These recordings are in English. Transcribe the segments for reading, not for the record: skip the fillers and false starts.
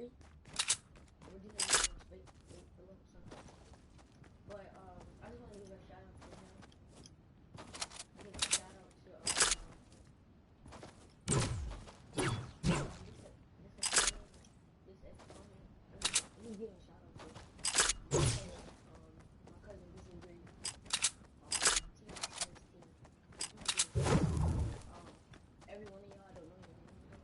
ready? We're just gonna wait for a little something. But I just want to give a shout out to him. Give a shout out to this exponent. Let me give a shout out to my cousin Disagree. Team every one of y'all I don't know your names though.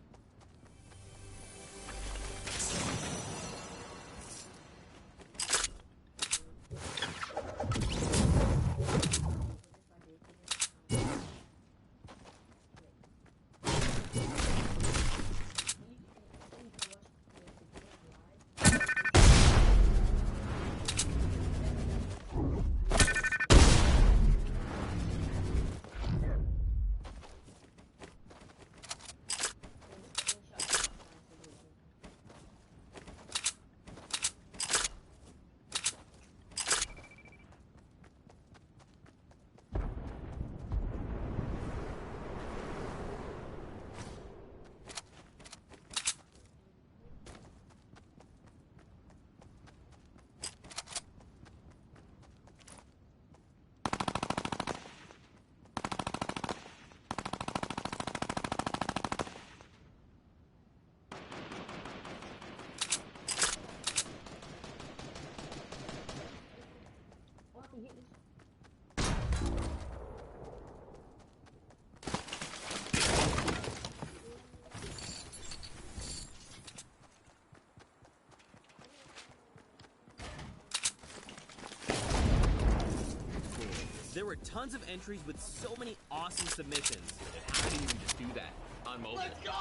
There were tons of entries with so many awesome submissions. How do you even just do that on mobile? Let's go!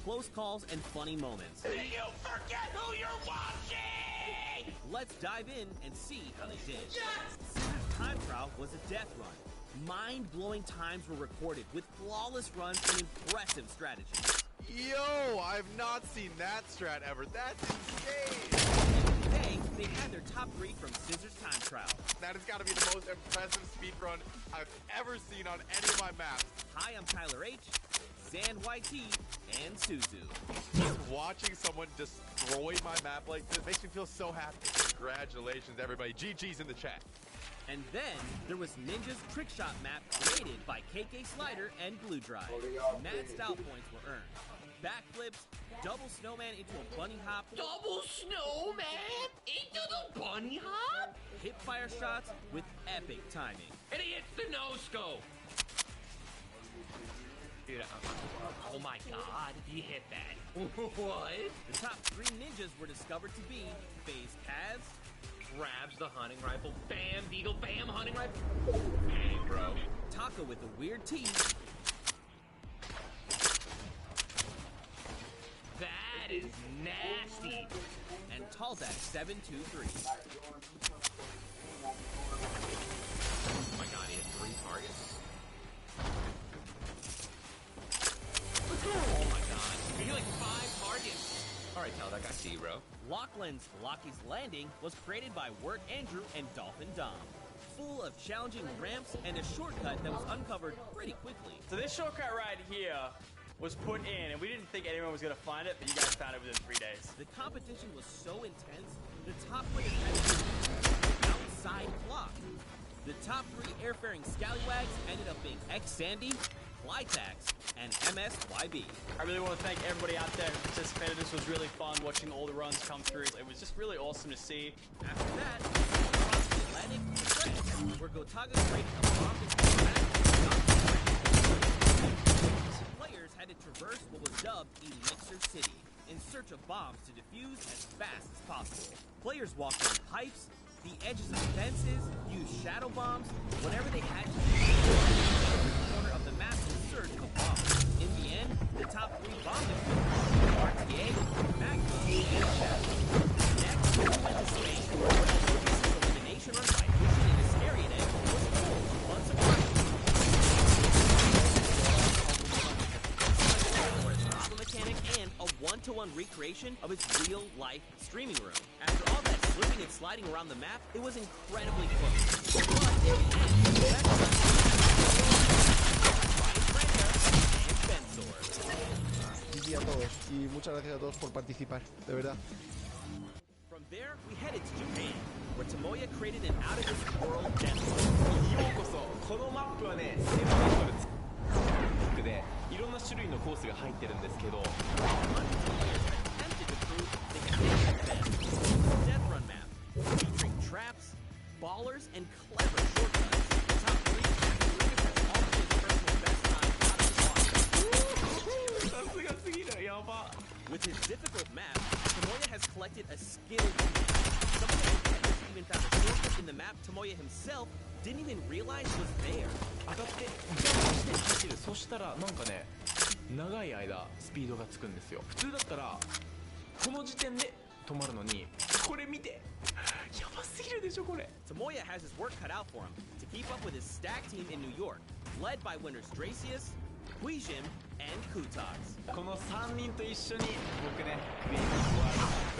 Close calls and funny moments. Do you forget who you're watching? Let's dive in and see how they did. Yes! Scissors Time Trial was a death run. Mind-blowing times were recorded with flawless runs and impressive strategies. Yo, I've not seen that strat ever. That's insane. Today, they had their top 3 from Scissors Time Trial. That has got to be the most impressive speedrun I've ever seen on any of my maps. Hi, I'm Tyler H, Zan YT, and Suzu. Just watching someone destroy my map like this makes me feel so happy. Congratulations, everybody. GG's in the chat. And then, there was Ninja's trick shot map created by KK Slider and Blue Drive. Mad style points were earned. Backflips, double snowman into a bunny hop, Double snowman into the bunny hop? hip fire shots with epic timing. And he hits the no-scope. Dude, oh my god, he hit that. What? The top 3 ninjas were discovered to be FaZe Kaz, Grabs the hunting rifle. Bam, Beagle, bam, hunting rifle. Hey, bro. Taka with the weird T, That is nasty. and Taldak 723. Oh my god, he had 3 targets. Oh my god. He had like 5 targets. Alright, tell that guy, see, bro. Lachlan's Locky's Landing was created by Wirt Andrew and Dolphin Dom. Full of challenging ramps and a shortcut that was uncovered pretty quickly. So this shortcut right here was put in, and we didn't think anyone was going to find it, but you guys found it within 3 days. The competition was so intense, the top players had to do outside clock. The top 3 airfaring scallywags ended up being X-Sandy, Flytax, and MSYB. I really want to thank everybody out there who participated. This was really fun watching all the runs come through. It was just really awesome to see. After that, across the Atlantic to France, where Gotaga created a bomb into players had to traverse what was dubbed Elixir City in search of bombs to defuse as fast as possible. Players walked on pipes, the edges of fences, used shadow bombs, whatever they had to do every corner of the map in search of bombs. In the end, the top 3 bomb defusers were RTA, Magma, and Shadow. Next, we went to space, where the elimination run by pushing into Stereo Egg was full of fun surprises. Lava mechanic and a 1-to-1 recreation of its real-life streaming room. After all that slipping and sliding around the map, it was incredibly close. But in the end, that's and Bensor. y a todos. Y muchas gracias a todos por participar, de verdad. From there, we headed to Japan, where Tomoya created an out-of-this-world death run. ようこそ。このマップはね、1000mでいろんな種類のコースが入ってるんですけど、 Attempted to prove they could make the best. It was a death run map, featuring traps, ballers, and clever shortcuts. The top three has all his personal best time out of the box. さすがすぎる。やば。 With his difficult map, Tomoya has collected a skilled team. Some of the contenders even found a shortcut in the map Tomoya himself didn't even realize was there. 上がってジャンプして走る。そしたらなんかね、長い間スピードがつくんですよ。普通だったらこの時点で止まるのに、これ見て、やばすぎるでしょこれ。 Tomoya has his work cut out for him to keep up with his stack team in New York, led by winners Dracius, Huijim, and Kutox. この3人と一緒に僕ね、クリエイティブワー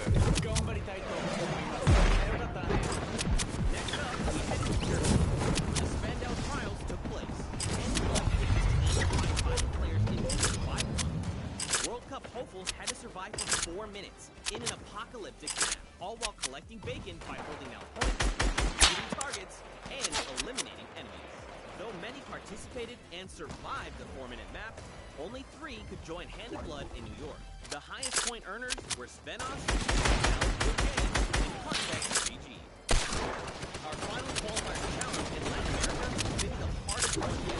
ルドカップ頑張りたいと思います。よかったらね。 Next up, we headed to Germany. The Spandau trials took place, and the final players in the final. World Cup hopefuls had to survive for 4 minutes in an apocalyptic map, all while collecting bacon by holding down points, shooting targets, and eliminating enemies. Though many participated and survived the 4-minute map, only 3 could join Hand of Blood in New York. The highest point earners were Svenos, and Context GG. Our final qualifier challenge in Latin America may be the hardest one yet.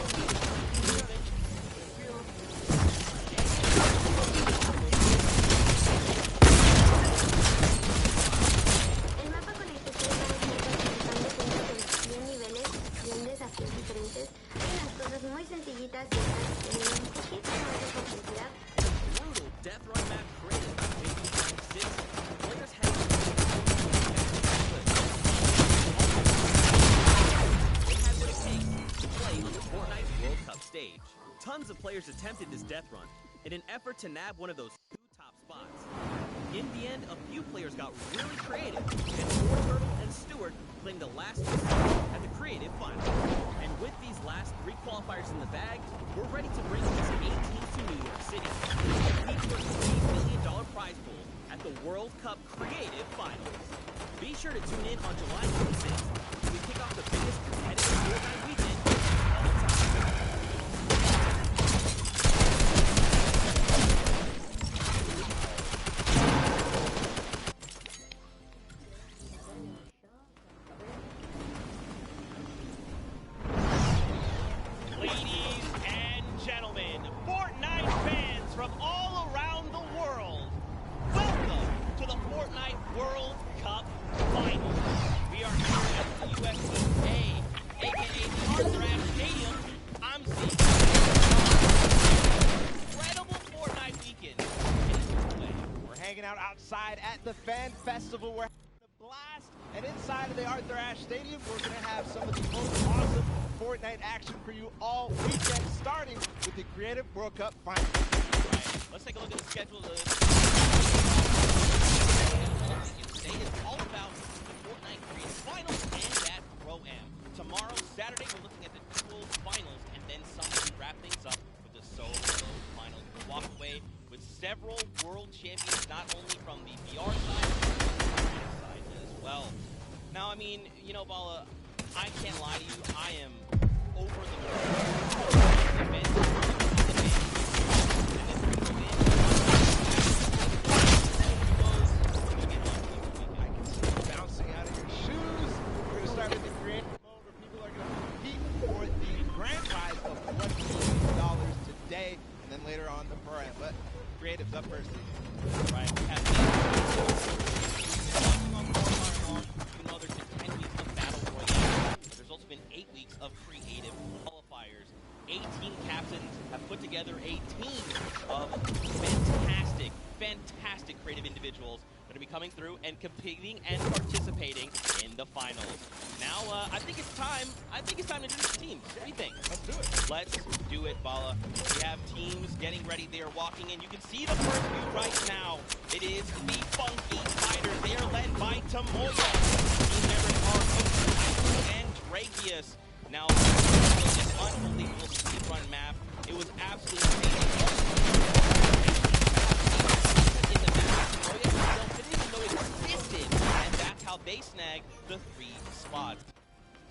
El mapa con el que ustedes van a estar participando cuenta con 100 niveles, 100 desafíos diferentes. Hay unas cosas muy sencillitas y otras que tienen un poquito más de complejidad. Brutal death run map created by JP96. Players had to they had what it takes to play on the Fortnite World Cup stage. Tons of players attempted this death run in an effort to nab one of those 2 top spots. In the end, a few players got really creative, and Turtle and Stewart claimed the last 2 spots at the creative final. And with these last 3 qualifiers in the bag, we're ready to bring these 8 teams to New York City and compete for the $3 million prize pool at the World Cup Creative Finals. Be sure to tune in on July 26th as we kick off the biggest competitive Fortnite weekend of all time. Ladies and gentlemen, Fortnite fans from all around the world, welcome to the Fortnite World Cup Finals. We are here at the USCA, aka the Arthur Ashe Stadium. I'm seeing incredible Fortnite weekend in this way. We're hanging out outside at the Fan Festival. We're having a blast. And inside of the Arthur Ashe Stadium, we're going to have some of the most awesome Fortnite action for you all weekend, starting with the Creative World Cup Finals. Right. Let's take a look at the schedule. Today is all about the Fortnite Creative Finals and that Pro-Am. Tomorrow, Saturday, we're looking at the Duels Finals, and then Sunday we wrap things up with the Solo Finals. We'll walk away with several world champions, not only from the VR side, but from the side as well. Now, I mean, you know, Bala, I can't lie to you, I am over the moon. I can see you bouncing out of your shoes. We're going to start with the creative mode where people are going to compete for the grand prize of $1 million today, and then later on the Pro-Am. But creative's up first. Right. Even though there's been 10 weeks of Battle Royale, there's also been 8 weeks of creative qualifiers. 18 captains have put together a team of fantastic creative individuals that are going to be coming through and competing and participating in the finals. Now, I think it's time to introduce the teams. What do you think? Let's do it. Let's do it, Bala. We have teams getting ready. They are walking in. You can see the first view right now. It is the Funky Fighters. They are led by Tomoya. Team members are Oku and Dracius. Now, this unbelievable speedrun map. It was absolutely amazing. the 3 spots.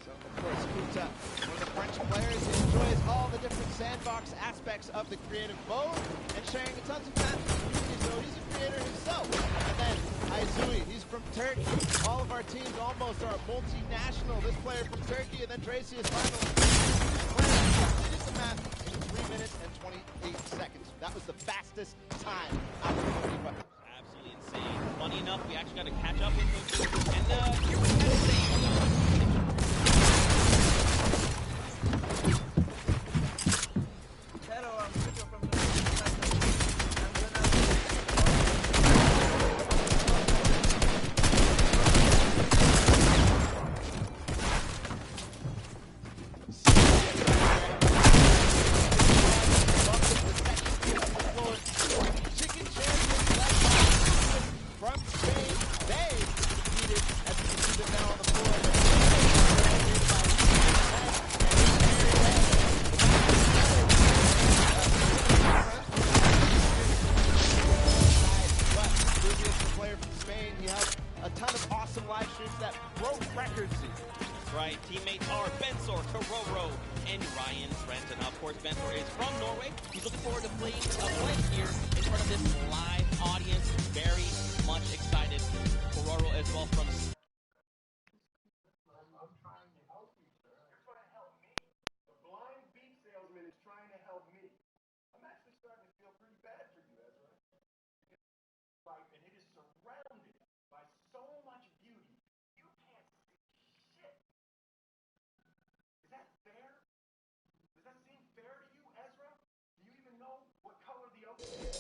So, of course, Kuta, one of the French players, enjoys all the different sandbox aspects of the creative mode and sharing tons of maps with the community, so he's a creator himself. And then Aizui, he's from Turkey. All of our teams almost are multinational. This player from Turkey, and then Tracy is finally completed the map in 3 minutes and 28 seconds. That was the fastest time out of the 25. Absolutely insane. Funny enough, we actually got to catch up with him. And here we had to say, right, teammates are Bensor, Karoro, and Ryan Trent. And of course, Bensor is from Norway. He's looking forward to playing a blend here in front of this live audience. Very much excited. Karoro as well from... I'm trying to help you, sir. You're trying to help me? The blind beat salesman is trying to help me. I'm actually starting to feel pretty bad for you, Ezra. Right, and it is surrounded by so much beauty, you can't see shit. Is that fair? Does that seem fair to you, Ezra? Do you even know what color the ocean is?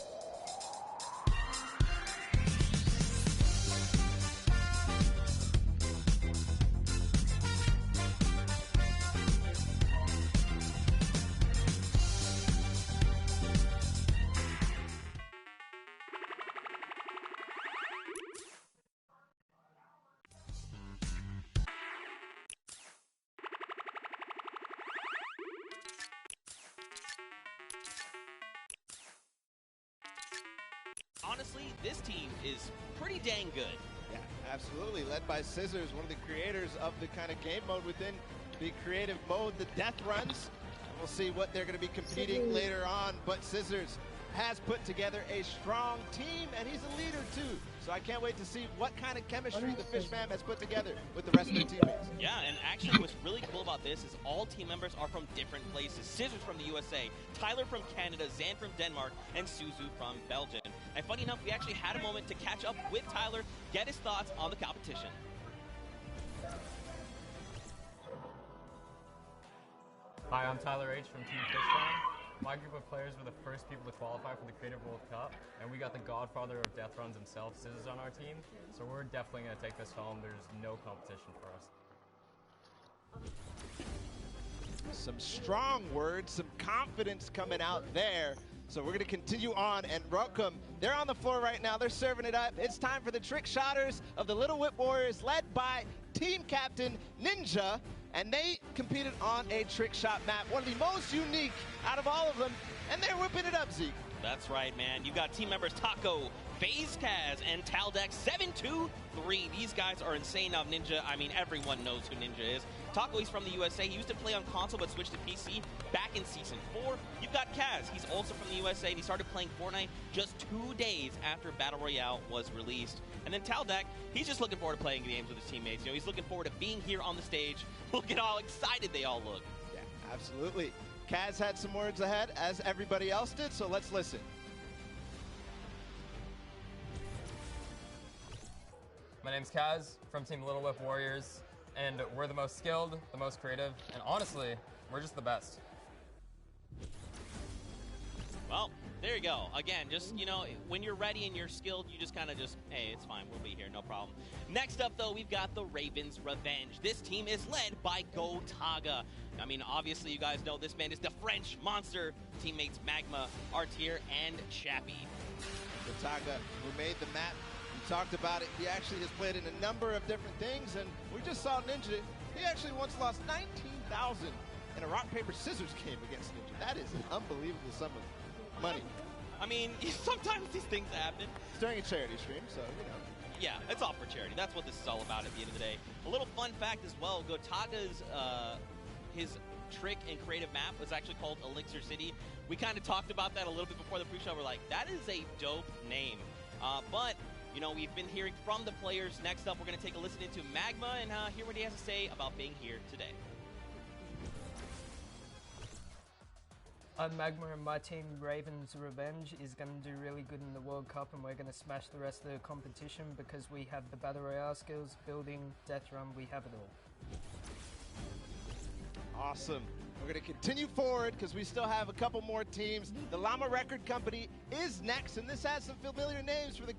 Honestly, this team is pretty dang good. Yeah, absolutely. Led by Scissors, one of the creators of the kind of game mode within the creative mode, the death runs. And we'll see what they're going to be competing later on. But Scissors has put together a strong team, and he's a leader too. So I can't wait to see what kind of chemistry the Fishman has put together with the rest of their teammates. Yeah, and actually what's really cool about this is all team members are from different places. Scissors from the USA, Tyler from Canada, Zan from Denmark, and Suzu from Belgium. And funny enough, we actually had a moment to catch up with Tyler, get his thoughts on the competition. Hi, I'm Tyler H. from Team Fishman. My group of players were the first people to qualify for the Creative World Cup, and we got the godfather of death runs himself, Scissors, on our team, so we're definitely going to take this home. There's no competition for us. Some strong words, some confidence coming out there. So we're going to continue on, and Rokum, they're on the floor right now. They're serving it up. It's time for the trick shotters of the Little Whip Warriors, led by team captain Ninja, and they competed on a trick shot map, one of the most unique out of all of them, and they're whipping it up, Zeke. That's right, man. You've got team members Taco, FaZe Kaz, and Taldex 723. These guys are insane. Now, Ninja, I mean, everyone knows who Ninja is. Taco, he's from the USA. He used to play on console but switched to PC back in Season 4. You've got Kaz. He's also from the USA, and he started playing Fortnite just 2 days after Battle Royale was released. And then Taldex, he's just looking forward to playing games with his teammates. You know, he's looking forward to being here on the stage. Look at how excited they all look. Yeah, absolutely. Kaz had some words ahead, as everybody else did, so let's listen. My name's Kaz from Team Little Whip Warriors, and we're the most skilled, the most creative, and honestly, we're just the best. Well, there you go. Again, just, you know, when you're ready and you're skilled, you just kind of just, hey, it's fine, we'll be here, no problem. Next up, though, we've got the Ravens Revenge. This team is led by Gotaga. I mean, obviously, you guys know this man is the French monster. Teammates Magma, Artier, and Chappie. Gotaga, who made the map, we talked about it. He actually has played in a number of different things, and we just saw Ninja. He actually once lost 19,000 in a rock, paper, scissors game against Ninja. That is an unbelievable sum of money. I mean, sometimes these things happen. It's during a charity stream, so, you know. Yeah, it's all for charity. That's what this is all about at the end of the day. A little fun fact as well, Gotaga's, his trick and creative map was actually called Elixir City. We kind of talked about that a little bit before the pre-show. We're like, that is a dope name. But, you know, we've been hearing from the players. Next up, we're going to take a listen into Magma and hear what he has to say about being here today. I'm Magma and my team Ravens Revenge is going to do really good in the World Cup, and we're going to smash the rest of the competition because we have the Battle Royale skills, building, death run, we have it all. Awesome. We're going to continue forward because we still have a couple more teams. The Llama Record Company is next, and this has some familiar names for the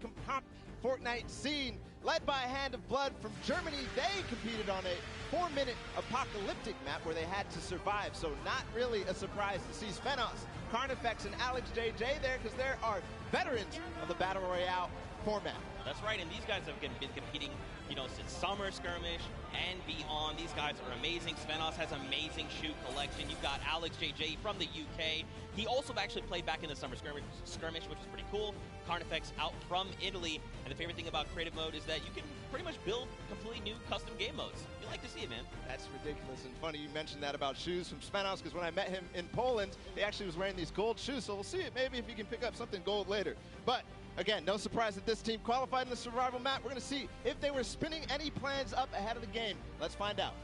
Fortnite scene. Led by a Hand of Blood from Germany, they competed on a 4-minute apocalyptic map where they had to survive, so not really a surprise to see Svenos, Carnifex, and Alex JJ there because there are veterans of the Battle Royale format. That's right, and these guys have been competing, you know, since Summer Skirmish and beyond. These guys are amazing. Svenos has amazing shoe collection. You've got Alex JJ from the UK. He also actually played back in the Summer Skirmish, which was pretty cool. Carnifex out from Italy. And the favorite thing about creative mode is that you can pretty much build completely new custom game modes. You like to see it, man. That's Ridiculous and funny you mentioned that about shoes from Svenos, because when I met him in Poland, he actually was wearing these gold shoes, so we'll see it maybe if he can pick up something gold later. But again, no surprise that this team qualified in the survival map. We're going to see if they were spinning any plans up ahead of the game. Let's find out.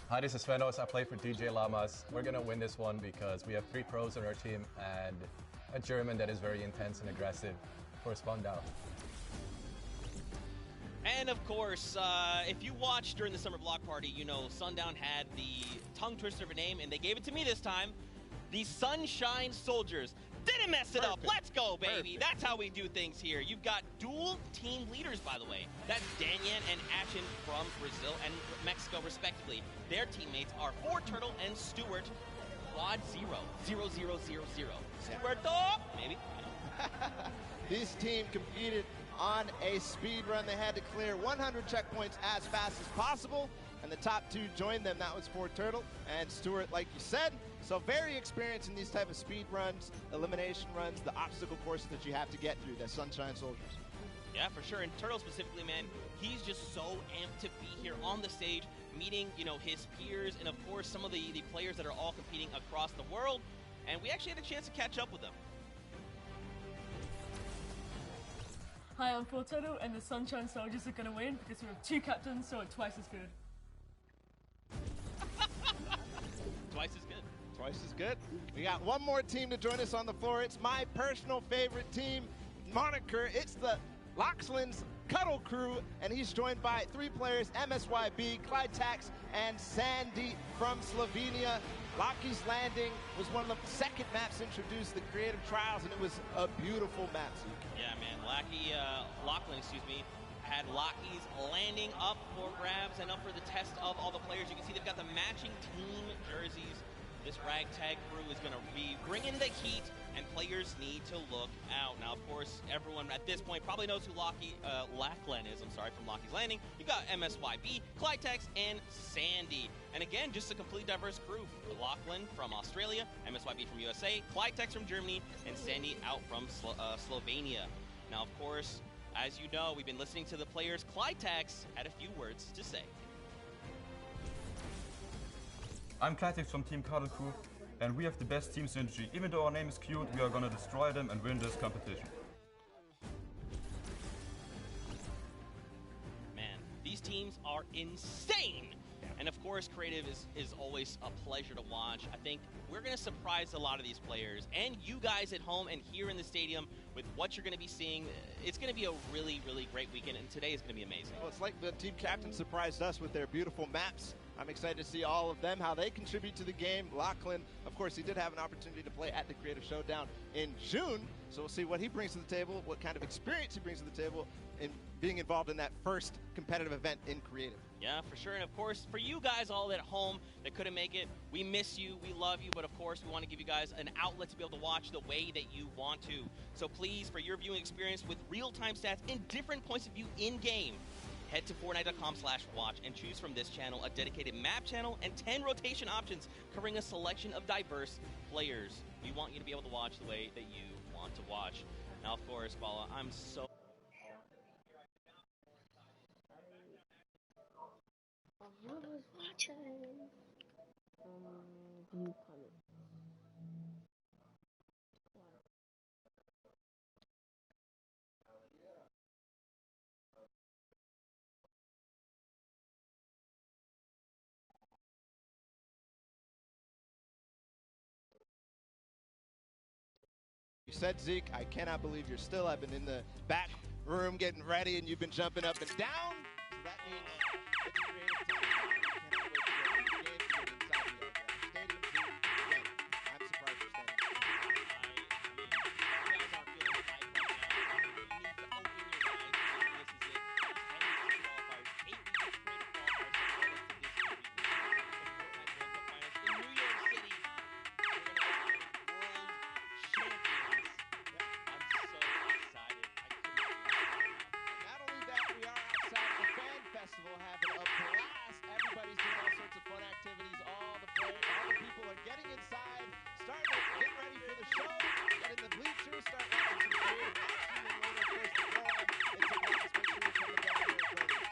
Hi, this is Svenos. I play for DJ Llamas. We're going to win this one because we have 3 pros on our team and a German that is very intense and aggressive for Spandau. And of course, if you watched during the Summer Block Party, you know Sundown had the tongue twister of a name, and they gave it to me this time. The Sunshine Soldiers. Didn't mess it up. Let's go, baby. That's how we do things here. You've got dual team leaders, by the way. That's Danyan and Ashen from Brazil and Mexico, respectively. Their teammates are Turtle and Stuart. Quad 0. 0-0-0-0. Stuart, maybe. This team competed on a speed run. They had to clear 100 checkpoints as fast as possible, and the top 2 joined them. That was Turtle and Stuart, like you said. So very experienced in these type of speed runs, elimination runs, the obstacle courses that you have to get through, the Sunshine Soldiers. Yeah, for sure. And Turtle specifically, man, he's just so amped to be here on the stage, meeting, you know, his peers and, of course, some of the players that are all competing across the world. And we actually had a chance to catch up with them. Hi, I'm Fortnite, and the Sunshine Soldiers are going to win because we have 2 captains, so it's twice as good. Twice as good. Twice as good. We got one more team to join us on the floor. It's my personal favorite team moniker. It's the Loxland's Cuddle Crew, and he's joined by 3 players, MSYB, Clyde Tax, and Sandy from Slovenia. Lockie's Landing was one of the second maps introduced, the creative trials, and it was a beautiful map. Yeah, man. Lachlan, had Lockie's Landing up for grabs and up for the test of all the players. You can see they've got the matching team jerseys. This ragtag crew is going to be bringing the heat, and players need to look out. Now, of course, everyone at this point probably knows who Lachlan is. I'm sorry, from Lockie's Landing. You've got MSYB, Clytex, and Sandy. And again, just a completely diverse crew. Lachlan from Australia, MSYB from USA, Clytex from Germany, and Sandy out from Slovenia. Now, of course, as you know, we've been listening to the players. Clytex had a few words to say. I'm Clytex from Team Cuddle Crew, and we have the best team synergy. Even though our name is cute, we are gonna destroy them and win this competition. Man, these teams are insane! And of course, creative is always a pleasure to watch. I think we're going to surprise a lot of these players and you guys at home and here in the stadium with what you're going to be seeing. It's going to be a really, really great weekend, and today is going to be amazing. Well, it's like the team captain surprised us with their beautiful maps. I'm excited to see all of them, how they contribute to the game. Lachlan, of course, he did have an opportunity to play at the Creative Showdown in June, so we'll see what he brings to the table, what kind of experience he brings to the table in being involved in that first competitive event in Creative. Yeah, for sure. And of course, for you guys all at home that couldn't make it, we miss you, we love you, but of course, we want to give you guys an outlet to be able to watch the way that you want to. So please, for your viewing experience with real-time stats and different points of view in-game, head to Fortnite.com/watch and choose from this channel a dedicated map channel and 10 rotation options covering a selection of diverse players. We want you to be able to watch the way that you want to watch. Now, of course, Bala, I'm so... You said, Zeke, I cannot believe you're still. I've been in the back room getting ready, and you've been jumping up and down. So that means it's creative time. I cannot wait to get into the game, to get inside the stadium. Zeke, I'm surprised you're standing. Not only that, we are outside the fan festival having a blast. Everybody's doing all sorts of fun activities. All the people are getting inside, starting to get ready for the show, get in the bleachers, start watching some creative action, and later, of course, the throw-up. It's a blast. Make sure you're coming down here and joining us.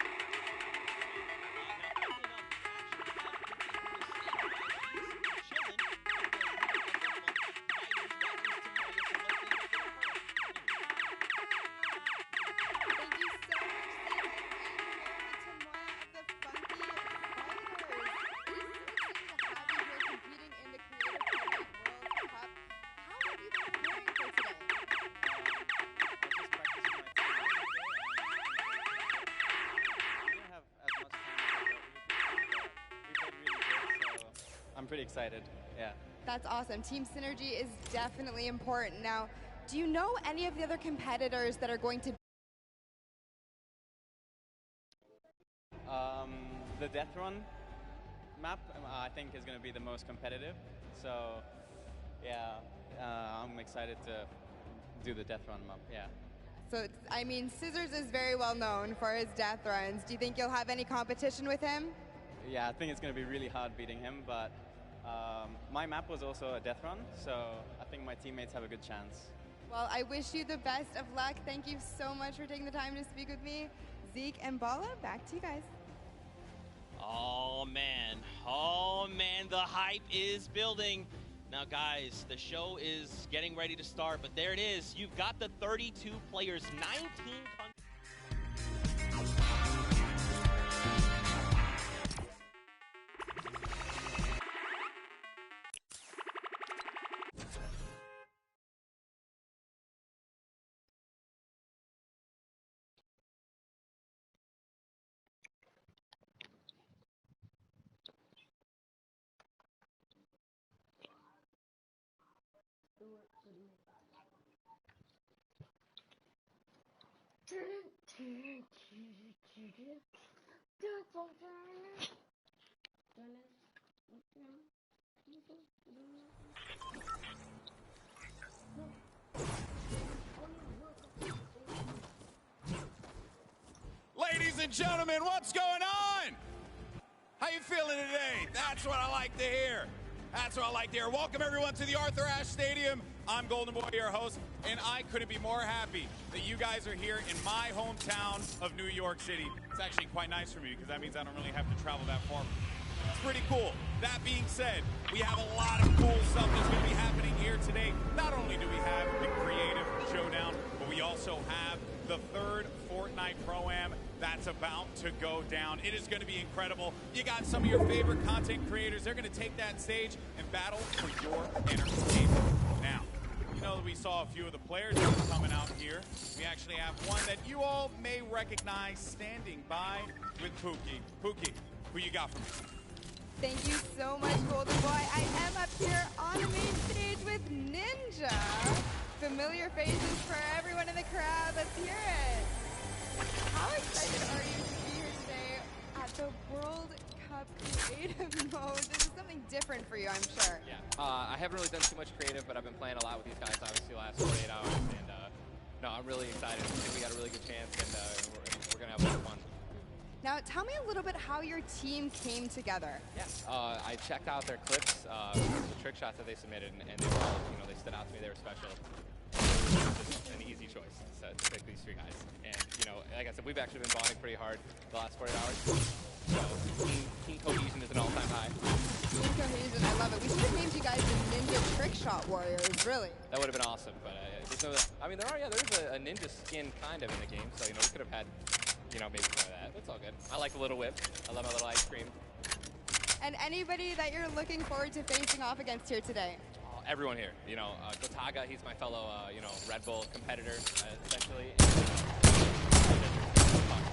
I'm pretty excited, yeah. That's awesome. Team synergy is definitely important. Now, do you know any of the other competitors that are going to... The Death Run map, I think, is going to be the most competitive. So, yeah, I'm excited to do the Death Run map, yeah. So, I mean, Scissors is very well known for his death runs. Do you think you'll have any competition with him? Yeah, I think it's going to be really hard beating him, but my map was also a death run, so I think my teammates have a good chance. Well, I wish you the best of luck. Thank you so much for taking the time to speak with me. Zeke and Bala, back to you guys. Oh man, the hype is building. Now guys, the show is getting ready to start, but there it is. You've got the 32 players, 19 Ladies and gentlemen, what's going on? How you feeling today? That's what I like to hear. That's what I like to hear. Welcome everyone to the Arthur Ashe Stadium. I'm Golden Boy, your host, and I couldn't be more happy that you guys are here in my hometown of New York City. It's actually quite nice for me because that means I don't really have to travel that far. It's pretty cool. That being said, we have a lot of cool stuff that's going to be happening here today. Not only do we have the Creative Showdown, but we also have the third Fortnite Pro-Am that's about to go down. It is going to be incredible. You got some of your favorite content creators. They're going to take that stage and battle for your entertainment. Now, you know that we saw a few of the players that were coming out here. We actually have one that you all may recognize standing by with Pookie. Pookie, who you got for me? Thank you so much, Golden Boy. I am up here on the main stage with Ninja. Familiar faces for everyone in the crowd. Let's hear it. How excited are you to be here today at the World Cup Creative Mode? This is something different for you, I'm sure. Yeah, I haven't really done too much creative, but I've been playing a lot with these guys, obviously, the last 48 hours. And no, I'm really excited. I think we got a really good chance, and we're going to have a lot of fun. Now, tell me a little bit how your team came together. Yeah, I checked out their clips, the trick shots that they submitted, and they were all, they stood out to me. They were special. It was just an easy choice to pick these 3 guys. And, like I said, we've actually been bonding pretty hard the last 48 hours. So, team cohesion is an all-time high. Team cohesion, I love it. We should have named you guys the Ninja Trick Shot Warriors, really. That would have been awesome, but there's a ninja skin kind of in the game, so, we could have had, maybe some of that. It's all good. I like the little whip. I love my little ice cream. And anybody that you're looking forward to facing off against here today? Everyone here, Gotaga, he's my fellow, Red Bull competitor, essentially.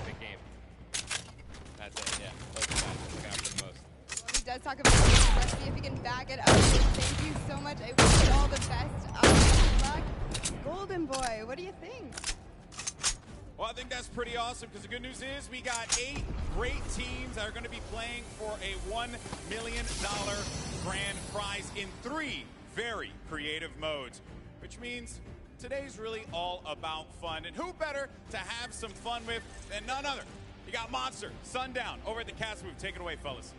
Big game. That's it, yeah. Those are the guys I'm looking out for the most. Well, he does talk about it. Let's see if he can back it up. Thank you so much. I wish you all the best of luck. Golden Boy, what do you think? Well, I think that's pretty awesome because the good news is we got 8 great teams that are going to be playing for a $1 million grand prize in 3 very creative modes, which means today's really all about fun. And who better to have some fun with than none other? You got Monster, Sundown, over at the cast booth. Take it away, fellas.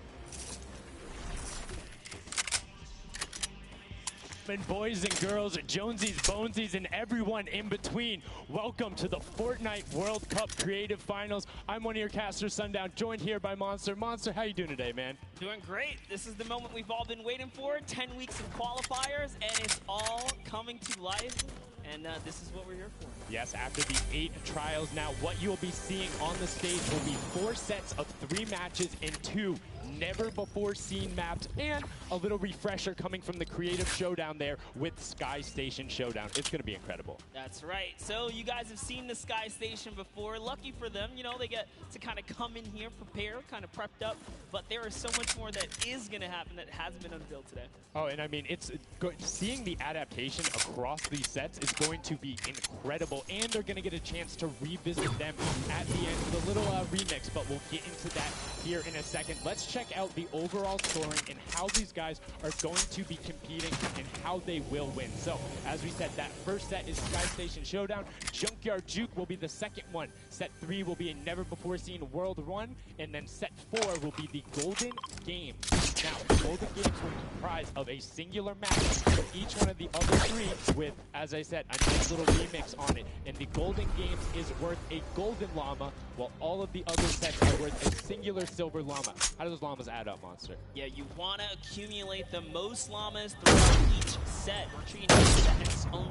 And boys and girls, Jonesies, Bonesies, and everyone in between, welcome to the Fortnite World Cup Creative Finals. I'm one of your casters, Sundown, joined here by Monster. Monster, how you doing today, man? Doing great. This is the moment we've all been waiting for. 10 weeks of qualifiers, and it's all coming to life. And this is what we're here for. Yes, after the 8 trials, now what you'll be seeing on the stage will be 4 sets of 3 matches in 2 never-before-seen maps, and a little refresher coming from the Creative Showdown there with Sky Station Showdown. It's going to be incredible. That's right. So you guys have seen the Sky Station before. Lucky for them, they get to kind of come in here, prepare, kind of prepped up. But there is so much more that is going to happen that hasn't been unveiled today. Oh, and I mean, it's seeing the adaptation across these sets is going to be incredible, and they're going to get a chance to revisit them at the end with a little remix, but we'll get into that here in a second. Let's check out the overall scoring and how these guys are going to be competing and how they will win. So, as we said, that first set is Sky Station Showdown. Junkyard Juke will be the second one. Set 3 will be a never-before-seen World Run, and then set 4 will be the Golden Games. Now, the Golden Games will comprise of a singular match for each one of the other 3 with, as I said, a nice little remix on it. And the Golden Games is worth a golden llama, while all of the other sets are worth a singular silver llama. How do those llamas add up, Monster? Yeah, you want to accumulate the most llamas throughout each set. We're treating each set as its own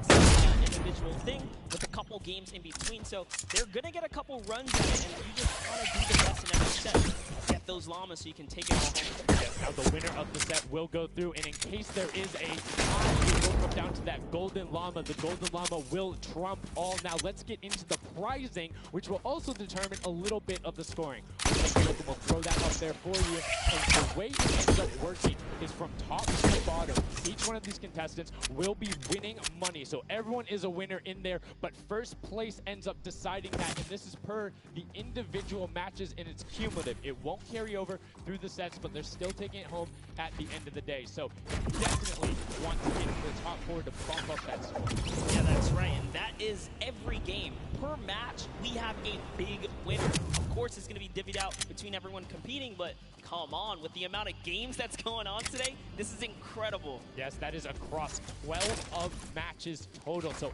individual thing with a couple games in between. So they're going to get a couple runs at it, and you just want to do the best in every set. Get those llamas so you can take it all home. Yes, now the winner of the set will go through, and in case there is a tie, it will come down to that golden llama. The golden llama will trump all. Now let's get into the prizing, which will also determine a little bit of the scoring. We'll take a look and we'll throw that up there for you. And the way it ends up working is from top to bottom. Each one of these contestants will be winning money. So everyone is a winner in there, but first place ends up deciding that. And this is per the individual matches, and it's cumulative. It won't carry over through the sets, but they're still taking it home at the end of the day. So you definitely want to get into the top 4 to bump up that score. Yeah, that's right. And that is every game. Per match, we have a big winner. Of course, it's going to be divvied out between everyone competing, but come on, with the amount of games that's going on today, this is incredible. Yes, that is across 12 of matches total. So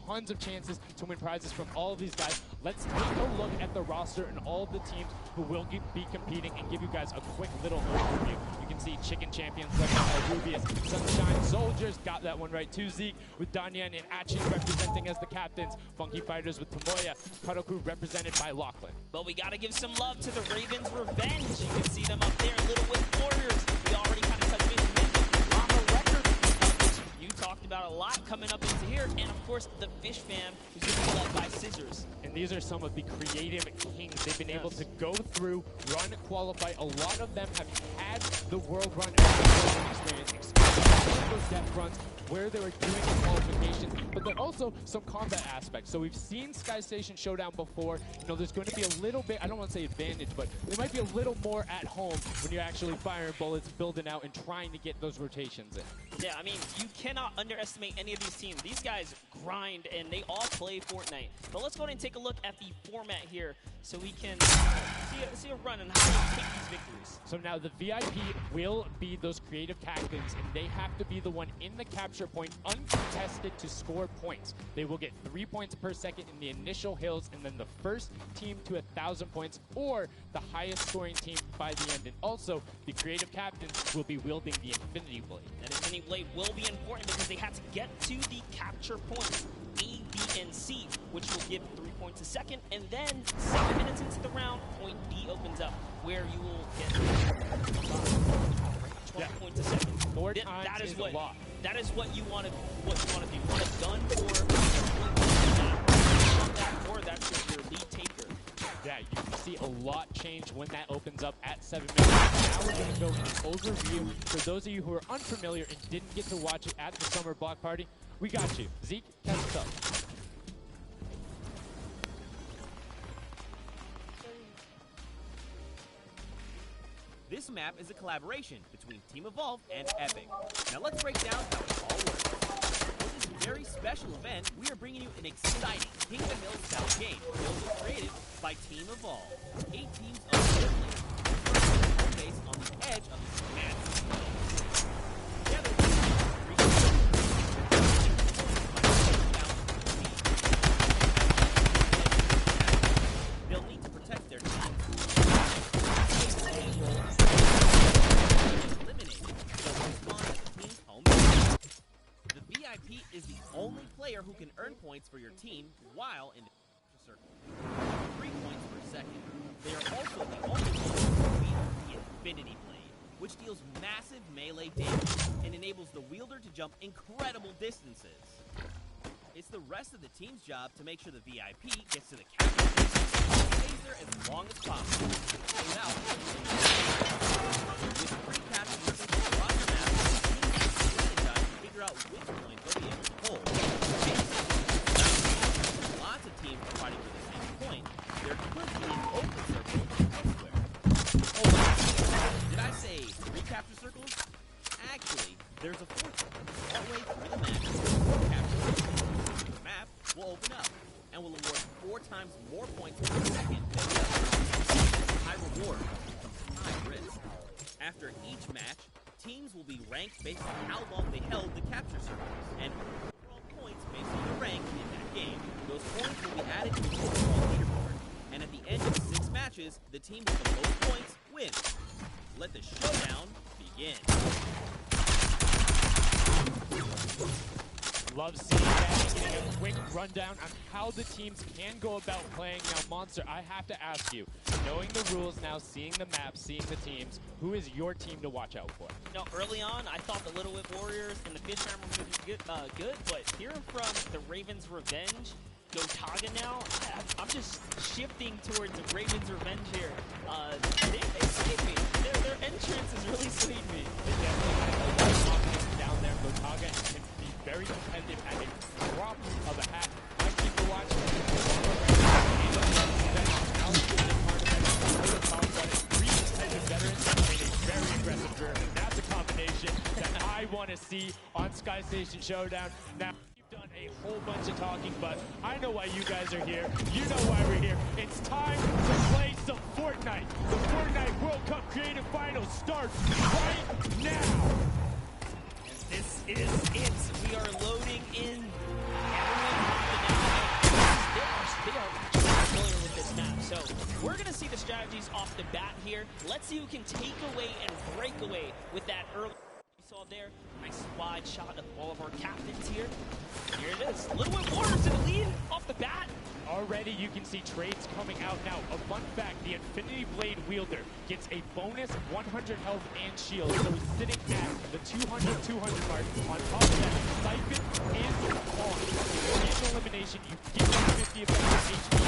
tons of chances to win prizes from all of these guys. Let's take a look at the roster and all of the teams who will be competing and give you guys a quick little overview. You can see Chicken Champions led by Rubius, Sunshine Soldiers got that one right too, Zeke, with Danyan and Achin representing as the captains, Funky Fighters with Tomoya, Cuddle Crew represented by Lachlan. But we got to give some love to the Ravens Revenge. You can see them up there, Little Whip Warriors. We already kind of touched base with Llama Record. You talked about a lot coming up into here, and of course the Fish Fam, who's going to be led by Scissors. And these are some of the creative kings. They've been able to go through, run, qualify. A lot of them have had the world run experience, those death runs, where they were doing in qualification, but then also some combat aspects. So we've seen Sky Station Showdown before. You know, there's going to be a little bit, I don't want to say advantage, but there might be a little more at home when you're actually firing bullets, building out, and trying to get those rotations in. Yeah, I mean, you cannot underestimate any of these teams. These guys grind, and they all play Fortnite. But let's go ahead and take a look at the format here so we can see a run on how to take these victories. So now the VIP will be those creative captains, and they have to be the one in the capture point, uncontested, to score points. They will get 3 points per second in the initial hills, and then the first team to 1,000 points, or the highest scoring team by the end. And also, the creative captains will be wielding the Infinity Blade. That Infinity Blade will be important because they have to get to the capture points, A, B, and C, which will give 3 points a second, and then 7 minutes into the round, point D opens up, where you will get 12 points a second. Four times that is is what, a lot. That is what you want to do. You want a gun or that's your lead taker. Yeah, you can see a lot change when that opens up at 7 minutes. Now we're going to go into overview. For those of you who are unfamiliar and didn't get to watch it at the summer block party, we got you. Zeke, catch us up. This map is a collaboration between Team Evolve and Epic. Now let's break down how it all works. For this very special event, we are bringing you an exciting Kingdom Hill style game built and created by Team Evolve. 8 teams of 4 players, home base on the edge of this massive field. Together, they'll need to protect their teams. The VIP is the only player who can earn points for your team while in the circle. 3 points per second. They are also the only ones who wield the Infinity Blade, which deals massive melee damage and enables the wielder to jump incredible distances. It's the rest of the team's job to make sure the VIP gets to the capture and stays there as long as possible. Without with 3 captures across the map, figure out which point they'll be able to hold. Lots of teams are fighting for the same point. There could be an open circle elsewhere. Did I say 3 capture circles? Actually, there's a 4th one all the way through the map. 4 capture circles. The map will open up and will award 4 times more points per second than the other. High reward comes high risk. After each match, teams will be ranked based on how long they held the capture circles, and overall points based on the rank in that game. Those points will be added to the overall leaderboard, and at the end of 6 matches, the team with the most points wins. Let the showdown begin. Love seeing that, getting a quick rundown on how the teams can go about playing. Now, Monster, I have to ask you, knowing the rules now, seeing the map, seeing the teams, who is your team to watch out for? You know, early on, I thought the Little Whip Warriors and the Fish Hammer were good, but hearing from the Ravens Revenge, Gotaga now, I'm just shifting towards the Ravens Revenge here. They swayed me. Their entrance has really swayed me. They definitely have a lot of confidence down there. Gotaga can be very competitive at a drop of a hat. My team to watch very aggressive German. That's a combination that I want to see on Sky Station Showdown. Now, you've done a whole bunch of talking, but I know why you guys are here. You know why we're here. It's time to play some Fortnite. The Fortnite World Cup Creative Finals start right now. This is it. We are loading in. They are familiar with this map, so we're going to see the strategies off the bat here. Let's see who can take away and break away with that early. We saw there, nice wide shot of all of our captains here. Here it is. Little Whip Warriors in the lead off the bat. Already you can see trades coming out now. A fun fact, the Infinity Blade wielder gets a bonus 100 health and shield, so he's sitting at the 200 mark. On top of that, Siphon and Pawn. In elimination, you get 50 effective HP.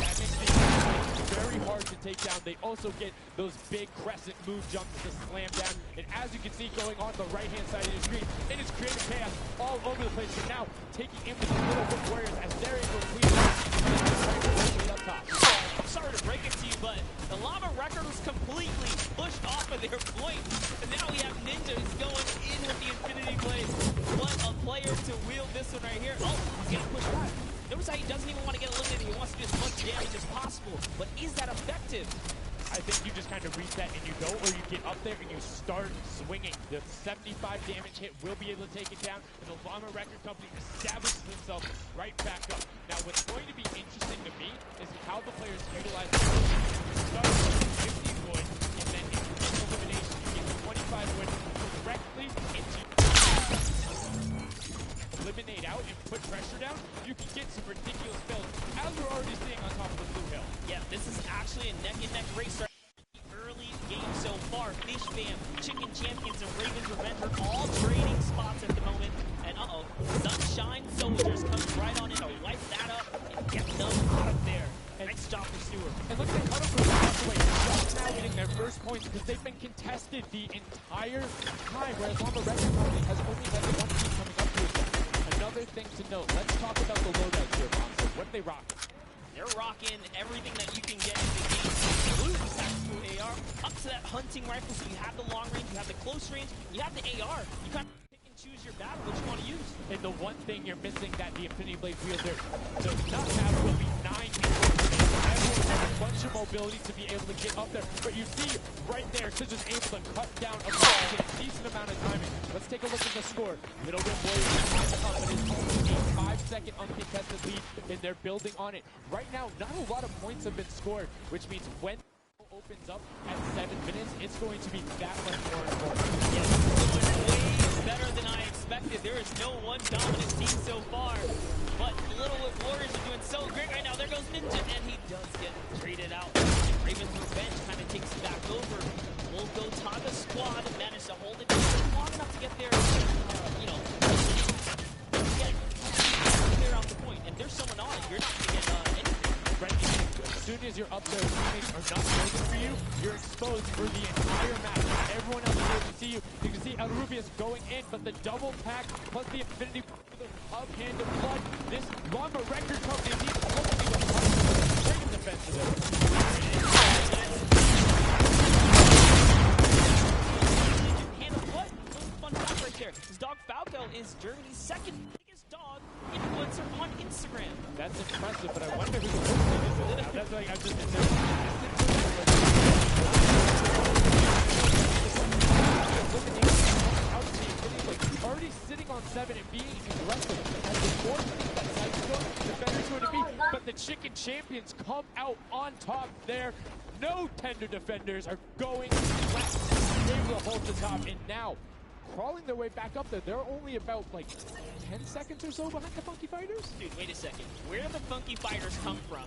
That makes it very hard hard to take down. They also get those big crescent move jumps to slam down. And as you can see going on the right-hand side of the screen, it is creating chaos all over the place. But now taking in with the Little Whip Warriors as they're able to clean it up top. I'm sorry to break it to you, but the Llama record was completely pushed off of their point. And now we have Ninja who's going in with the Infinity Blade. What a player to wield this one right here. Oh, he's getting pushed back. Notice how he doesn't even want to get eliminated. He wants to do as much damage as possible. But is that effective? I think you just kind of reset and you go, or you get up there and you start swinging. The 75 damage hit will be able to take it down, and the Llama Record Company establishes themselves right back up. Now, what's going to be interesting to me is how the players utilize the start with 50 wood, and then in elimination, you get 25 wood directly into eliminate out and put pressure down. You can get some ridiculous builds, as we're already seeing on top of the blue hill. Yeah, this is actually a neck-and-neck race right early game so far. Fish Fam, Chicken Champions, and Raven's Revenge are all trading spots at the moment. And Sunshine Soldiers comes right on in to wipe that up and get them out of there. Nice job for Stewart. And look at Cuddle just now getting their first points because they've been contested the entire time, whereas Llama Record Company has only had one team coming up to it. Another thing to note, let's talk about the loadouts here, Monster. What are they rocking? They're rocking everything that you can get in the game. Blue tactical AR, up to that hunting rifle, so you have the long range, you have the close range, you have the AR. You kind of pick and choose your battle, what you want to use. And the one thing you're missing that the Infinity Blade wielder does not have will be 9 people. Everyone has a bunch of mobility to be able to get up there. But you see right there, Scissors is able to cut down a decent amount of timing. Let's take a look at the score. Little Whip Warriors up, but it's only a 5-second uncontested lead, and they're building on it. Right now, not a lot of points have been scored, which means when it opens up at 7 minutes, it's going to be that much more important. Yes, way better than I expected. There is no one dominant team so far, but Little Whip Warriors are doing so great right now. There goes Ninja, and he does get traded out. Raven's Revenge kind of takes it back over. We'll go Taga Squad and manage to hold it long enough to get there, clear out the point. And there's someone on it. You're not going to get anything. Right, as soon as you're up there, teammates are not waiting for you. You're exposed for the entire match. Everyone else is able to see you. You can see El Rubius going in, but the double pack plus the Infinity of Hand of Blood. This Llama Record Company needs to hold the second defense of Hand of Blood, fun fact right there. His dog Falco is Germany's second biggest dog influencer on Instagram. That's impressive, but I wonder who the first thing is now. That's like I'm just already sitting on 7 and being aggressive. As the fourth thing that Sidestorm defenders going to be, but the Chicken Champions come out on top there. No tender defenders are going left. They're able to hold the top, and now crawling their way back up there. They're only about like 10 seconds or so behind the Funky Fighters. Dude, wait a second. Where do the Funky Fighters come from?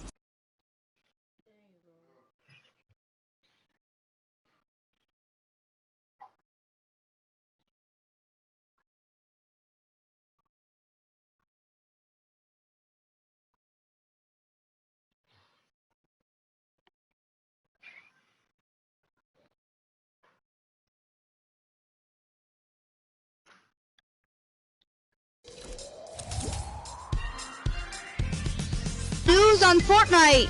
News on Fortnite.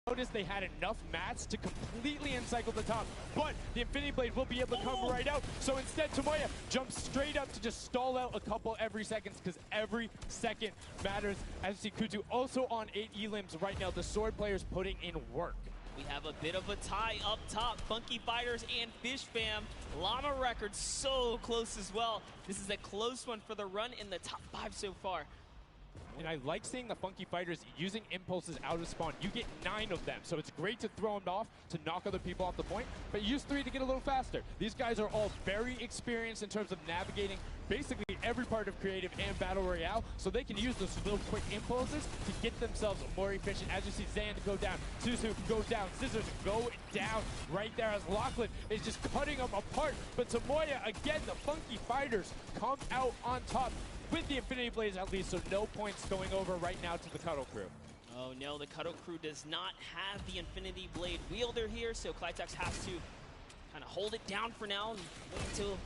Notice they had enough mats to completely encircle the top, but the Infinity Blade will be able to come right out. So instead, Tomoya jumps straight up to just stall out a couple every seconds, because every second matters. As you see, Kutu also on 8 elims right now. The sword players putting in work. We have a bit of a tie up top. Funky Fighters and Fish Fam. Llama Record so close as well. This is a close one for the run in the top 5 so far. And I like seeing the Funky Fighters using impulses out of spawn. You get 9 of them, so it's great to throw them off to knock other people off the point, but use 3 to get a little faster. These guys are all very experienced in terms of navigating basically every part of creative and battle royale, so they can use those little quick impulses to get themselves more efficient. As you see Zan go down, Suzu go down, Scissors go down right there as Lachlan is just cutting them apart. But Tomoya, again, the Funky Fighters come out on top with the Infinity Blades at least, so no points going over right now to the Cuddle Crew. Oh no, the Cuddle Crew does not have the Infinity Blade wielder here, so Clytex has to kind of hold it down for now and wait until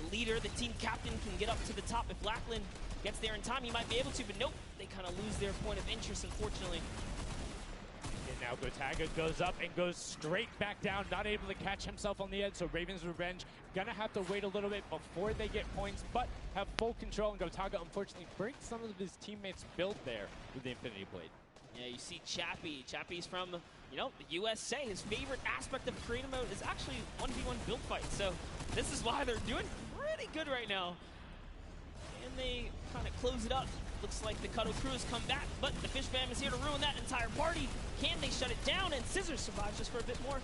the leader, the team captain, can get up to the top. If Lachlan gets there in time, he might be able to, but nope, they kind of lose their point of interest, unfortunately. And now Gotaga goes up and goes straight back down, not able to catch himself on the edge, so Raven's Revenge gonna have to wait a little bit before they get points, but have full control, and Gotaga unfortunately breaks some of his teammates' build there with the Infinity Blade. Yeah, you see Chappie. Chappie's from, you know, the USA. His favorite aspect of creative mode is actually 1v1 build fights, so this is why they're doing pretty good right now. And they kind of close it up. Looks like the Cuddle Crew has come back, but the Fish Fam is here to ruin that entire party. Can they shut it down? And Scissors survives just for a bit more.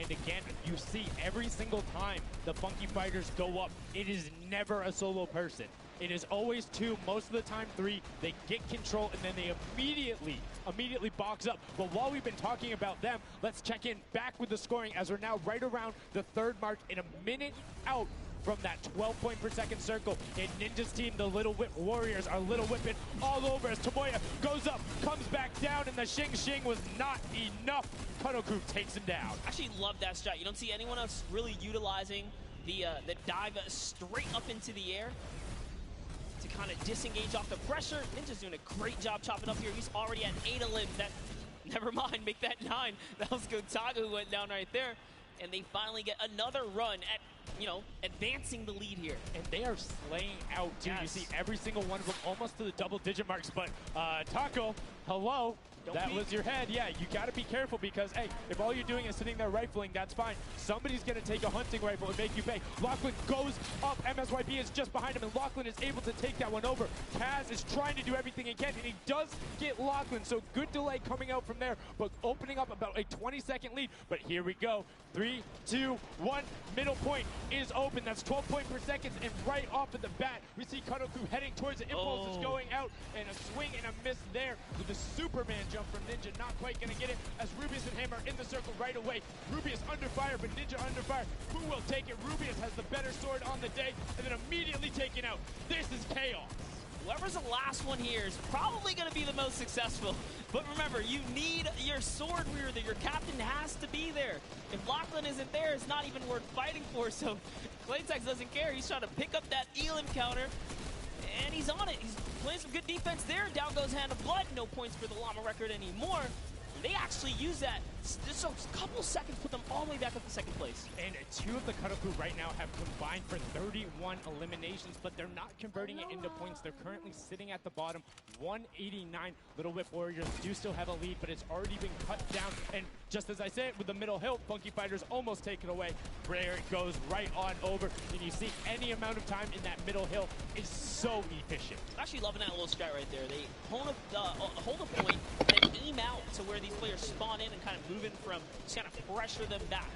And again, you see every single time the Funky Fighters go up, it is never a solo person. It is always two, most of the time three. They get control and then they immediately box up. But while we've been talking about them, let's check in back with the scoring as we're now right around the third mark in a minute out from that 12 point per second circle. And Ninja's team, the Little Whip Warriors, are Little Whipping all over as Tomoya goes up, comes back down, and the Shing was not enough. Cuddle Crew takes him down. Actually love that strat. You don't see anyone else really utilizing the dive straight up into the air to kind of disengage off the pressure. Ninja's doing a great job chopping up here. He's already at 8 limbs. That, never mind, make that 9. That was Gotaga who went down right there. And they finally get another run at, you know, advancing the lead here. And they are slaying out, too. Yes. You see every single one of them almost to the double-digit marks. But Taco, hello. That was your head. Yeah, you got to be careful because, hey, if all you're doing is sitting there rifling, that's fine. Somebody's going to take a hunting rifle and make you pay. Lachlan goes up. MSYP is just behind him, and Lachlan is able to take that one over. Kaz is trying to do everything he can, and he does get Lachlan. So good delay coming out from there, but opening up about a 20-second lead. But here we go. 3, 2, 1. Middle point is open. That's 12 point per second, and right off of the bat, we see Cuddle Crew heading towards it. Impulse is going out, and a swing and a miss there with the Superman jump from Ninja. Not quite going to get it as Rubius and Hammer in the circle right away. Rubius under fire, but Ninja under fire. Who will take it? Rubius has the better sword on the day, and then immediately taken out. This is chaos. Whoever's the last one here is probably going to be the most successful. But remember, you need your sword wielder. Your captain has to be there. If Lachlan isn't there, it's not even worth fighting for. So Claytex doesn't care. He's trying to pick up that Elim counter. And he's on it. He's playing some good defense there. Down goes Hand of Blood. No points for the Llama record anymore. They actually use that. Just a couple seconds put them all the way back up to second place. And 2 of the Cuddle Crew right now have combined for 31 eliminations, but they're not converting it into points. They're currently sitting at the bottom, 189. Little Whip Warriors do still have a lead, but it's already been cut down. And just as I said, with the middle hill, Funky Fighters almost take it away. There it goes right on over. And you see any amount of time in that middle hill is so efficient. I'm actually loving that little strat right there. They hold a point, then aim out to where these players spawn in and kind of move in from, just kind of pressure them back.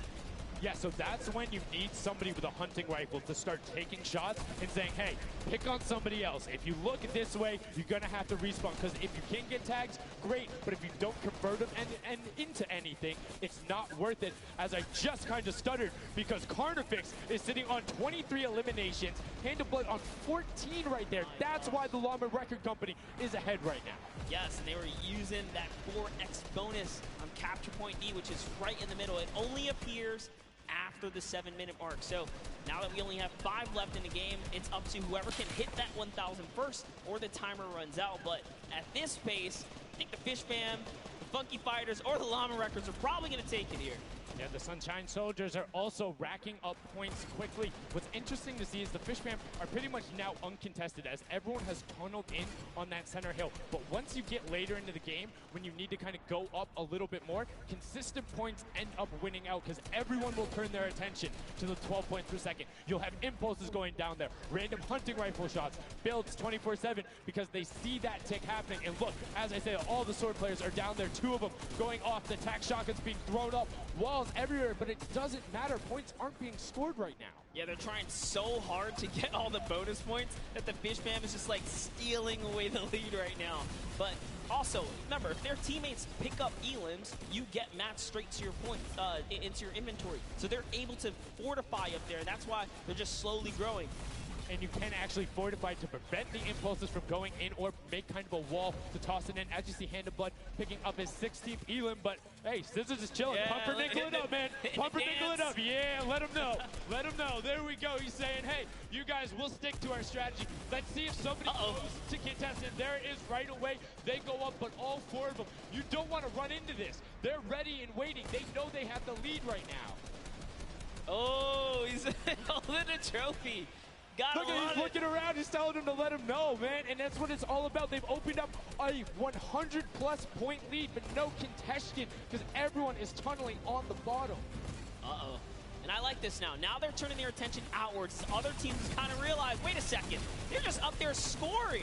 Yeah, so that's when you need somebody with a hunting rifle to start taking shots and saying, hey, pick on somebody else. If you look this way, you're going to have to respawn, because if you can get tags, great, but if you don't convert them and into anything, it's not worth it, as I just kind of stuttered, because Carnifex is sitting on 23 eliminations, Hand of Blood on 14 right there. That's why the Llama Record Company is ahead right now. Yes, and they were using that 4x bonus on Capture Point D, which is right in the middle. It only appears after the 7-minute mark. So now that we only have 5 left in the game, it's up to whoever can hit that 1,000 first or the timer runs out. But at this pace, I think the Fish Fam, the Funky Fighters, or the Llama Records are probably going to take it here. Yeah, the Sunshine Soldiers are also racking up points quickly. What's interesting to see is the Fish Fam are pretty much now uncontested, as everyone has tunneled in on that center hill. But once you get later into the game, when you need to kind of go up a little bit more, consistent points end up winning out, because everyone will turn their attention to the 12 points per second. You'll have impulses going down there, random hunting rifle shots, builds 24/7, because they see that tick happening. And look, as I say, all the sword players are down there, 2 of them going off, the tac shotguns being thrown up, walls fireballs everywhere, but it doesn't matter. Points aren't being scored right now. Yeah, they're trying so hard to get all the bonus points that the Fish Fam is just like stealing away the lead right now. But also, remember, if their teammates pick up elims, you get matched straight to your points, into your inventory. So they're able to fortify up there. That's why they're just slowly growing. And you can actually fortify to prevent the impulses from going in or make kind of a wall to toss it in. As you see, Hand of Blood picking up his 16th elim, but hey, Scissors is chilling. Yeah, Pumpernickel it up, man. Pumpernickel it up. Yeah, let him know. Let him know. There we go. He's saying, hey, you guys, we'll stick to our strategy. Let's see if somebody goes to contest it. There it is right away. They go up, but all four of them, you don't want to run into this. They're ready and waiting. They know they have the lead right now. Oh, he's holding a trophy. Look at he's looking around, he's telling him to let him know, man, and that's what it's all about. They've opened up a 100-plus point lead, but no contestation because everyone is tunneling on the bottom. Uh-oh. And I like this now. Now they're turning their attention outwards. Other teams kind of realize, wait a second, they're just up there scoring.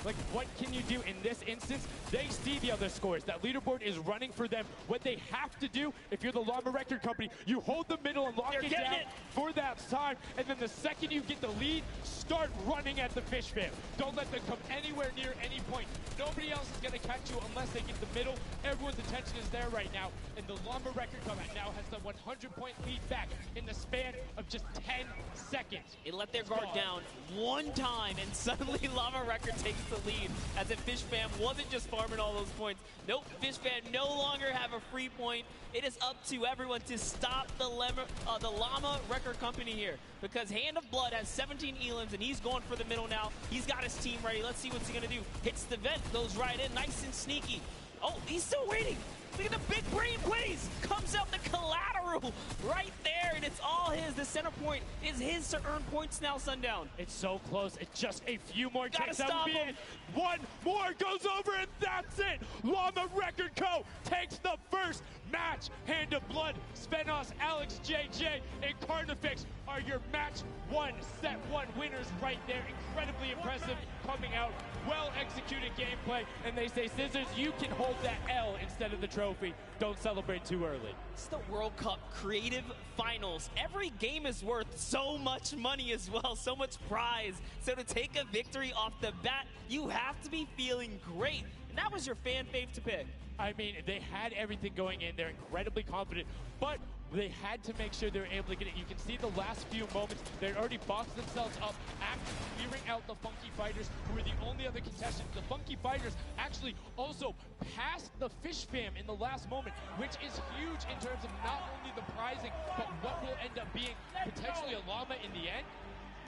Like, what can you do in this instance? They see the other scores. That leaderboard is running for them. What they have to do, if you're the Llama Record Company, you hold the middle and lock it down for that time. And then the second you get the lead, start running at the Fish Fam. Don't let them come anywhere near any point. Nobody else is going to catch you unless they get the middle. Everyone's attention is there right now. And the Llama Record Company now has the 100-point lead back in the span of just 10 seconds. They let their guard down one time, and suddenly Llama Record takes the lead, as if Fish Fam wasn't just farming all those points. Nope, Fish Fam no longer have a free point. It is up to everyone to stop the Llama Record Company here, because Hand of Blood has 17 elims, and he's going for the middle now. He's got his team ready. Let's see what's he going to do. Hits the vent, goes right in, nice and sneaky. Oh, he's still waiting. Look at the big brain plays. Comes out the collateral right there, and it's all his. The center point is his to earn points now, Sundown. It's so close. It's just a few more Gotta kicks. That stop would be him. it. One more goes over, and that's it. Llama Record Co. takes the first match. Hand of Blood, Spenos, Alex JJ, and Carnifex are your match one, set one winners right there. Incredibly impressive coming out. Well-executed gameplay, and they say, Scissors, you can hold that L instead of the trophy. Don't celebrate too early. It's the World Cup Creative Finals. Every game is worth so much money as well, so much prize. So to take a victory off the bat, you have to be feeling great. And that was your fan fave to pick. I mean, they had everything going in. They're incredibly confident, but they had to make sure they were able to get it. You can see the last few moments, they already boxed themselves up after clearing out the Funky Fighters, who were the only other contestants. The Funky Fighters actually also passed the Fish Fam in the last moment, which is huge in terms of not only the prizing, but what will end up being potentially a llama in the end.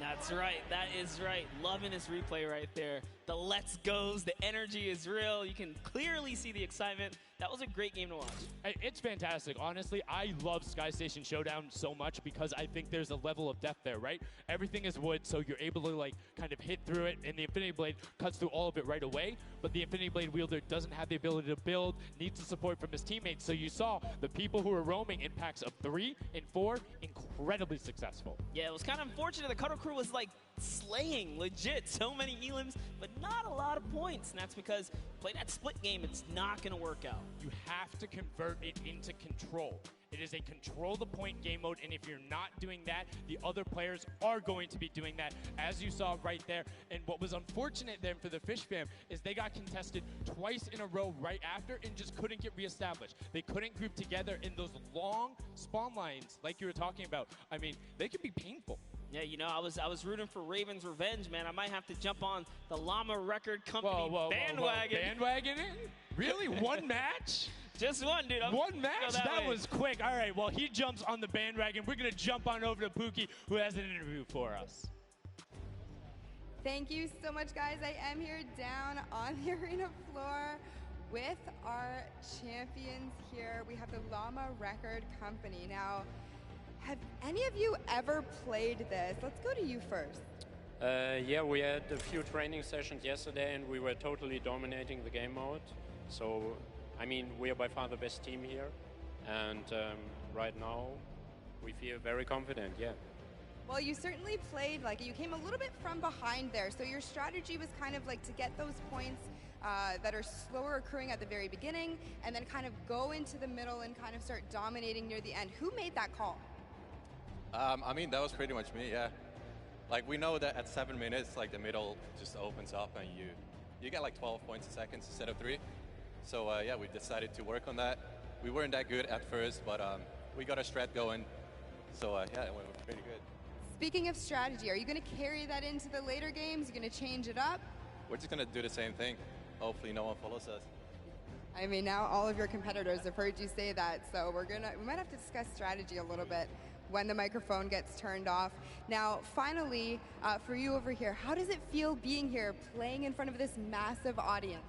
That's right. That is right. Loving this replay right there. The let's goes, the energy is real. You can clearly see the excitement. That was a great game to watch. It's fantastic. Honestly, I love Sky Station Showdown so much because I think there's a level of depth there, right? Everything is wood, so you're able to like kind of hit through it, and the Infinity Blade cuts through all of it right away, but the Infinity Blade wielder doesn't have the ability to build, needs the support from his teammates. So you saw the people who were roaming in packs of 3 and 4, incredibly successful. Yeah, it was kind of unfortunate. The Cutter Crew was like slaying legit so many elims, but not a lot of points, and that's because playing that split game, it's not going to work out. You have to convert it into control. It is a control the point game mode, and if you're not doing that, the other players are going to be doing that, as you saw right there. And what was unfortunate then for the Fish Fam is they got contested twice in a row right after and just couldn't get reestablished. They couldn't group together in those long spawn lines like you were talking about. I mean, they could be painful. Yeah, you know, I was rooting for Raven's revenge, man. I might have to jump on the Llama Record Company bandwagon. Bandwagon it? Really? One match? Just one, dude. One match? That was quick. All right, well, he jumps on the bandwagon. We're going to jump on over to Pookie, who has an interview for us. Thank you so much, guys. I am here down on the arena floor with our champions here. We have the Llama Record Company. Now, have any of you ever played this? Let's go to you first. Yeah, we had a few training sessions yesterday, and we were totally dominating the game mode. So, I mean, we are by far the best team here, and right now we feel very confident, yeah. Well, you certainly played, like, you came a little bit from behind there, so your strategy was kind of like to get those points that are slower occurring at the very beginning and then kind of go into the middle and kind of start dominating near the end. Who made that call? I mean, that was pretty much me, yeah. Like, we know that at 7 minutes, like, the middle just opens up and you get like 12 points a second instead of 3. So, yeah, we decided to work on that. We weren't that good at first, but we got a strat going. So, yeah, it went pretty good. Speaking of strategy, are you going to carry that into the later games? You're going to change it up? We're just going to do the same thing. Hopefully no one follows us. I mean, now all of your competitors have heard you say that, so we might have to discuss strategy a little bit when the microphone gets turned off. Now, finally, for you over here, how does it feel being here, playing in front of this massive audience?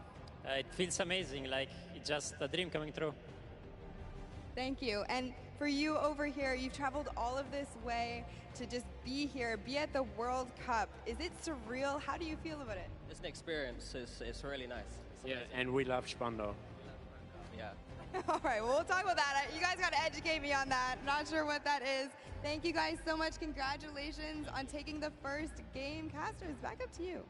It feels amazing, like it's just a dream coming true. Thank you. And for you over here, you've traveled all of this way to just be here, be at the World Cup. Is it surreal? How do you feel about it? It's an experience. It's really nice. Yeah, and we love Spando. Yeah. All right, well, we'll talk about that. You guys got to educate me on that. Not sure what that is. Thank you guys so much. Congratulations on taking the first game. Casters, back up to you.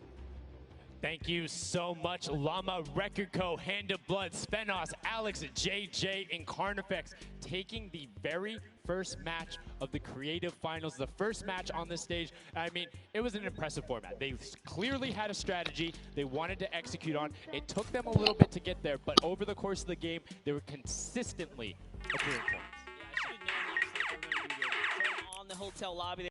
Thank you so much, Llama, Record Co., Hand of Blood, Spenos, Alex, JJ, and Carnifex taking the very first match of the Creative Finals, the first match on this stage. I mean, it was an impressive format. They clearly had a strategy they wanted to execute on. It took them a little bit to get there, but over the course of the game, they were consistently accruing points. Yeah, I should have known that they were going to be good. On the hotel lobby.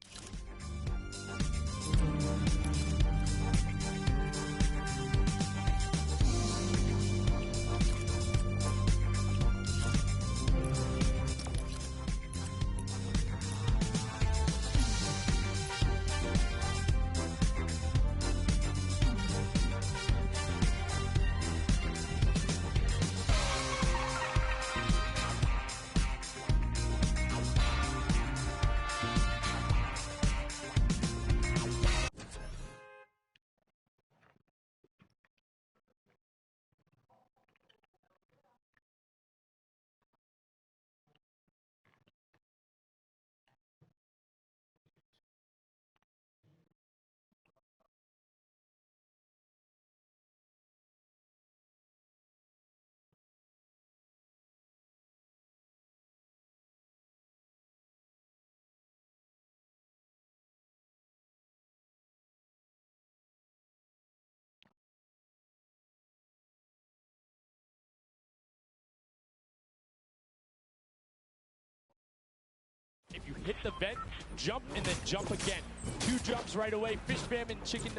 If you hit the vent, jump and then jump again. 2 jumps right away. Fish famine, chicken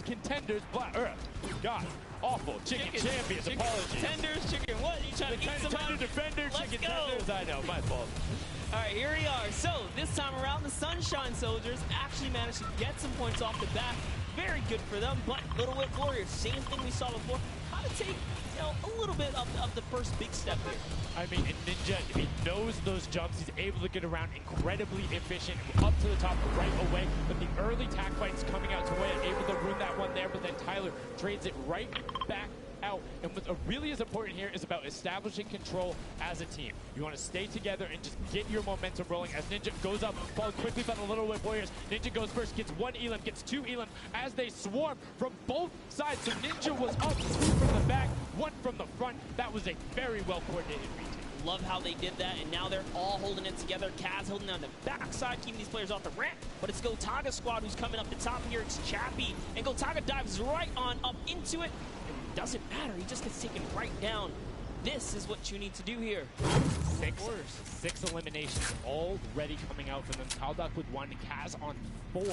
contenders, God, awful. Chicken champions, apologies. Tenders, chicken what? You trying to eat some Tender defender, chicken tenders. I know, my fault. All right, here we are. So this time around, the Sunshine Soldiers actually managed to get some points off the bat. Very good for them, but Little Whip Warriors, same thing we saw before. How to take, a little bit of the first big step here. I mean, and Ninja, he knows those jumps. He's able to get around incredibly efficient, up to the top right away. But the early tack fights coming out to win, able to ruin that one there. But then Tyler trades it right back out. And what really is important here is about establishing control as a team. You want to stay together and just get your momentum rolling as Ninja goes up, followed quickly by the Little Whip Warriors. Ninja goes first, gets 1 elim, gets 2 elim as they swarm from both sides. So Ninja was up 2 from the back, 1 from the front. That was a very well coordinated retake. Love how they did that, and now they're all holding it together. Kaz holding on the backside, keeping these players off the ramp. But it's Gotaga squad who's coming up the top here. It's Chappie, and Gotaga dives right on up into it. It doesn't matter, he just gets taken right down. This is what you need to do here. 6 eliminations already coming out for them. Taldock with 1, Kaz on 4,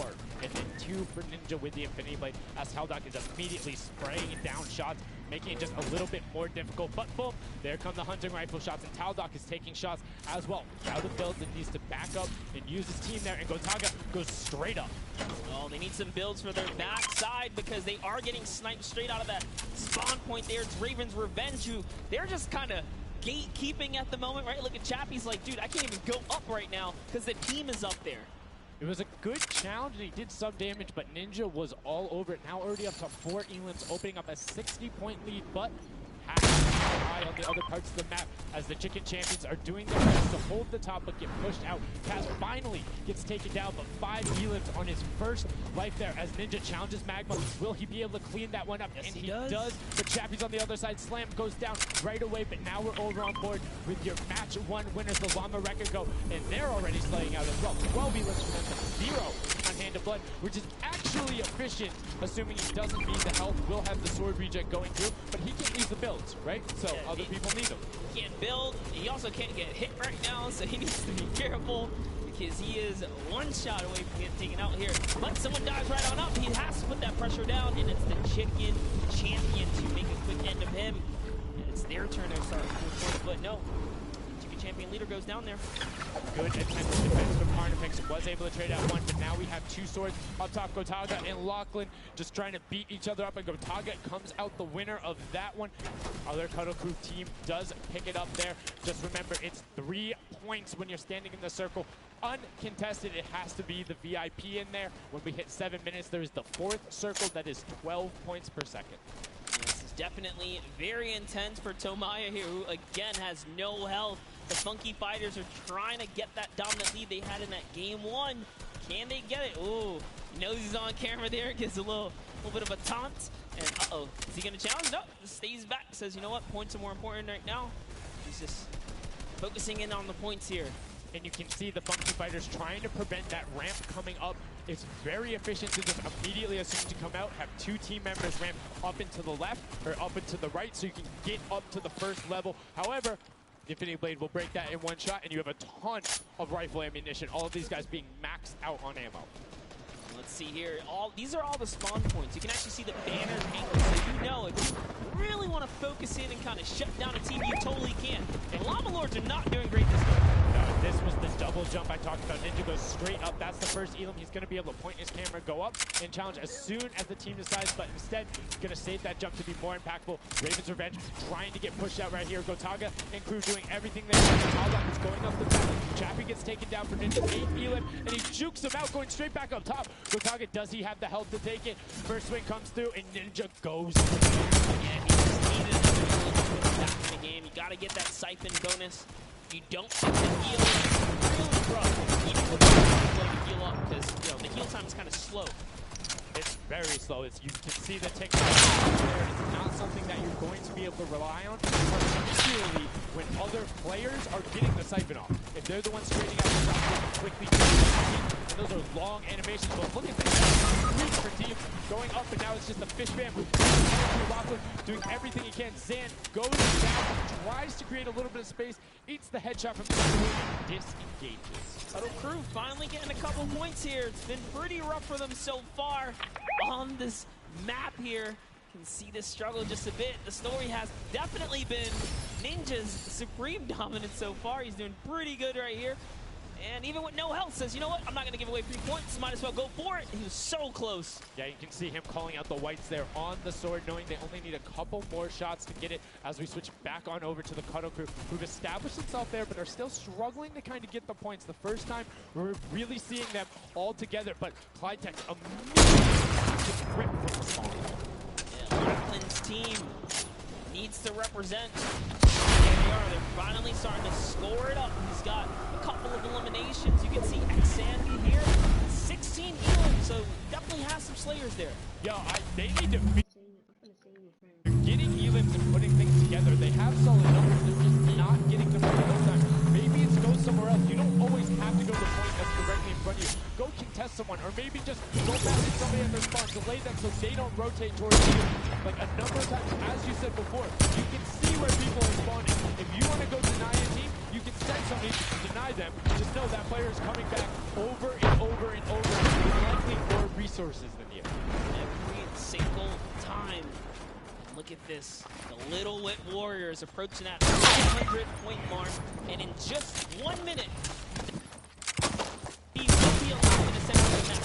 and then 2 for Ninja with the Infinity Blade, as Taldock is immediately spraying down shots, making it just a little bit more difficult. But boom, there come the hunting rifle shots, and Taldock is taking shots as well. Out of builds, and needs to back up and use his team there, and Gotaga goes straight up. Well, they need some builds for their backside because they are getting sniped straight out of that spawn point there. It's Raven's Revenge, who they're just kind of gatekeeping at the moment, right? Look at Chappie's like, dude, I can't even go up right now because the team is up there. It was a good challenge, and he did some damage, but Ninja was all over it. Now already up to 4 elims, opening up a 60-point lead, but has try on the other parts of the map as the Chicken Champions are doing their best to hold the top but get pushed out. Kaz finally gets taken down, but 5 elims on his first life there as Ninja challenges Magma. Will he be able to clean that one up? Yes, and he does. But Chappie's on the other side. Slam goes down right away, but now we're over on board with your match 1 winners, the Llama Wrecker Go, and they're already slaying out as well. 12 elims for them, but 0 on Hand of Blood, which is actually efficient, assuming he doesn't need the health. Will have the sword reject going through, but he can't use the builds, right? So yeah, other people need them. He can't build. He also can't get hit right now, so he needs to be careful because he is 1 shot away from getting taken out here. But someone dives right on up. He has to put that pressure down, and it's the Chicken Champion to make a quick end of him. And it's their turn to start moving forward, but no. Chicken Champion leader goes down there. Good attempt to defense from Carnifex. Was able to trade out 1, but now we have 2 swords up top. Gotaga and Lachlan just trying to beat each other up, and Gotaga comes out the winner of that one. Other Cuddle Crew team does pick it up there. Just remember, it's 3 points when you're standing in the circle. Uncontested, it has to be the VIP in there. When we hit 7 minutes, there's the 4th circle that is 12 points per second. This is definitely very intense for Tomaya here, who again has no health. The Funky Fighters are trying to get that dominant lead they had in that game 1. Can they get it? Ooh, knows he's on camera there, gives a little bit of a taunt. And uh-oh, is he gonna challenge? No, stays back, says, you know what, points are more important right now. He's just focusing in on the points here. And you can see the Funky Fighters trying to prevent that ramp coming up. It's very efficient to just immediately, as soon as you come out, have 2 team members ramp up and to the left or up and to the right so you can get up to the first level. However, Infinity Blade will break that in 1 shot, and you have a ton of rifle ammunition. All of these guys being maxed out on ammo. Let's see here. These are all the spawn points. You can actually see the banners angled, so you know if you really want to focus in and kind of shut down a team, you totally can. And Llama Lords are not doing great this game. This was the double jump I talked about. Ninja goes straight up. That's the first elim. He's going to be able to point his camera, go up, and challenge as soon as the team decides, but instead, he's going to save that jump to be more impactful. Raven's Revenge trying to get pushed out right here. Gotaga and crew doing everything they can. Gotaga is going up the back. Chappie gets taken down for Ninja's 8th elim, and he jukes him out, going straight back up top. Gotaga, does he have the health to take it? First swing comes through, and Ninja goes. Yeah, he just needed it back in the game. You got to get that siphon bonus. You don't get the heal really rough, even with the heal up, because the heal time is kind of slow. It's very slow. You can see the tick there. It's not something that you're going to be able to rely on, particularly when other players are getting the siphon off. If they're the ones trading out the shot quickly, and those are long animations. But look at this. For teams going up, and now it's just a fish bamboo. Doing everything he can. Zan goes down, tries to create a little bit of space, eats the headshot from the and disengages. Cuddle Crew finally getting a couple points here. It's been pretty rough for them so far on this map here. Can see this struggle just a bit. The story has definitely been Ninja's supreme dominance so far. He's doing pretty good right here. And even with no health, says, you know what, I'm not going to give away 3 points. Might as well go for it. He was so close. Yeah, you can see him calling out the whites there on the sword, knowing they only need a couple more shots to get it as we switch back on over to the Cuddle Crew, who've established themselves there, but are still struggling to kind of get the points. The first time we're really seeing them all together, but Clytek immediately just ripped from the spawn. Yeah, Lachlan's team needs to represent. They're finally starting to score it up. He's got a couple of eliminations. You can see Xandy here. 16 elims, so definitely has some slayers there. Yo, they need to be getting elims and putting things together. They have solid numbers. They're just not getting to point this time. Maybe it's go somewhere else. You don't always have to go to the point that's directly in front of you. Go contest someone, or maybe just go message somebody at their spawn, delay them so they don't rotate towards you. Like a number of times, as you said before, you can see where people are spawning. If you want to go deny a team, you can send somebody to deny them. Just know that player is coming back over and over and over with likely more resources than you. Every single time. Look at this. The Little Wit Warriors approaching that 100-point mark, and in just 1 minute, he will be allowed in the center of the map.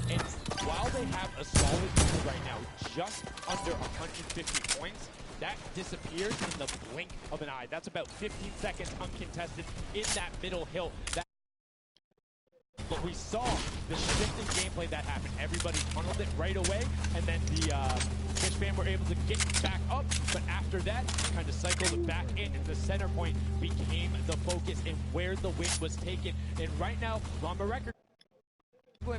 And while they have a solid lead right now, just under 150 points, that disappears in the blink of an eye. That's about 15 seconds uncontested in that middle hill. but we saw the shift in gameplay that happened. Everybody tunneled it right away, and then the Fish Fam were able to get back up, but after that, kind of cycled it back in, and the center point became the focus and where the win was taken. And right now, Llama Record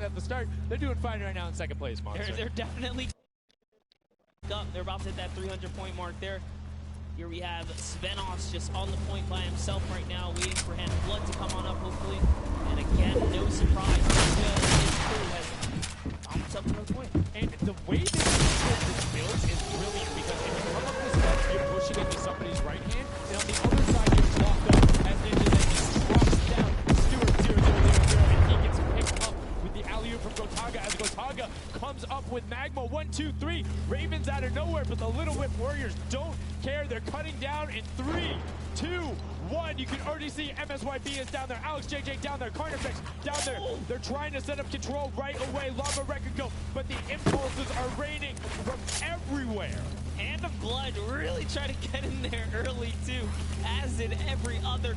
at the start, they're doing fine right now in second place, Monster. They're definitely up. They're about to hit that 300-point mark there. Here we have Svenos just on the point by himself right now, waiting for Hand of Blood to come on up, hopefully. And again, no surprise. His crew has almost up to another point. And the way that this builds is brilliant, because if you come up this step, you're pushing into somebody's right hand, and on the other side, you're locked up as Ninja then drops down Stewart 0-0-0, and he gets picked up with the alley-oop from Gotaga as Gotaga comes up with Magma. 1, 2, 3. Ravens out of nowhere, but the Little Whip Warriors don't care. They're cutting down in 3, 2, 1. You can already see MSYB is down there. Alex JJ down there. Carnifex down there. They're trying to set up control right away. Llama Record go, but the impulses are raining from everywhere. Hand of Blood really tried to get in there early too, as did every other.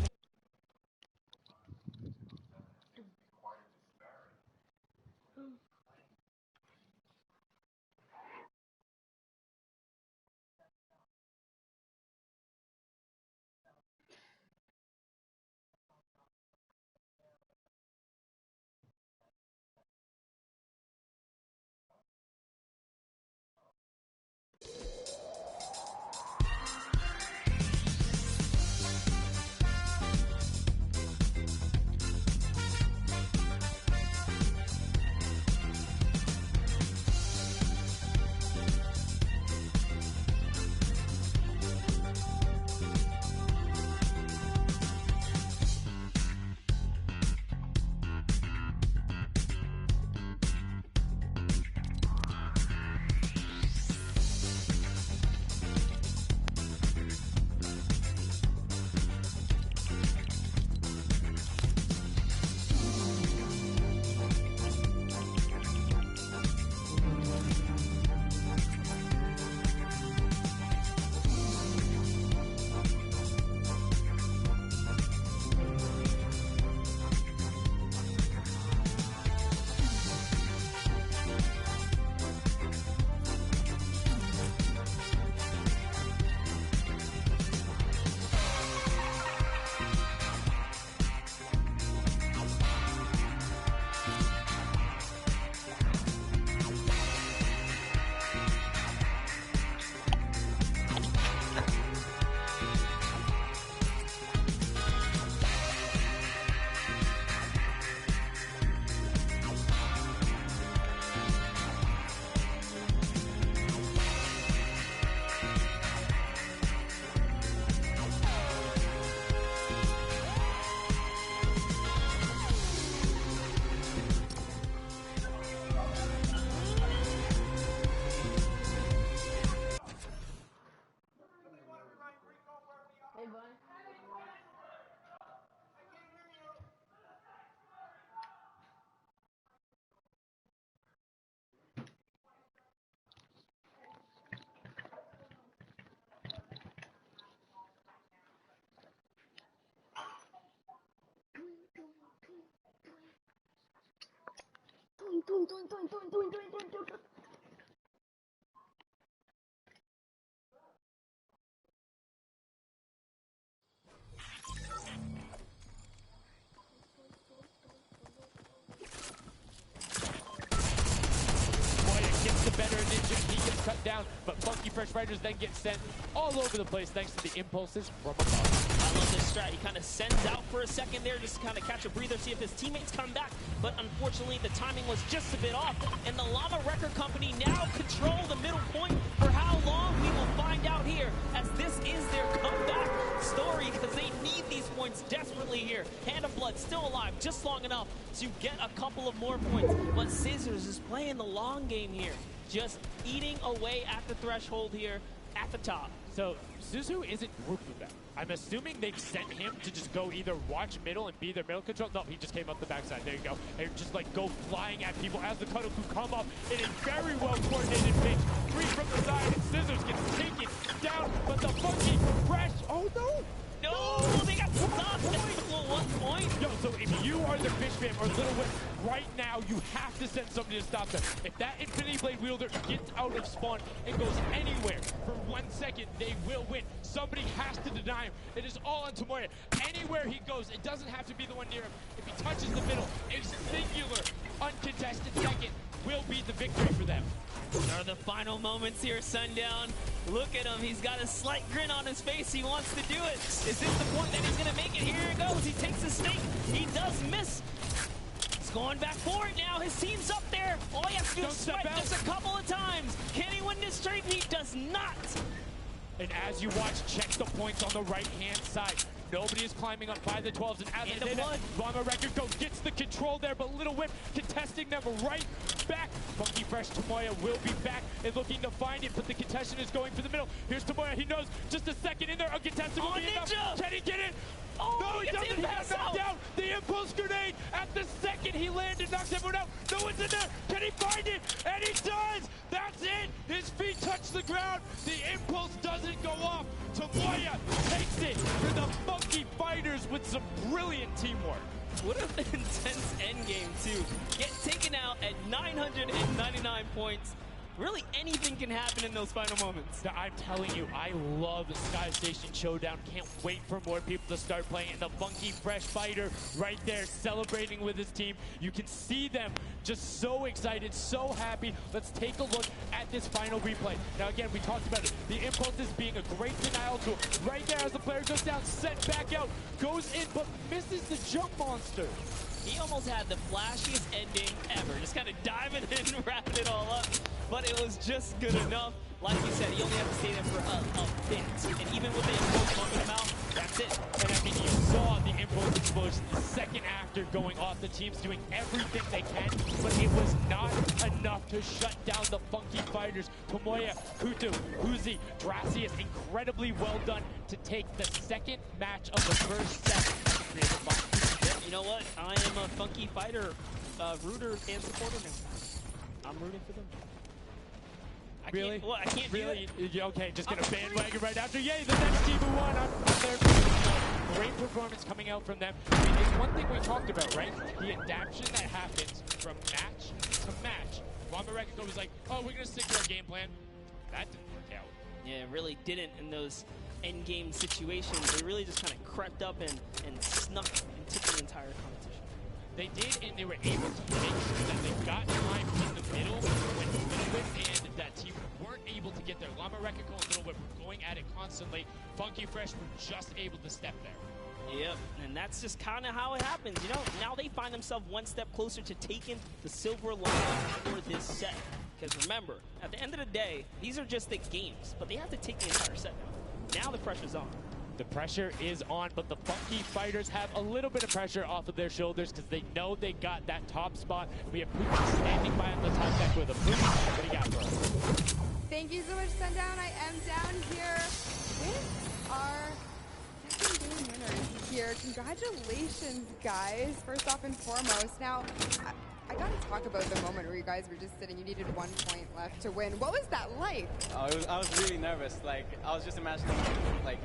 Cut down, but Funky Fresh Riders then get sent all over the place thanks to the impulses from above. I love this strat. He kind of sends out for a second there just to kind of catch a breather, see if his teammates come back. But unfortunately, the timing was just a bit off. And the Llama Record Company now control the middle point. For how long, we will find out here, as this is their comeback story, because they need these points desperately here. Hand of Blood still alive just long enough to get a couple of more points. But Scissors is playing the long game here, just eating away at the threshold here at the top. So Suzu isn't grouped with them. I'm assuming they've sent him to just go either watch middle and be their middle control. No, he just came up the backside. There you go. And just like go flying at people as the Cuddle Crew come up in a very well coordinated pitch. Three from the side, and Scissors gets taken down, but the Funky Fresh. Oh no! No, they got stopped at 1 point. Yo, so if you are the Fish spam or Little Whip, right now you have to send somebody to stop them. If that Infinity Blade wielder gets out of spawn and goes anywhere for 1 second, they will win. Somebody has to deny him. It is all on Tomoya. Anywhere he goes, it doesn't have to be the one near him. If he touches the middle, a singular uncontested second will be the victory for them. These are the final moments here, Sundown. Look at him. He's got a slight grin on his face. He wants to do it. Is this the point that he's going to make it? Here it goes. He takes the stake. He does miss. He's going back for it now. His team's up there. All he has to do is swipe just a couple of times. Can he win this straight? He does not. And as you watch, check the points on the right-hand side. Nobody is climbing up by the 12s, and as they did that, Llama Record Go gets the control there, but Little Whip contesting them right back. Funky Fresh Tomoya will be back and looking to find it, but the contention is going for the middle. Here's Tomoya, he knows just a second in there, uncontested will be enough. Can he get it? Oh, no, he doesn't. He got knocked down. The impulse grenade at the second he landed knocks everyone out. No one's in there. Can he find it? And he does. That's it. His feet touch the ground. The impulse doesn't go off. Tomoya takes it for the Funky Fighters with some brilliant teamwork. What an intense endgame, too. Get taken out at 999 points. Really, anything can happen in those final moments. I'm telling you, I love the Sky Station Showdown. Can't wait for more people to start playing. And the Funky Fresh Fighter right there celebrating with his team. You can see them just so excited, so happy. Let's take a look at this final replay. Now, again, we talked about it. The impulse is being a great denial tool. Right there as the player goes down, sent back out, goes in, but misses the jump monster. He almost had the flashiest ending ever. Just kind of diving in and wrapping it all up. But it was just good enough. Like you said, he only had to stay there for a bit. And even with the impulse bumping him out, that's it. And I mean, you saw the impulse explosion the second after going off. The team's doing everything they can, but it was not enough to shut down the Funky Fighters. Tomoya, Kutu, Uzi, Dracius, incredibly well done to take the second match of the first set. You know what? I am a Funky Fighter rooter and supporter now. I'm rooting for them. I can't really? do it. Okay, just gonna bandwagon right after. Yay, the next team who won. I'm there. Great performance coming out from them. I mean, it's one thing we talked about, right? The adaptation that happens from match to match. Llama Record was like, oh, we're gonna stick to our game plan. That didn't work out. Yeah, it really didn't in those end game situations. They really just kind of crept up and snuck and took the entire competition. They did, and they were able to make sure that they got time in the middle when Little Whip and that team weren't able to get there. Llama Record and Little Whip were going at it constantly. Funky Fresh were just able to step there. Yep, and that's just kind of how it happens. You know, now they find themselves one step closer to taking the silver line for this set. Because remember, at the end of the day, these are just the games, but they have to take the entire set now. Now the pressure's on. The pressure is on, but the Funky Fighters have a little bit of pressure off of their shoulders because they know they got that top spot. We have Putin standing by on the top deck with a Putin. What do you got for us? Thank you so much, Sundown. I am down here with our second game winners here. Congratulations, guys, first off and foremost. Now, I gotta talk about the moment where you guys were just sitting, you needed 1 point left to win. What was that like? I was really nervous. Like, I was just imagining, like,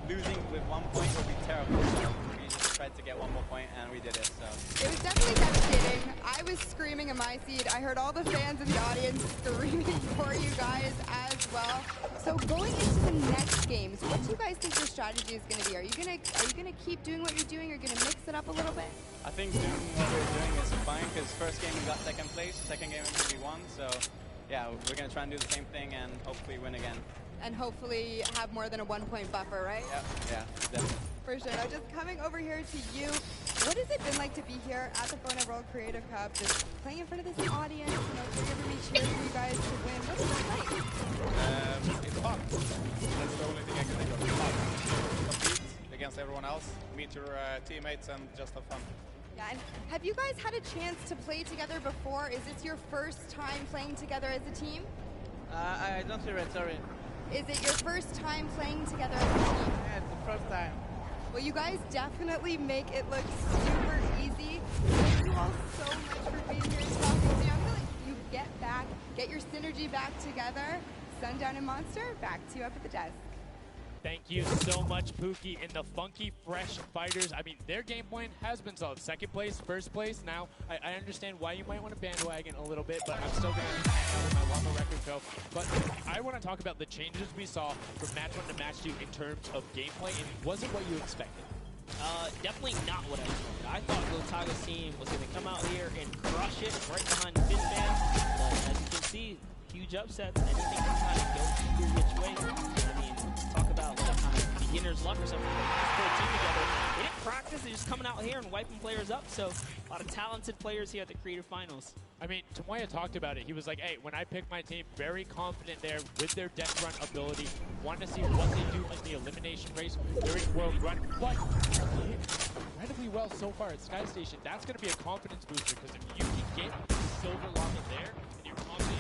losing with 1 point would be terrible. So we just tried to get 1 more point, and we did it. So it was definitely devastating. I was screaming in my seat. I heard all the fans in the audience screaming for you guys as well. So going into the next games, what do you guys think your strategy is going to be? Are you gonna keep doing what you're doing? Or going to mix it up a little bit? I think doing what we're doing is fine because first game we got second place, second game we won. So yeah, we're going to try and do the same thing and hopefully win again. And hopefully have more than a 1 point buffer, right? Yeah, definitely. For sure. Now, just coming over here to you, what has it been like to be here at the Fortnite World Creative Cup, just playing in front of this audience, you know, for everybody cheering for you guys to win? What's it like? It's fun. That's the only thing I can think of. It's fun. Compete against everyone else, meet your teammates, and just have fun. Yeah, and have you guys had a chance to play together before? Is this your first time playing together as a team? I don't hear it, sorry. Is it your first time playing together as a team? Yeah, it's the first time. Well, you guys definitely make it look super easy. Thank you all so much for being here and talking to me. I'm gonna let you get back, get your synergy back together. Sundown and Monster, back to you up at the desk. Thank you so much, Pookie. And the Funky Fresh Fighters, I mean, their game plan has been solid. Second place, first place. Now, I understand why you might want to bandwagon a little bit, but I'm still going to hang out with my Llama record co. But I want to talk about the changes we saw from match 1 to match 2 in terms of gameplay, and it wasn't what you expected. Definitely not what I expected. I thought Gotaga's team was going to come out here and crush it right behind Fishman. But as you can see, huge upsets. Anything can kind of go either which way. I mean, talk about kind of beginner's luck or something. Just put a team together. They didn't practice. They're just coming out here and wiping players up. So a lot of talented players here at the Creative Finals. I mean, Tomoya talked about it. He was like, hey, when I pick my team, very confident there with their death run ability. Want to see what they do in the elimination race during World Run. But incredibly well so far at Sky Station. That's going to be a confidence booster because if you can get Silver Llama there and you're confident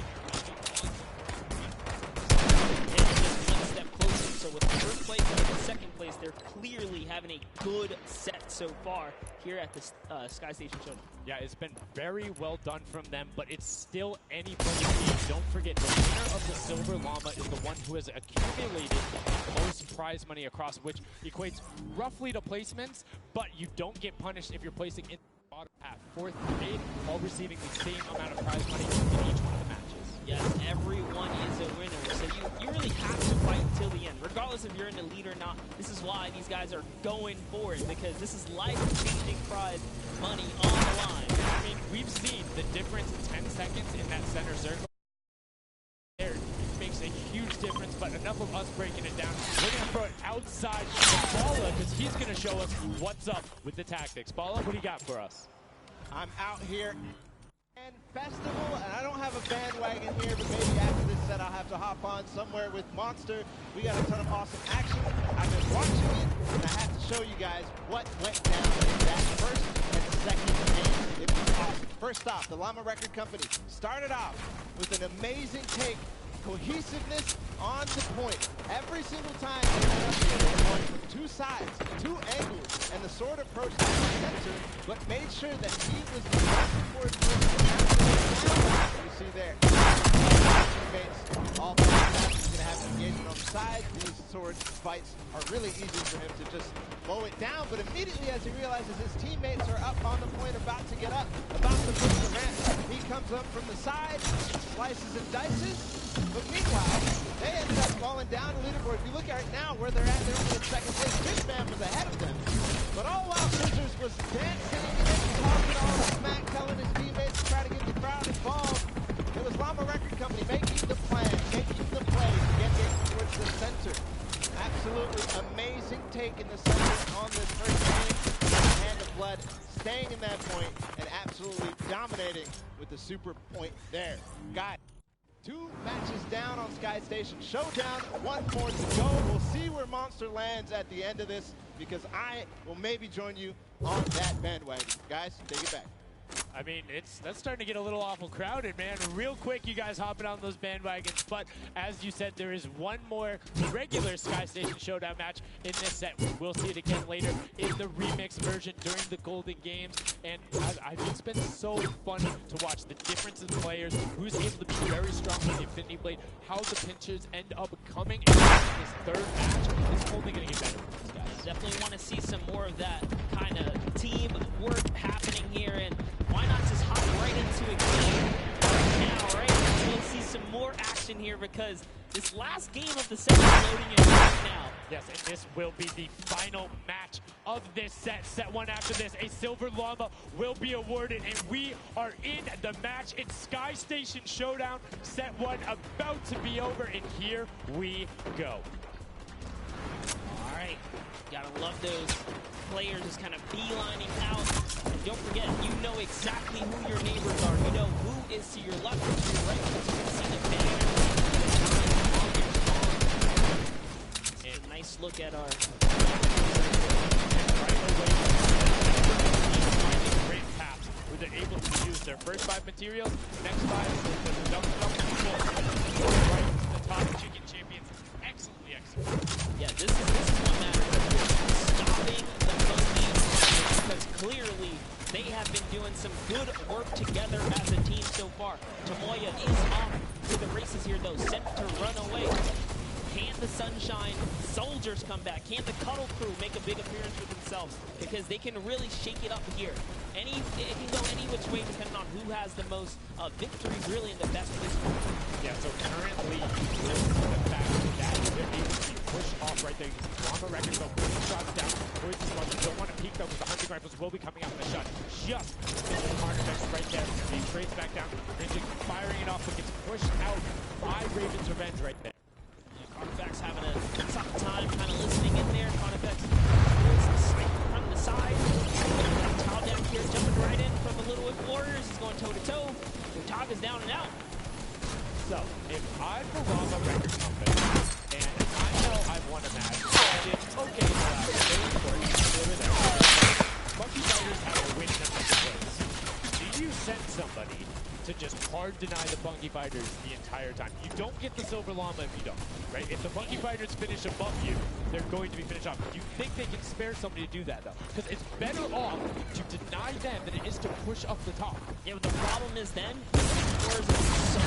So with the first place and the second place, they're clearly having a good set so far here at the Sky Station Showdown. Yeah, it's been very well done from them, but it's still anybody's game. Don't forget, the winner of the Silver Llama is the one who has accumulated the most prize money across, which equates roughly to placements, but you don't get punished if you're placing in the bottom half. Fourth grade, all receiving the same amount of prize money in each one of the matches. Yes, everyone is a winner, so you really have to fight until the end. Regardless if you're in the lead or not, this is why these guys are going for it, because this is life-changing prize money on the line. I mean, we've seen the difference in 10 seconds in that center circle. There makes a huge difference, but enough of us breaking it down. We're going to throw it outside to Bala, because he's going to show us what's up with the tactics. Bala, what do you got for us? I'm out here and festival, and I don't have a bandwagon here, but maybe after this set I'll have to hop on somewhere with Monster. We got a ton of awesome action. I've been watching it, and I have to show you guys what went down in that first and second game. It was awesome. First off, the Llama Record Company started off with an amazing take. Cohesiveness on the point. Every single time they went up here, they were going from two sides, two angles, and the sword approach to the center, but made sure that he was the most important person. You see there. Teammates, all players going to have an engagement on the side. These sword fights are really easy for him to just mow it down, but immediately as he realizes his teammates are up on the point, about to get up, about to push the ramp, he comes up from the side, slices and dices. But meanwhile, they ended up falling down the leaderboard. If you look at it now, where they're at, they're only in second place. Fishman was ahead of them. But all while Scissors was dancing and talking all the smack, telling his teammates to try to get the crowd involved, it was Llama Record Company making the plan, making the play to get it towards the center. Absolutely amazing take in the center on this first game. Hand of Blood staying in that point and absolutely dominating with the super point there. Guys. 2 matches down on Sky Station Showdown, 1 more to go. We'll see where Monster lands at the end of this, because I will maybe join you on that bandwagon. Guys, take it back. I mean, that's starting to get a little awful crowded, man. Real quick, you guys hopping on those bandwagons. But as you said, there is one more regular Sky Station Showdown match in this set. We'll see it again later in the remix version during the Golden Games. And it's been so fun to watch the difference in players, who's able to be very strong with the Infinity Blade, how the pinchers end up coming in this third match is only going to get better for these guys. Definitely want to see some more of that kind of team work happening here, and why not just hop right into a game right now, right? We'll see some more action here, because this last game of the set is loading in right now. Yes, and this will be the final match of this set. Set 1 after this, a Silver Llama will be awarded, and we are in the match. It's Sky Station Showdown. Set 1 about to be over, and here we go. All right, gotta love those players just kind of beelining out. And don't forget, you know exactly who your neighbors are. You know who is to your left and to your right. You can see the banner. And a nice look at our great taps, where they're able to use their first 5 materials, next 5 with the double people. Right to the top chicken champions. Excellently executed. Yeah, this is what matters. Stopping the Monkeys, because clearly they have been doing some good work together as a team so far. Tomoya is off to the races here, though, set to run away. Hand the Sunshine Soldiers come back? Can the Cuddle Crew make a big appearance for themselves? Because they can really shake it up here. It can go any which way depending on who has the most victories really in the best position. Yeah, so currently, the fact that they're able to push off right there. Llama Records go shots down towards the smoke. You don't want to peek though because the hunting rifles will be coming out in the shot. Just Artifacts right there. Being traced back down. Ninja firing it off, but gets pushed out by Raven's Revenge right there. Artifacts having a tough time kind of listening in there. Artifacts from the side. Tau down here jumping right in from the Little Whip Warriors. He's going toe to toe. Taga's down and out. So, if I'm the Llama Record Company, and I know I've won a match, and it's okay to allow it, very important, Monkey Fighters have a win in a place. Do you send somebody to just hard deny the Funky Fighters the entire time? You don't get the Silver Llama if you don't, right? If the Funky Fighters finish above you, they're going to be finished off. You think they can spare somebody to do that, though? Because it's better off to deny them than it is to push up the top. Yeah, but the problem is then, Wars is so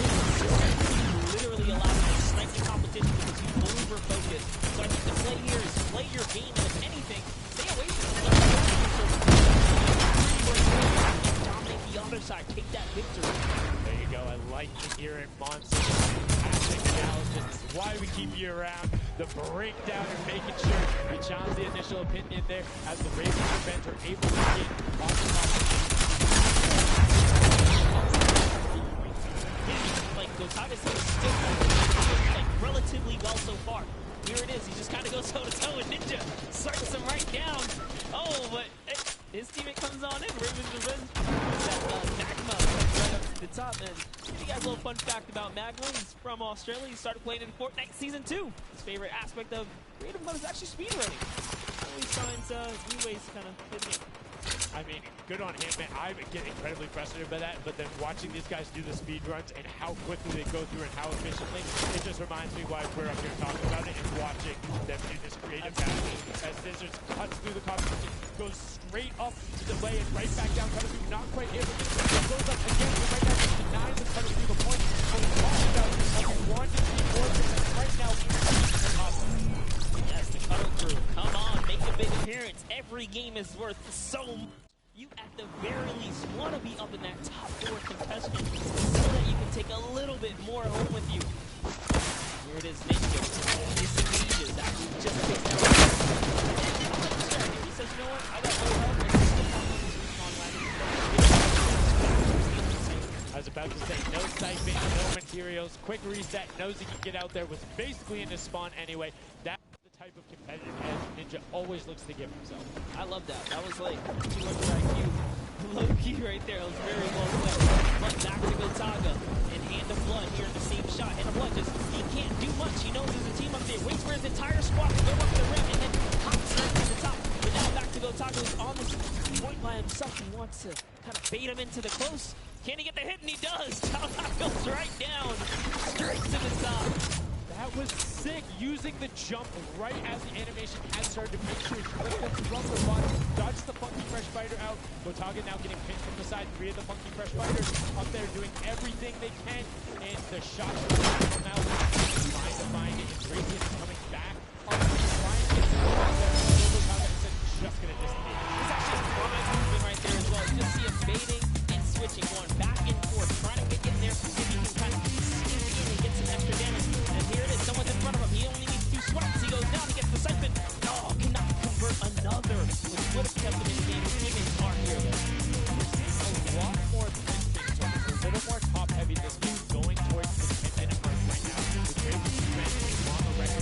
literally allow you to snipe the competition because you over-focus. So I think the play here is play your game, and if anything, stay away from it. Dominate the other side, take that victory. There you go. I like to hear it, Monster. Fantastic analysis. This is why we keep you around. The breakdown and making sure you challenge the initial opinion there as the Ravens Revenge are able to get on the top. Like, Gotaga's still like relatively well so far. Here it is. He just kind of goes toe to toe with Ninja. Circles him right down. Oh, but his teammate comes on in. Raven's Revenge. That Magma right up to the top. And give you guys a little fun fact about Magma. He's from Australia. He started playing in Fortnite Season 2. His favorite aspect of creative mode is actually speedrunning. Always finds new ways to kind of fit in. I mean, good on him, man. I get incredibly frustrated by that, but then watching these guys do the speed runs and how quickly they go through and how efficiently, it just reminds me why we're up here talking about it and watching them do this creative battle as Scissors cuts through the competition, goes straight up to the way and right back down, cutter through, not quite able to, goes up again, but right now just denies the cutter through the point. So we're talking about having 1 to 3 more right now. Yes, the Cuddle Crew, come on, make a big appearance. Every game is worth so much. You, at the very least, want to be up in that top 4 contestant so that you can take a little bit more home with you. Here it is, Ninja. Disengages after he just takes down. He says, you know what? I got no help. I was about to say, no siphon, no materials, quick reset, knows he can get out there, was basically in his spawn anyway. That's the type of competitive edge Ninja always looks to give himself. I love that. That was like 200 IQ. Low-key right there. It was very well played. But back to Gotaga. And Hand of Blood here in the same shot. Hand of Blood just, he can't do much. He knows there's a team up there. Waits for his entire squad to go up the rim and then hops right to the top. But now back to Gotaga, who's on this point by himself. He wants to kind of bait him into the close. Can he get the hit? And he does. Tao goes right down. Straight to the top. That was sick, using the jump right as the animation had started to make sure he flipped it from the bottom, dodged the Funky Fresh Fighter out. Gotaga now getting pinned from the side. 3 of the Funky Fresh Fighters up there doing everything they can, and the shots are come out. Trying to find it, and Radiant is coming back up, trying to get to the back there. Gotaga is just going to disappear. There's actually a prime movement right there as well. You just see him baiting and switching, going back and forth, trying to get in there, see if he can kind of sneak in and get some extra damage. And here it is, someone's in front of him. He only needs 2 swipes. He goes down, he gets the siphon. Oh, cannot convert another, which would have kept him in the game. His teammates are here, though. A lot more things, a little more top heavy this game, going towards the 10-minute mark right now. The Ravens Revenge is on the record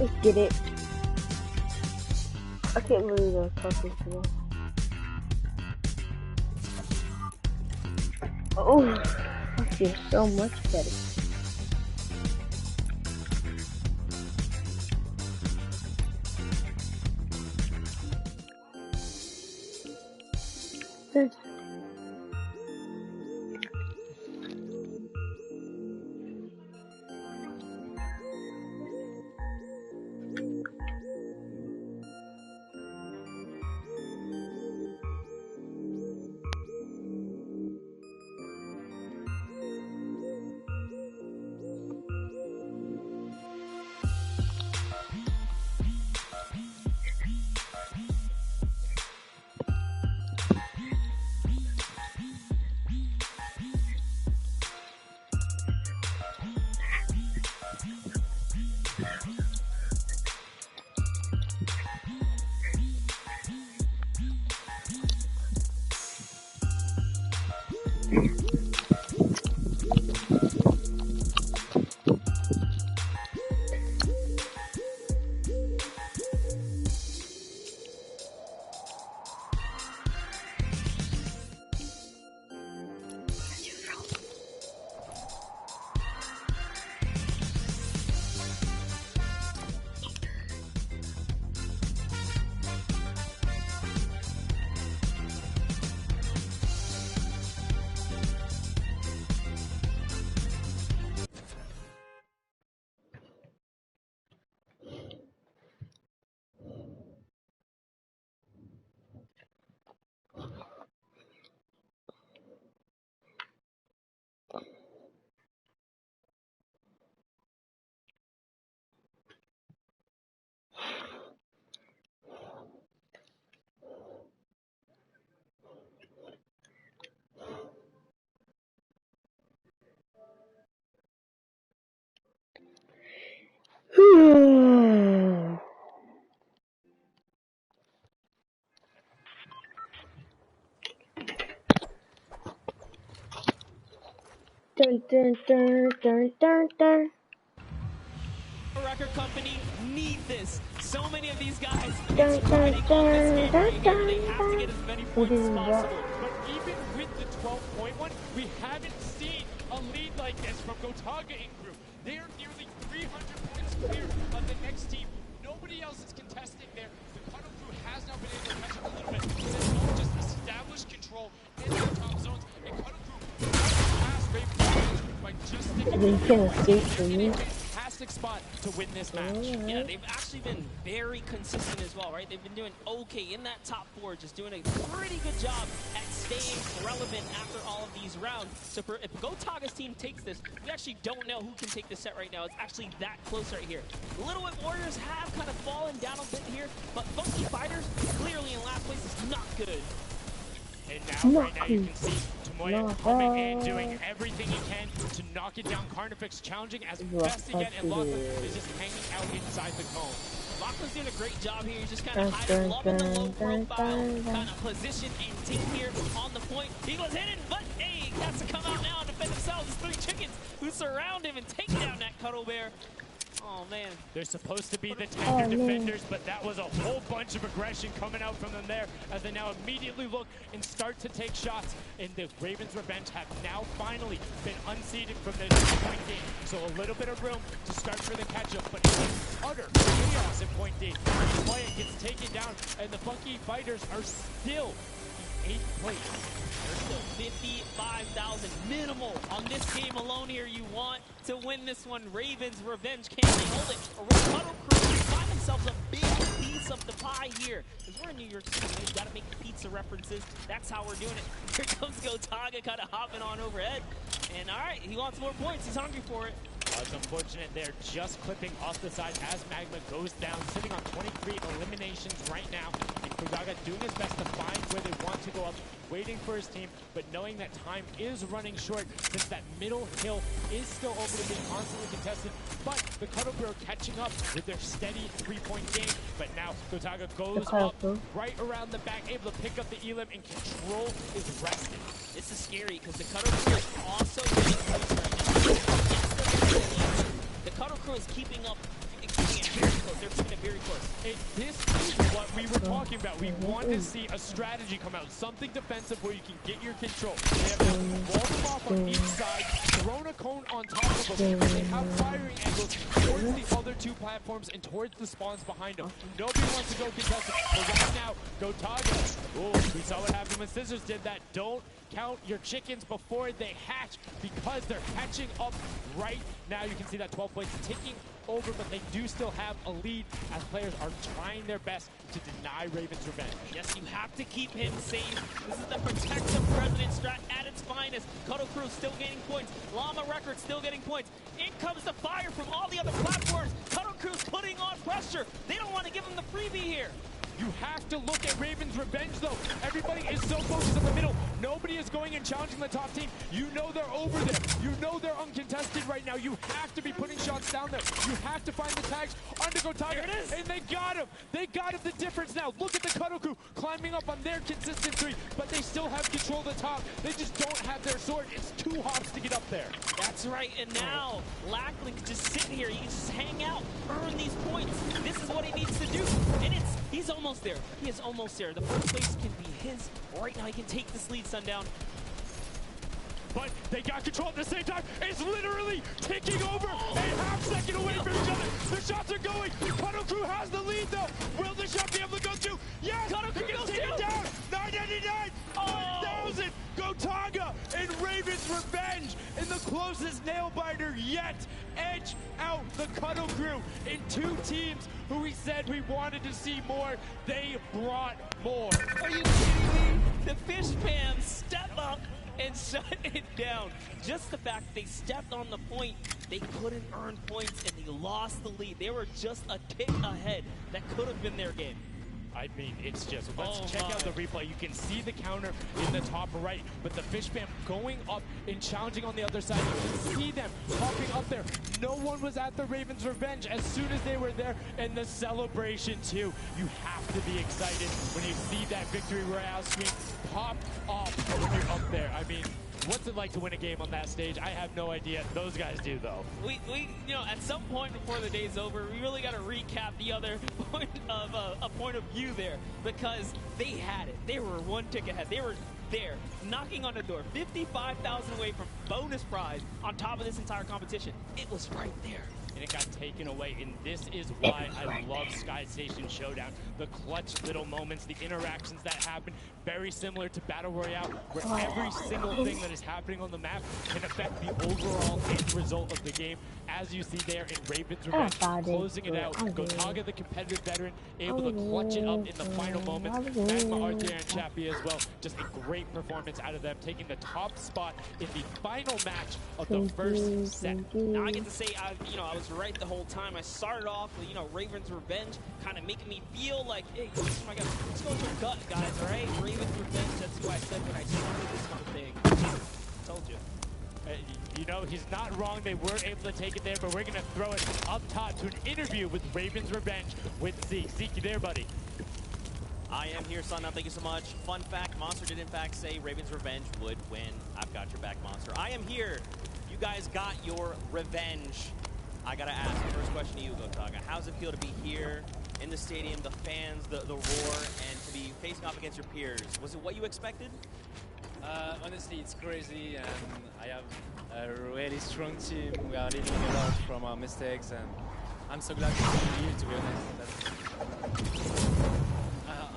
Let's get it. I can't believe they're talking to me. Oh, I feel so much better. Dun dun dun dun dun dun. Record company need this. So many of these guys, it's riding on this game right here. They have to get as many points as possible. But even with the 12-point one, we haven't seen a lead like this from Gotaga in group. They are nearly 300 points clear of the next team. Nobody else is contesting there. The Cuddle Crew has now been able to catch up a little bit. They've just established control in the top zones. And Cuddle Crew has by just sticking to fantastic spot to win this match. Yeah, they've actually been very consistent as well, right? They've been doing okay in that top four, just doing a pretty good job at staying relevant after all of these rounds. So if Gotaga's team takes this, we actually don't know who can take this set right now. It's actually that close right here. Little Whip Warriors have kind of fallen down a bit here, but Funky Fighters clearly in last place is not good. And now, right now, you can see Tomoya coming in, doing everything he can to knock it down. Carnifex challenging as best he can, and Lachlan is just hanging out inside the cone. Lachlan's doing a great job here. He's just kind of hiding, loving the low profile kind of position and team here on the point. He was hidden, but hey, he has to come out now and defend themselves. There's 3 chickens who surround him and take down that Cuddle Bear. Oh, man. They're supposed to be the tanker defenders, but that was a whole bunch of aggression coming out from them there as they now immediately look and start to take shots. And the Ravens Revenge have now finally been unseated from the point D. So a little bit of room to start for the catch-up, but utter chaos in point D. Tomoya gets taken down, and the Funky Fighters are still in 8th place. There's still 55,000 minimal on this game alone here. You want to win this one. Ravens Revenge, can they hold it? Or will Cuddle Crew find themselves a big piece of the pie here? Because we're in New York City, we've got to make pizza references. That's how we're doing it. Here comes Gotaga kind of hopping on overhead. And all right, he wants more points. He's hungry for it. It's unfortunate they're just clipping off the side as Magma goes down, sitting on 23 eliminations right now. And Kugaga doing his best to find where they want to go up, waiting for his team, but knowing that time is running short since that middle hill is still open to be constantly contested. But the Cuddle Crew are catching up with their steady 3-point game. But now Gotaga goes up right around the back, able to pick up the Elim, and control is rested. This is scary because the Cuddle Crew is also getting points right now. The Cuddle Crew is keeping up, getting very close. They're keeping it very close. This is what we were talking about. We want to see a strategy come out, something defensive where you can get your control. They have walled them off on each side, thrown a cone on top of them, and they have firing angles towards the other two platforms and towards the spawns behind them. Nobody wants to go contested, but right now, Gotaga. Oh, we saw what happened when Scissors did that. Don't count your chickens before they hatch because they're catching up right now. You can see that 12 points ticking over, but they do still have a lead as players are trying their best to deny Raven's revenge. Yes, you have to keep him safe. This is the protective President strat at its finest. Cuddle Crew still gaining points. Llama Records still getting points. In comes the fire from all the other platforms. Cuddle Crew's putting on pressure. They don't want to give him the freebie here. You have to look at Raven's revenge, though. Everybody is so focused in the middle. Nobody is going and challenging the top team. You know they're over there. You know they're uncontested right now. You have to be putting shots down there. You have to find the tags under Gotaga. There it is. And they got him. They got him. The difference now. Look at the Cuddle Crew climbing up on their consistent three, but they still have control of the top. They just don't have their sword. It's 2 hops to get up there. That's right, and now Lackling can just sit here. He can just hang out, earn these points. This is what he needs to do, and he's almost there. He is almost there. The first place can be his. Right now, he can take this lead, Sundown. But they got control at the same time. It's literally ticking over. A half second away from each other. The shots are going. Cuddle Crew has the lead, though. Will the shot be able to go through? Yes! Cuddle Crew He goes can take it through. down. 999. 1,000. Gotaga and Raven's revenge in the closest nail biter yet. Edge out the Cuddle Crew in 2 teams who we said we wanted to see more. They brought more. Are you kidding me? The fish pan step up and shut it down. Just the fact they stepped on the point, they couldn't earn points and they lost the lead. They were just a tick ahead. That could have been their game. I mean, it's just, let's check out the replay. You can see the counter in the top right, but the fish spam going up and challenging on the other side. You can see them popping up there. No one was at the Ravens' revenge as soon as they were there, and the celebration too. You have to be excited when you see that victory royale screen pop off when you're up there. I mean, what's it like to win a game on that stage? I have no idea. Those guys do, though. We you know, at some point before the day's over, we really got to recap the other point of a point of view there, because they had it. They were 1 tick ahead. They were there, knocking on the door, 55,000 away from bonus prize on top of this entire competition. It was right there. And it got taken away, and this is why I love Sky Station Showdown. The clutch little moments, the interactions that happen, very similar to Battle Royale, where every single thing that is happening on the map can affect the overall end result of the game. As you see there in Raven's Revenge, closing it out. Gotaga, the competitive veteran, able to clutch it up in the final moments. Magma, Arthur, and Chappie as well. Just a great performance out of them, taking the top spot in the final match of the first set. Now I get to say, I was right the whole time. I started off with, Raven's Revenge, kind of making me feel like, hey, oh my God, let's go to gut, guys, all right? Raven's Revenge, that's who I said when I started this whole thing. Told you. He's not wrong. They weren't able to take it there, but we're going to throw it up top to an interview with Raven's Revenge with Zeke. Zeke, you there, buddy? I am here, Sundown. Thank you so much. Fun fact, Monster did in fact say Raven's Revenge would win. I've got your back, Monster. I am here. You guys got your revenge. I gotta ask, first question to you, Gotaga. How's it feel to be here in the stadium, the fans, the roar, and to be facing off against your peers? Was it what you expected? Honestly, it's crazy, and I have a really strong team. We are learning a lot from our mistakes, and I'm so glad to be here, to be honest.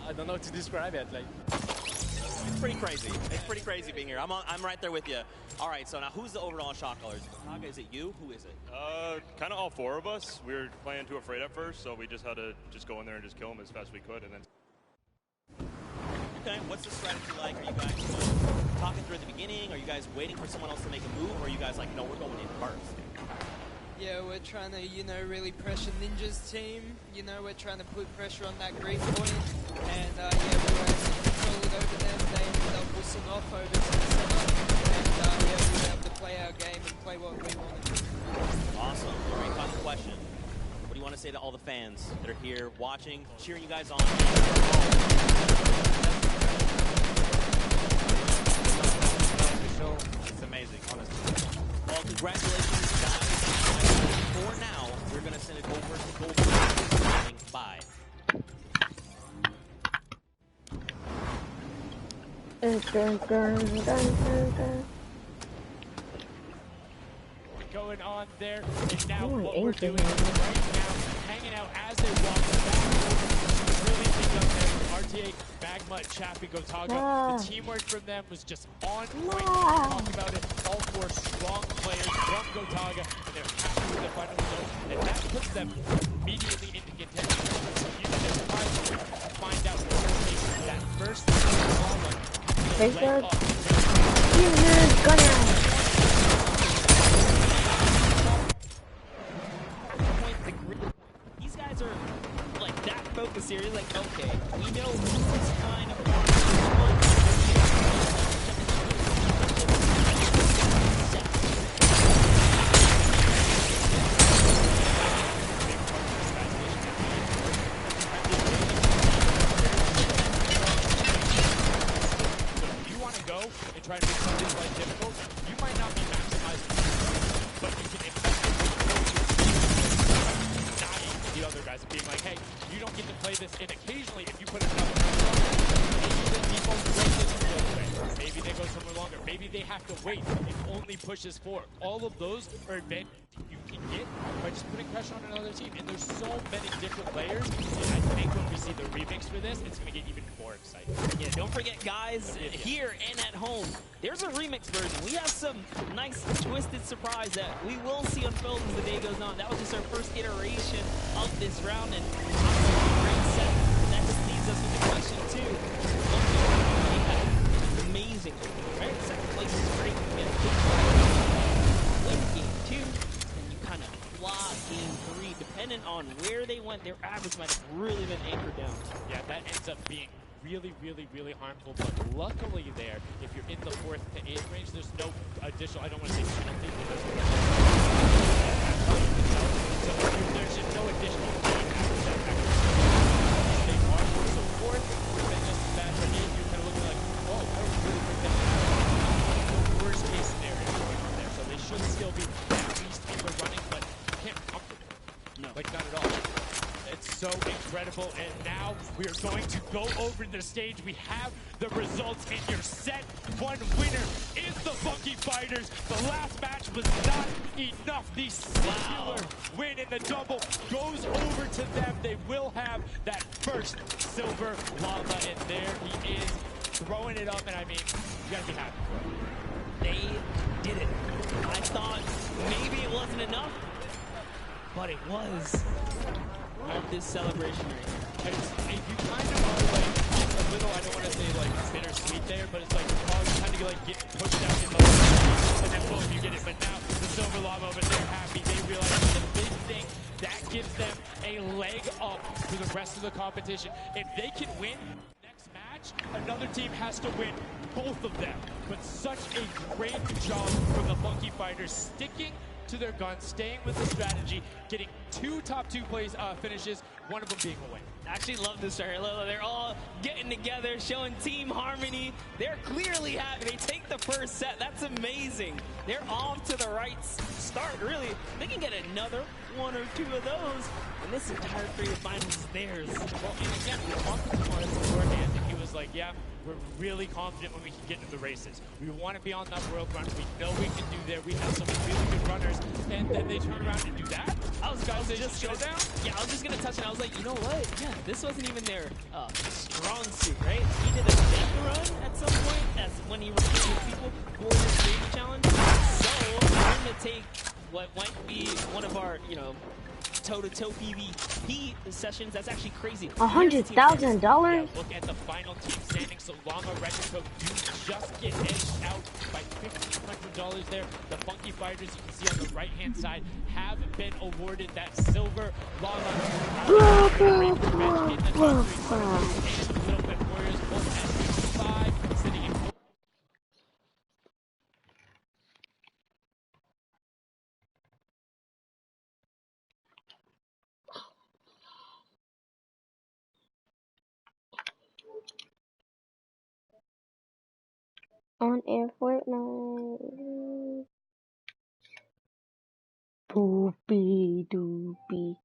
I don't know how to describe it. It's pretty crazy. It's pretty crazy being here. I'm right there with you. All right, so now who's the overall shot callers? Gotaga, is it you? Who is it? Kind of all 4 of us. We were playing too afraid at first, so we just had to go in there and just kill them as fast as we could, and then. Okay, what's the strategy like? Are you guys talking through at the beginning? Are you guys waiting for someone else to make a move? Or are you guys like, no, we're going in first? Yeah, we're trying to, really pressure Ninja's team. We're trying to put pressure on that green point. And, yeah, we were able to control it over them. They ended up pushing off over to the center. And, yeah, we were able to play our game and play what we wanted. Awesome. Great final question. What do you want to say to all the fans that are here watching, cheering you guys on? It's amazing, honestly. Well, congratulations, guys. for now, we're going to send it over to Golden. Bye. Going on there, and now what we're doing right now, hanging out as they walk back. Really big up there. RTA, Magma, Chappy, Gotaga. The teamwork from them was just on point. We talked about it. All four strong players from Gotaga, and they're happy with the final result. And that puts them immediately into contention. You can surprise you to find out what they're facing. That first These guys are like that focused here. He's like, okay, we know who's kind of and try to make something quite difficult, you might not be maximizing but you can expect dying the other guys and being like, hey, you don't get to play this, and occasionally if you put enough pressure on them, maybe the default break isn't the other way. Maybe they go somewhere longer. Maybe they have to wait. It only pushes forward. All of those are advantages you can get by just putting pressure on another team, and there's so many different layers, and I think when we see the remix for this, it's going to get even more exciting. Yeah, don't forget, guys, here and at home, there's a remix version. We have some nice twisted surprise that we will see unfold as the day goes on. That was just our first iteration of this round, and obviously a great set. And that just leaves us with the question, too. Amazing. Right? Second place is great. Win game 2, and you kind of flop game 3. Depending on where they went, their average might have really been anchored down. Yeah, that ends up being really, really, really harmful, but luckily there, if you're in the 4th to 8th range, there's no additional, I don't want to say penalty, because so there's just no additional game after that. They are so 4th, then just that for you kind of looking like, oh, that was really good. The worst case scenario going on there, so they should still be at least in the running, but you can't be comfortable. No. Like, not at all. It's so incredible, and now we're going to go over the stage. We have the results, and your set 1 winner is the Funky Fighters. The last match was not enough. The singular win in the double goes over to them. They will have that first silver llama, and there he is throwing it up, and I mean, you gotta be happy. They did it. I thought maybe it wasn't enough, but it was. Of this celebration right here. You kind of are like a little, I don't want to say like bittersweet there, but it's like, oh, you kind of like get pushed out in the and then boom, you get it. But now the silver llama, but they're happy. They realize the big thing that gives them a leg up to the rest of the competition. If they can win next match, another team has to win both of them. But such a great job from the Funky Fighters, sticking to their guns, staying with the strategy, getting 2 top 2 plays finishes, one of them being a win. I actually love this right here. They're all getting together, showing team harmony. They're clearly happy. They take the first set. That's amazing. They're off to the right start, really. They can get another 1 or 2 of those, and this entire creative finals is theirs. Well, and again, we talked to Martin beforehand, and he was like, yeah, we're really confident when we can get into the races. We want to be on that world run. We know we can do there. We have some really good runners, and then they turn around and do that. I was just showdown. Yeah, I was just gonna touch it. I was like, you know what? Yeah, this wasn't even their strong suit, right? He did a big run at some point. That's when he was with people for the stage challenge. So I'm gonna take what might be one of our, toe-to-toe PvP sessions. That's actually crazy. $100,000? Yeah, look at the final team standing. So Llama Retro do just get edged out by $1,500 there. The Funky Fighters, you can see on the right-hand side, have been awarded that silver Llama. And the Little Bit Warriors both at 65, sitting in on air Fortnite. Soupy doopy.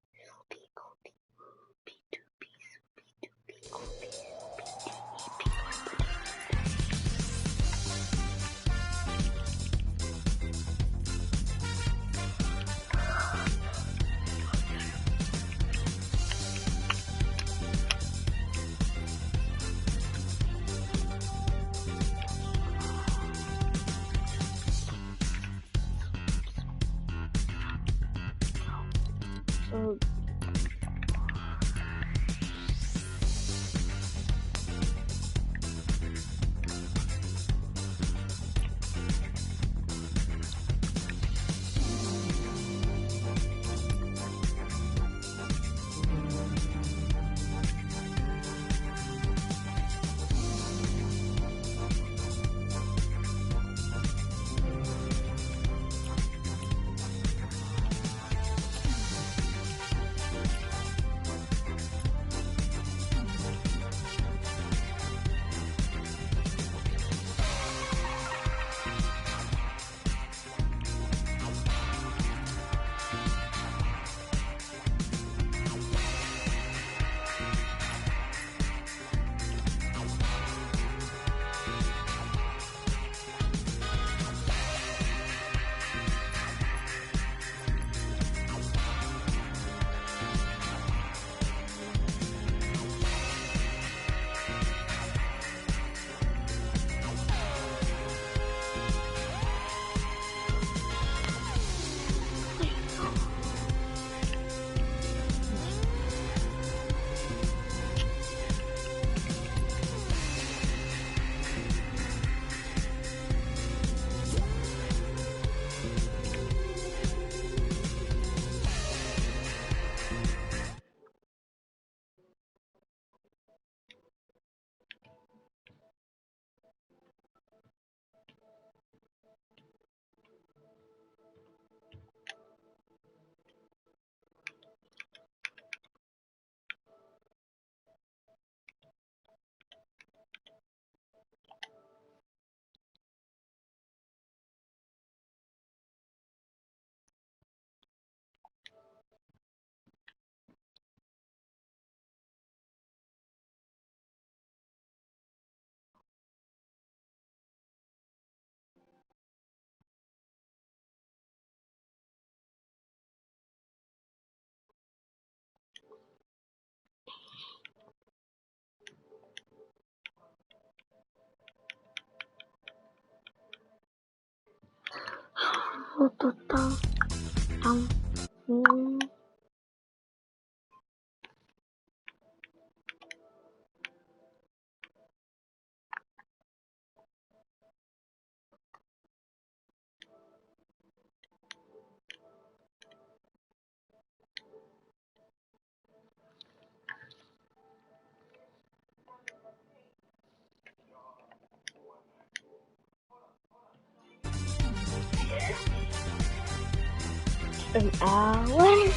An hour?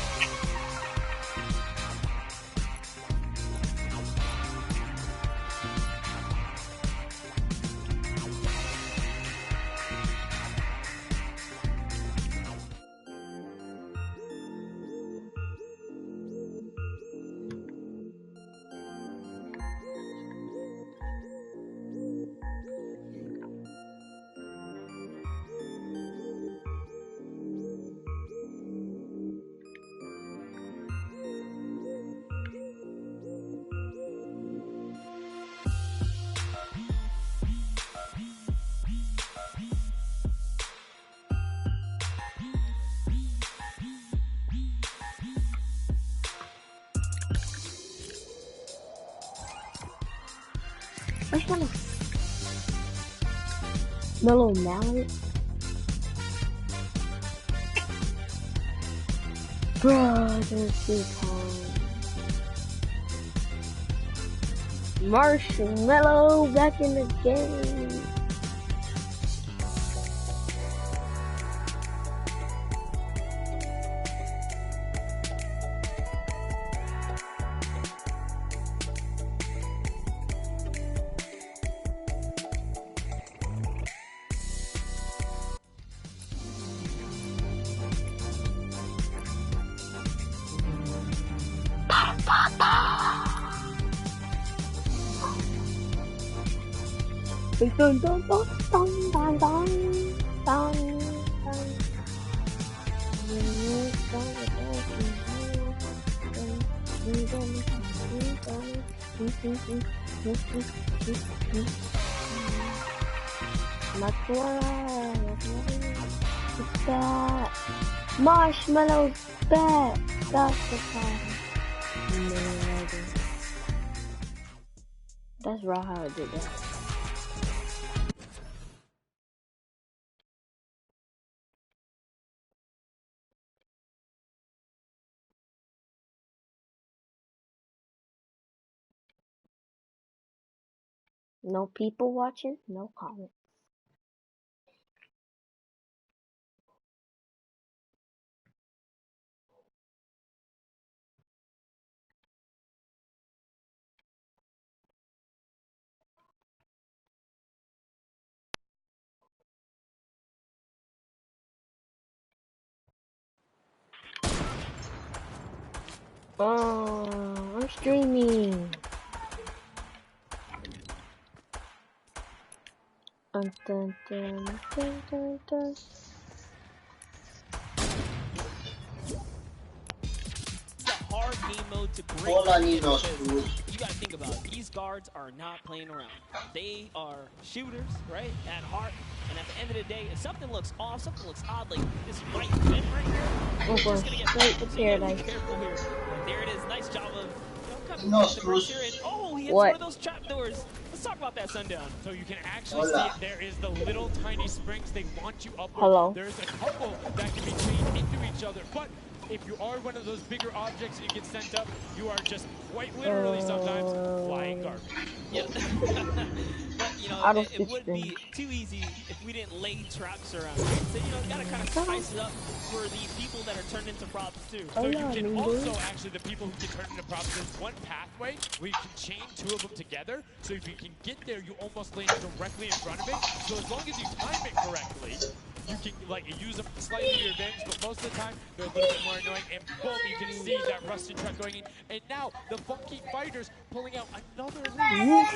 Where's Mellow? Mellow Mallet? Brothers is home. Marshmallow back in the game. Dun, dun, dun, dun, dun, dun, dun, dun. What's that? Marshmallows back. That's the problem. That's raw how I did that. No people watching, no comments. Oh, I'm streaming. Dun, dun, dun, dun, dun, dun. It's a hard game mode to break. Hola, because niños. you gotta think about it. These guards are not playing around. They are shooters, right, at heart. And at the end of the day, if something looks off, something looks odd, like this white vent right here, Oh, you're just gonna get straight to so you gotta be paradise. careful here. There it is. Nice job of kind of No, the brakes here. And, oh, he hits What? one of those trapdoors. Let's talk about that, Sundown. So you can actually Hola. see it. There is the little tiny springs. They launch you upward. Hello. There's a couple that can be chained into each other. But if you are one of those bigger objects and you get sent up, you are just quite literally sometimes flying garbage. Yeah. But, you know, Out of it would system. be too easy if we didn't lay traps around it. So, you know, you gotta kind of spice it up for the people that are turned into props, too. So you can also, actually, the people who can turn into props, there's one pathway where you can chain two of them together. So if you can get there, you almost land directly in front of it. So as long as you time it correctly, you can like use them slightly to your advantage, but most of the time they're a little bit more annoying. And boom, you can see that rusted truck going in. And now the funky fighters pulling out another lead.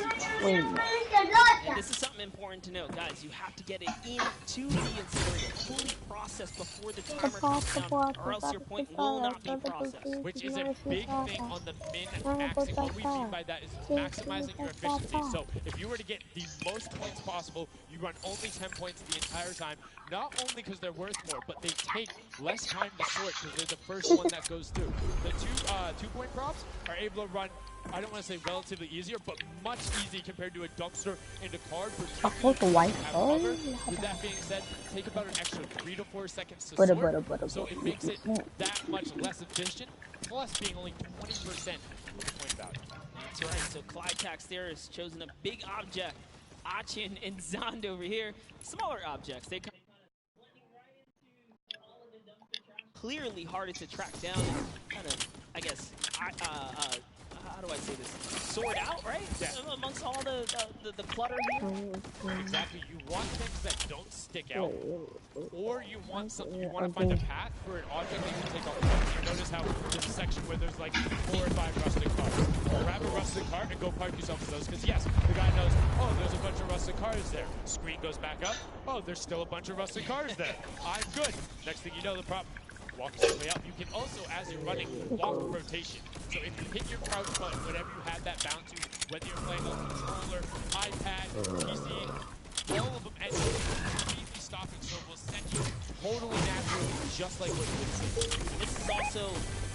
And this is something important to note, guys. You have to get it into the incinerator, fully processed before the timer comes down, or else your point will not be processed. Which is a big thing on the min-maxing. What we mean by that is maximizing your efficiency. So if you were to get the most points possible, you run only 10 points the entire time. Not only because they're worth more, but they take less time to sort because they're the first one that goes through. The two-point props are able to run, I don't want to say relatively easier, but much easier compared to a dumpster and a card. With that being said, take about an extra 3 to 4 seconds to sort, so it makes it that much less efficient, plus being only 20% of the point value. That's right, so Clytax there has chosen a big object. Achin and Zond over here, smaller objects. They clearly harder to track down and kind of, I guess, how do I say this? Sort out, right? Yeah. Amongst all the clutter here. Exactly. You want things that don't stick out, or you want something. You want to find a path for an object that you can take off. You notice how there's a section where there's like 4 or 5 rusted cars. Grab a rusted car and go park yourself for those. Because yes, the guy knows. Oh, there's a bunch of rusted cars there. Screen goes back up. Oh, there's still a bunch of rusted cars there. I'm good. Next thing you know, the prop walks your way up. You can also, as you're running, walk rotation. So if you hit your crouch button, whatever you have that bound to, whether you're playing on controller, iPad, PC, all of them, and easy stopping, so will set you totally naturally, just like what you would see. This is also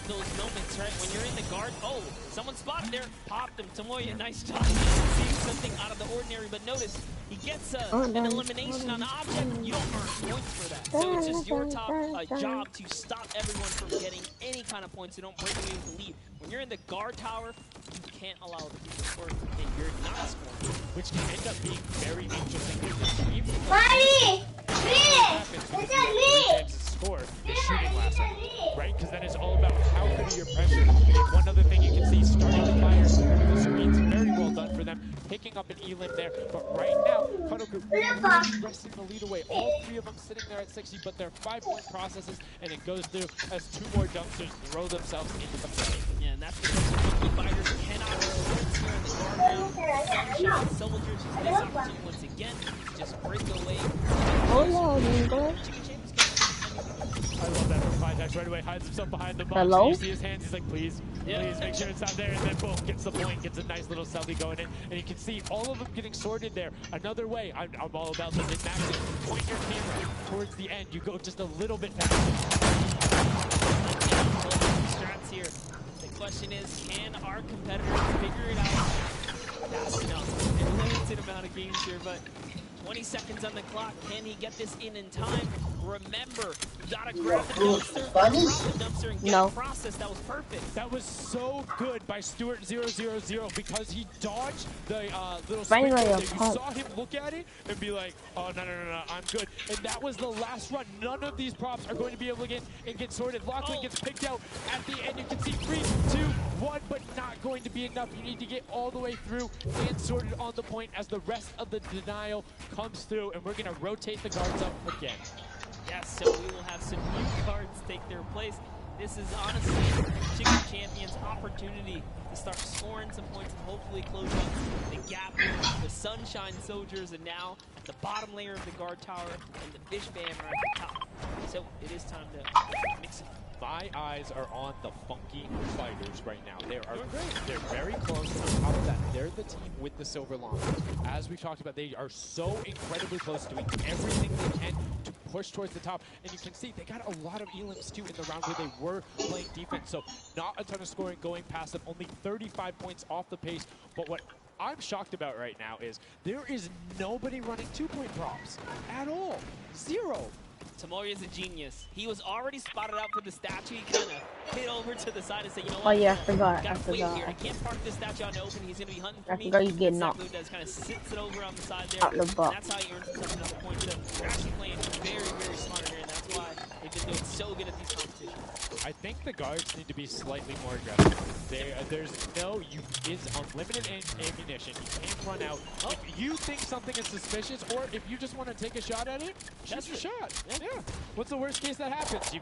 those moments, right? When you're in the guard, oh, someone spotted there, popped him. Tomoya, nice job. Seeing something out of the ordinary, but notice, he gets an elimination on the object. You don't earn points for that. So it's just your top job to stop everyone from getting any kind of points, so don't break away with the lead. When you're in the guard tower, you can't allow the people to score, and you're not scoring. Which can end up being very interesting in this game. Score is shooting last round, right? Because then it's all about how good are your pressure. One other thing you can see, starting to fire through the screens, very well done for them, picking up an elim there. But right now, Cuddle wresting the lead away. All 3 of them sitting there at 60, but they're 5-point processes, and it goes through as 2 more dumpsters throw themselves into the play. Yeah, and that's because the rookie fighters cannot resist here in the guard round. Sunshine Soldiers use this opportunity once again. again to just break away. Hello, Ninja. I love that from Clitex right away, hides himself behind the box. Hello? And you see his hands, he's like, please, please make sure it's not there. And then boom, gets the point, gets a nice little selfie going in. And you can see all of them getting sorted there. Another way, I'm all about the min-maxing. Point your camera towards the end. You go just a little bit faster. Strats here. The question is, can our competitors figure it out fast enough? A limited amount of games here, but 20 seconds on the clock. Can he get this in time? Remember, you gotta grab the dumpster, drop the dumpster, and get a process. That was perfect. That was so good by Stuart000 because he dodged the little Finally, spin a there. You pump. saw him look at it and be like, oh, no, I'm good. And that was the last run. None of these props are going to be able to get sorted. Lockley gets picked out at the end. You can see 3, 2, 1, but not going to be enough. You need to get all the way through and sorted on the point as the rest of the denial comes through, and we're going to rotate the guards up again. Yes, so we will have some new cards take their place. This is honestly Chicken Champion's opportunity to start scoring some points and hopefully close up the gap with the Sunshine Soldiers and now at the bottom layer of the guard tower and the Fish Band right at the top. So it is time to mix it. My eyes are on the Funky Fighters right now. They're very close. On top of that, they're the team with the silver llama. As we talked about, they are so incredibly close, doing everything they can to push towards the top. And you can see they got a lot of elims too in the round where they were playing defense. So not a ton of scoring going past them. Only 35 points off the pace. But what I'm shocked about right now is there is nobody running 2-point props at all. Zero. Tamori is a genius. He was already spotted out for the statue. He kind of hit over to the side and said, you know what? Oh yeah, I forgot. Gotta wait here. I can't park this statue out in the open. He's going to be hunting for me. I forgot he's getting knocked. Does kind of sits it over on the side there. Out the box. That's how he earns himself another point. So they're actually playing very, very smart here, and that's why they've been doing so good at these competitions. I think the guards need to be slightly more aggressive. It's unlimited ammunition. You can't run out. If you think something is suspicious, or if you just want to take a shot at it, shoot your shot. Yeah. What's the worst case that happens? You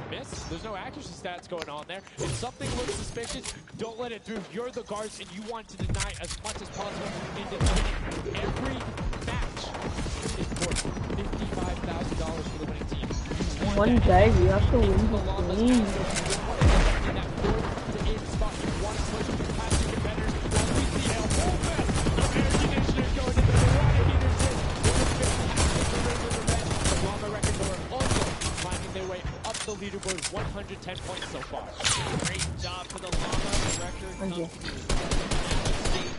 miss. There's no accuracy stats going on there. If something looks suspicious, don't let it through. You're the guards, and you want to deny as much as possible. And denying every match is important. $55,000 for the winning team. One day you have to win the game. The leaderboard, 110 points so far. Great job for the Llama. The record comes to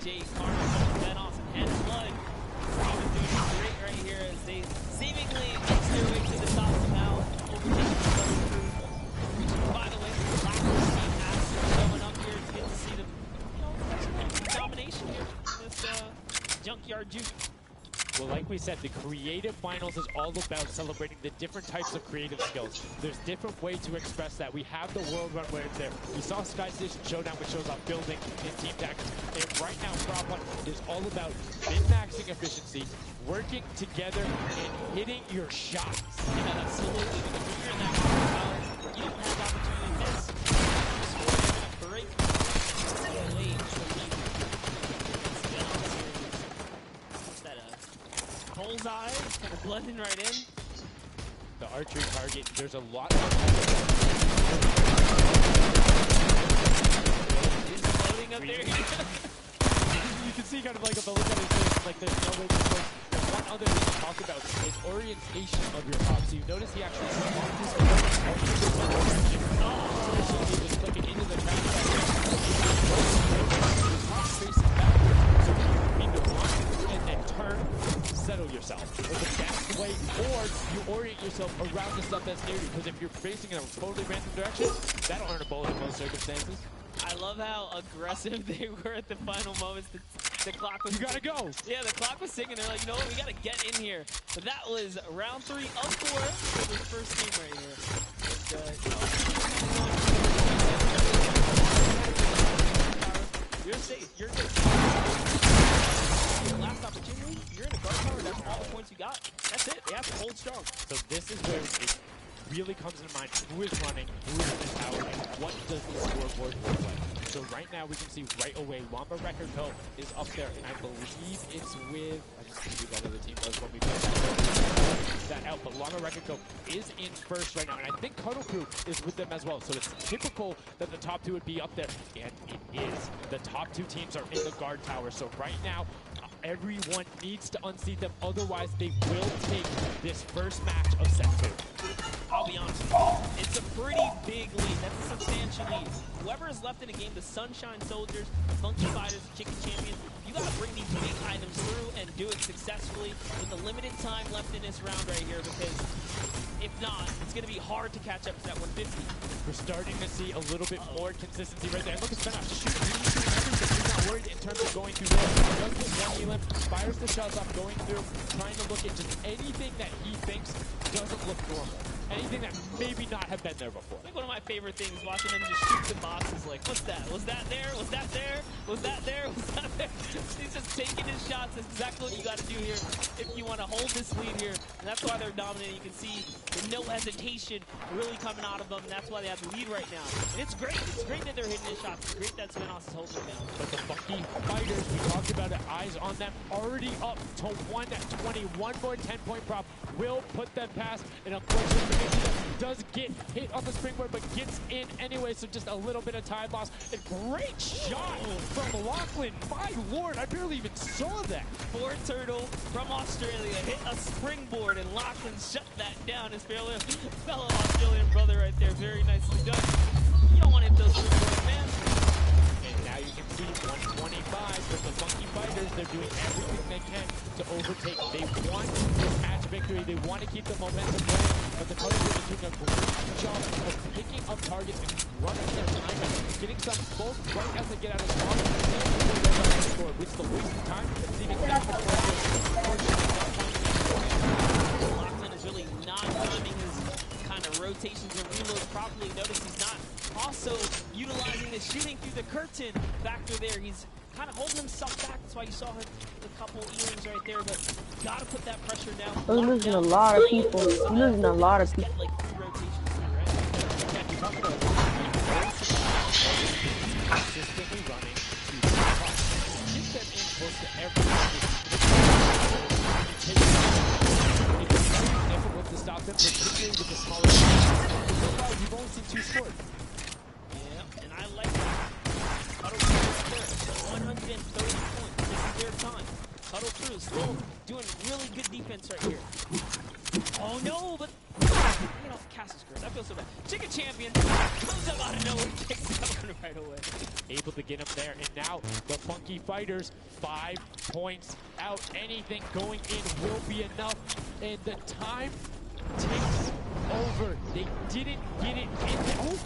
J. Carter, Venos, and Blood. Llama doing great right here as they seemingly inch their way to the top somehow, overtaking the other crew. Reaching finally, the last team has showing up here. It's good to see them, domination here in this junkyard juke. Well, like we said, the creative finals is all about celebrating the different types of creative skills. There's different ways to express that. We have the world run where it's there. We saw Sky's Edition Showdown, which shows off building and team tactics. And right now, Prop 1 is all about min-maxing efficiency, working together, and hitting your shots. Yeah, absolutely. Because when you're in that power, you don't have opportunity to miss. You're going to break the lead. Bullseye, kind of blending right in. The archery target, there's a lot of He's floating up there. You can see kind of like if I look at his face, like there's no way to work. There's one other thing to talk about is orientation of your pop. So you notice he actually swapped his direction. So he was looking into the track. His pop faces backwards. So you need to run and then turn. Settle yourself. Or the best way, or you orient yourself around the stuff that's near you. Because if you're facing in a totally random direction, that'll earn a bullet in most circumstances. I love how aggressive they were at the final moments. The clock was. You gotta go. Yeah, the clock was ticking. They're like, you know what? We gotta get in here. But that was round 3 of 4 for this first game right here. You're safe. You're good. Last opportunity. You're in a guard tower. That's all the points you got. That's it. They have to hold strong. So this is where really comes into mind who is running, who is in the tower, and what does the scoreboard look like. So right now we can see right away Llama Record Co. is up there, and I believe it's with, I don't know who that other team was when we put that out, but Llama Record Co. is in first right now, and I think Cuddle Crew is with them as well. So it's typical that the top two would be up there, and it is. The top two teams are in the guard tower, so right now everyone needs to unseat them, otherwise they will take this first match of set 2. I'll be honest with you, it's a pretty big lead. That's a substantial lead. Whoever is left in the game, the Sunshine Soldiers, the Funky Fighters, the Chicken Champions, you gotta bring these big items through and do it successfully with the limited time left in this round right here, because if not, it's gonna be hard to catch up to that 150. We're starting to see a little bit more consistency right there. Look at Spinoff shooting everything. He's not worried in terms of going through there. Does get one elim, fires the shots off going through, trying to look at just anything that he thinks doesn't look normal. Anything that maybe not have been there before. Like one of my favorite things, watching him just shoot the boxes like, what's that? Was that there? Was that there? Was that there? Was that there? He's just taking his shots. That's exactly what you got to do here if you want to hold this lead here. And that's why they're dominating. You can see the no hesitation really coming out of them. And that's why they have the lead right now. And it's great. It's great that they're hitting his shots. It's great that Svenos is holding it down. But the Funky Fighters, we talked about it, eyes on them, already up to 120. One more 10-point prop will put them past. And unfortunately, does get hit on the springboard, but gets in anyway, so just a little bit of time loss. A great shot from Lachlan. My lord, I barely even saw that. Ford Turtle from Australia hit a springboard, and Lachlan shut that down. His fellow Australian brother right there. Very nicely done. You don't want to hit those springboards, man. And now you can see 125 from the Funky Fighters. They're doing everything they can to overtake. They want this match victory. They want to keep the momentum going. But the Colors are doing a great job of picking up targets and running their time and getting some both right as they get out of spawn and before they're about to score, which the waste of time is even Lachlan is really not timing his kind of rotations and reloads properly. Notice he's not also utilizing the shooting through the curtain factor there. He's kind of holding himself back. That's why you saw the couple earrings right there, but gotta put that pressure down. We're losing a lot of people. We're losing a lot of people. Like 3 rotations through, right? Consistently running to the top. Get them in close to everything. It's very difficult to stop them, particularly with the smaller teams. So far, you've only seen 2 scored. Yeah, and I like that. Cuddle Crew is there, 130 points. This is their time. Cuddle Crew is still doing really good defense right here. Oh no, but you know, Castle's curse. I feel so bad. Chicken Champion comes up out of nowhere, takes that one right away. Able to get him there, and now the Funky Fighters 5 points out. Anything going in will be enough, and the time ticks over. They didn't get it in. Oh!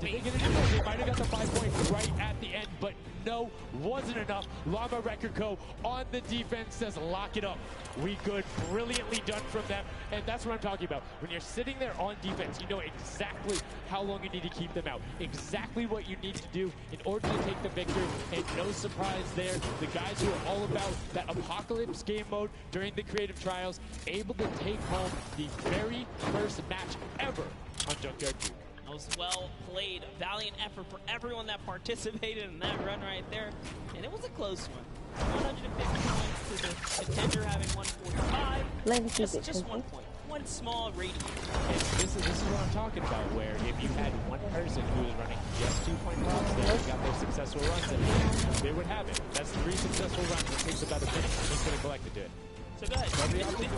Did they get it in? They might have got the 5 points right at the end, but no, wasn't enough. Llama Record Co. on the defense says lock it up. We good. Brilliantly done from them, and that's what I'm talking about. When you're sitting there on defense, you know exactly how long you need to keep them out, exactly what you need to do in order to take the victory, and no surprise there. The guys who are all about that Apocalypse game mode during the creative trials, able to take home the very first match ever on Junkyard Duke. That was well played. Valiant effort for everyone that participated in that run right there. And it was a close one. 150 points to the contender having 145. Just 1 point. One small radius. And this is what I'm talking about, where if you had one person who was running just 2-point props there and got their successful runs in, they would have it. That's 3 successful runs. It takes about a minute. Just going to collect to do it. So go ahead.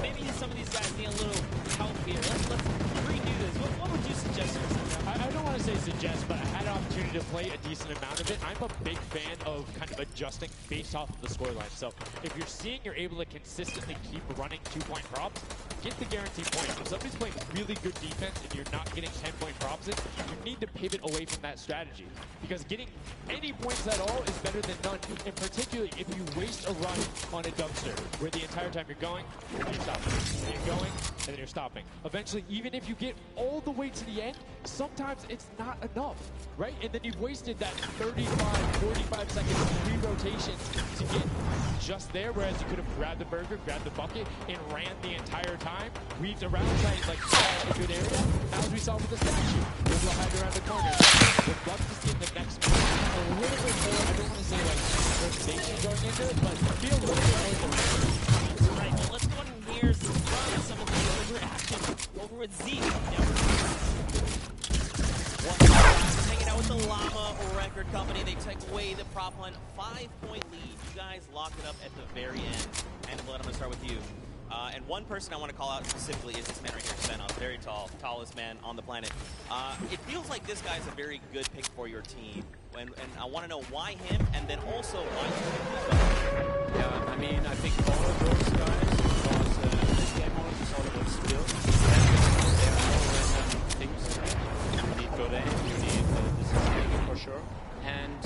Maybe some of these guys need a little help here. Let's redo this. What would you suggest? I don't want to say suggest, but I had an opportunity to play a decent amount of it. I'm a big fan of kind of adjusting based off of the scoreline. So if you're seeing you're able to consistently keep running 2-point props, get the guaranteed points. If somebody's playing really good defense and you're not getting 10-point props in, you need to pivot away from that strategy. Because getting any points at all is better than none. And particularly if you waste a run on a dumpster, where the entire time you're going, you stop. You're going, and then you're stopping. Eventually, even if you get all the way to the end, sometimes it's not enough, right? And then you've wasted that 35, 45 seconds of 3 rotations to get just there, whereas you could have grabbed the burger, grabbed the bucket, and ran the entire time, weaved around, trying to like find a good area, as we saw with the statue. We'll hide around the corner. Would love to see in the next match a little bit more, I don't want to say like rotation going into it, but feel a little bit more. Right, well, let's go ahead and hear some of the interaction over with Zeke. Hanging out with the Llama Record Company. They take away the prop hunt 5-point lead. You guys locked it up at the very end. And Blood, I'm going to start with you. And one person I want to call out specifically is this man right here, Svenos. Very tall, tallest man on the planet. It feels like this guy's a very good pick for your team. And I want to know why him, and then also why you picked this guy. Yeah, I mean, I think all of those guys, because this game mode is all about skill. There are no random things. You need good aim, you need decision for sure. And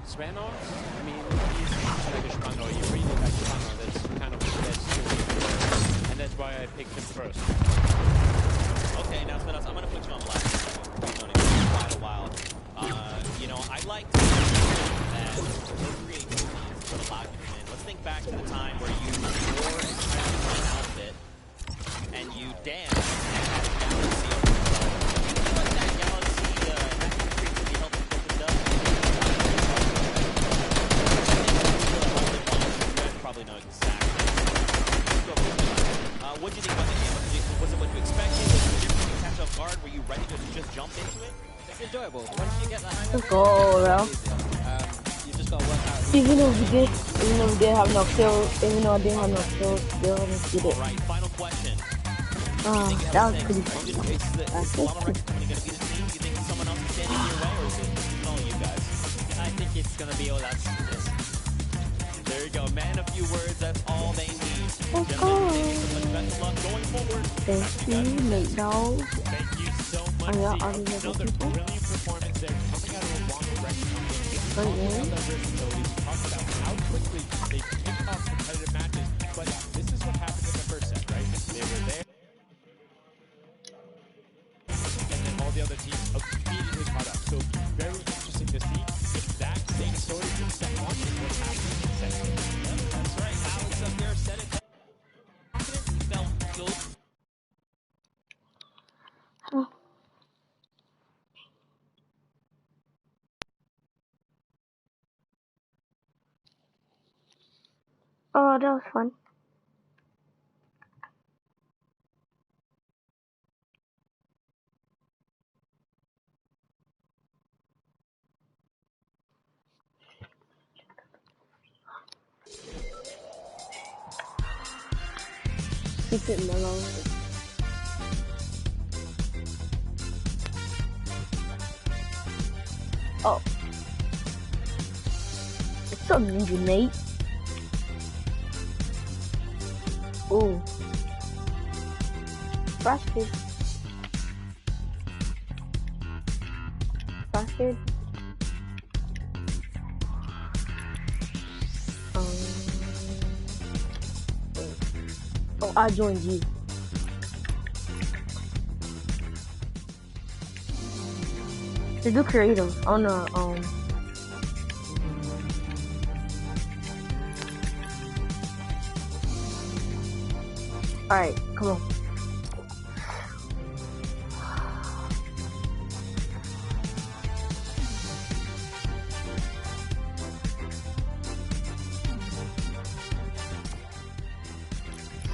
Svenos, I mean, he's like a Shimano, he really likes Shimano. That's kind of the best skill. And that's why I picked him first. Okay, now Svenos, I'm going to put you on blast. You've known him for quite a while. You know, I'd like to that those creativities would allow you to win. Let's think back to the time where you wore an entire outfit and you danced and had a galaxy over yourself. Do you feel like that galaxy, that creativity helped you get the dub? You guys probably know exactly. What did you think about the game? Was it what you expected? Was it different? Did you catch off guard? Were you ready to just jump into it? It's enjoyable. Once you get the hang of Let's it, go, bro. you just gotta work out. Even though we didn't have enough kills, even though I didn't have enough kills, still just get it. Alright, final question. That was pretty Is the Llama Record Company going to be the team? Do you think someone else is standing in your way, or is it all you guys? I think it's gonna be all us. There you go, man. A few words, that's all they need. Let's Gentlemen, thank you so much. Best of luck going forward. Thank you, mate, dog. Thank you so much. Another brilliant performance there, coming out of a Llama Record Company. Talking about their versatility, talking about how quickly they kick off competitive matches. But this is what happened in the first set, right? They were there, and then all the other teams immediately caught up. So it'll be very interesting to see if that same story from set 1 is what happened in set 2. That's right. Alex up there said it. He felt good. Oh, that was fun. Secret mellow. Oh. What's up, Ninja Nate? Ooh. Frosted. Frosted. Oh, I joined you. They do creative on the Alright, come on.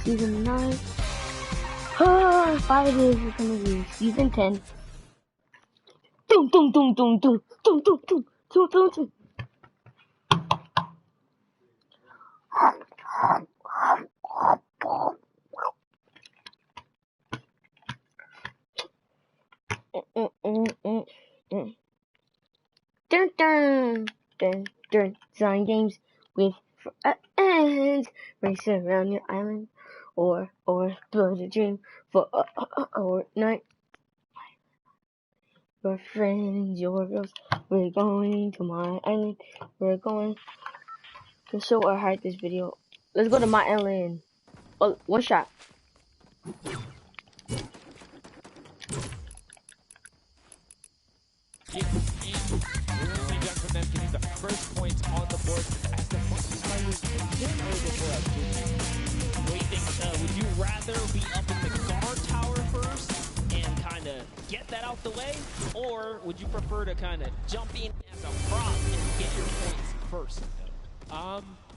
Season 9. 5 days is gonna be season 10. Doom doom doom doom doom doom doom doom doom doom doom. Dun dun dun dun. Design games with friends. Race around your island, or build a dream for a night. Your friends, your girls. We're going to my island. We're going to show or hide this video. Let's go to my island. Oh, one shot. What do you think? Would you rather be up in the guard tower first and kind of get that out the way, or would you prefer to kind of jump in as a prop and get your points first?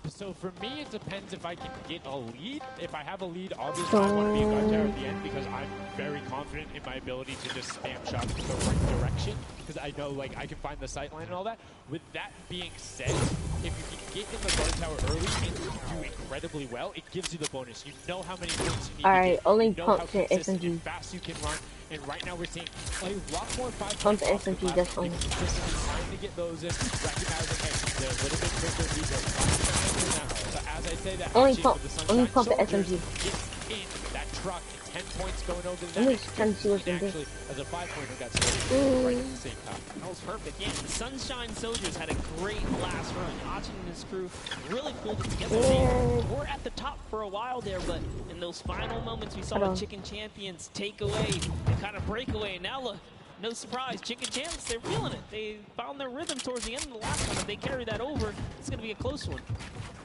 So for me, it depends if I can get a lead. If I have a lead, obviously I want to be a guard tower at the end because I'm very confident in my ability to just spam shots in the right direction because I know like I can find the sight line and all that. With that being said, if you can get in the guard tower early and you do incredibly well, it gives you the bonus. You know how many points you need to get. only You know pump how to consistent SMG. and fast you can run. And right now we're seeing a lot more 5 Pump to points SMG, that's only. consistently trying to get those in, recognizing, hey, they're a little bit quicker, these are now. But as I say that, Only actually, pump, for the only Sunshine pump the Soldiers, SMG. get in that truck, 10 points going over the Let me net. just trying to see what's in Actually, this. as a 5-pointer got started right at the same time. That was perfect. Yeah, the Sunshine Soldiers had a great last run. Achin and his crew really pulled it together. They were at the top for a while there, but in those final moments, we saw the Chicken Champions take away and kind of break away. And now look, no surprise, Chicken Champs, they're feeling it. They found their rhythm towards the end of the last one. If they carry that over, it's going to be a close one.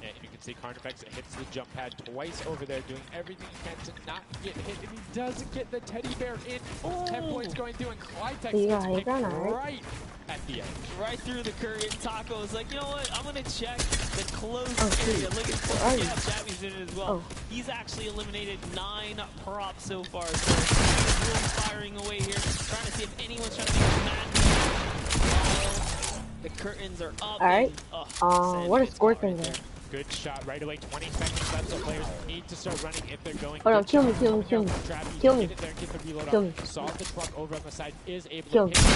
Yeah, and you can see Carnifex hits the jump pad twice over there, doing everything he can to not get hit, and he doesn't get the teddy bear in. 10 points going through, and Clytex gets picked right at the end. Right through the current. Taco is like, you know what? I'm going to check the close area. Look at Chabby's in it as well. He's actually eliminated 9 props so far. So he's really firing away here, trying to see if anyone's trying to make a mad. The curtains are up. Alright. What a Scorpion there. Good shot right away. 20 seconds left, so players need to start running if they're going. Hold on, kill me. Kill me. Kill me. Get it there and get the reload Kill off. me. Saw the truck over on the side, is able Kill to pick me.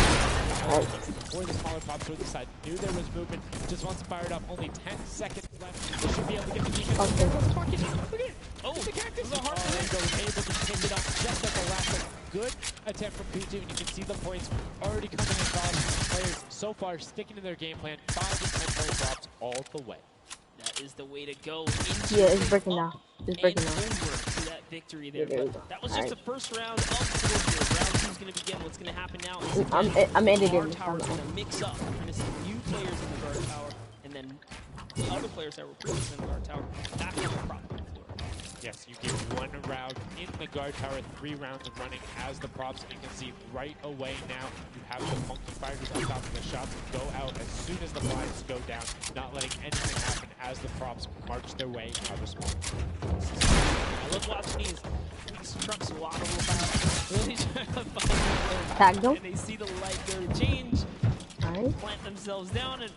for the smaller pops to the side. Knew there was movement, just wants to fire it up. Only 10 seconds left. They should be able to get the defense. Okay. There goes the bucket. Look at it. Oh, the cactus. was a hard able to pick it up just at the last second. Good attempt from Kutu, and you can see the points already coming across. Players so far sticking to their game plan. 5 and 10 point drops all the way. That is the way to go. Yeah, it's breaking down. It's breaking down. Over to that victory there. Yeah, there we But go. that was just the first round of the victory. Round 2 is going to begin. What's going to happen now is I'm editing this. Tower is going to mix up. We're going to see new players in the guard tower, and then the other players that were previously in the guard tower back on the prop floor. Yes, you get 1 round in the guard tower, 3 rounds of running as the props. You can see right away now you have the funky fighters on top of the shots go out as soon as the blinds go down, not letting anything happen as the props march their way out of spawn. I love watching these trucks waddle about, really trying to find Tag them. and they see the light go to change, Alright. plant themselves down, and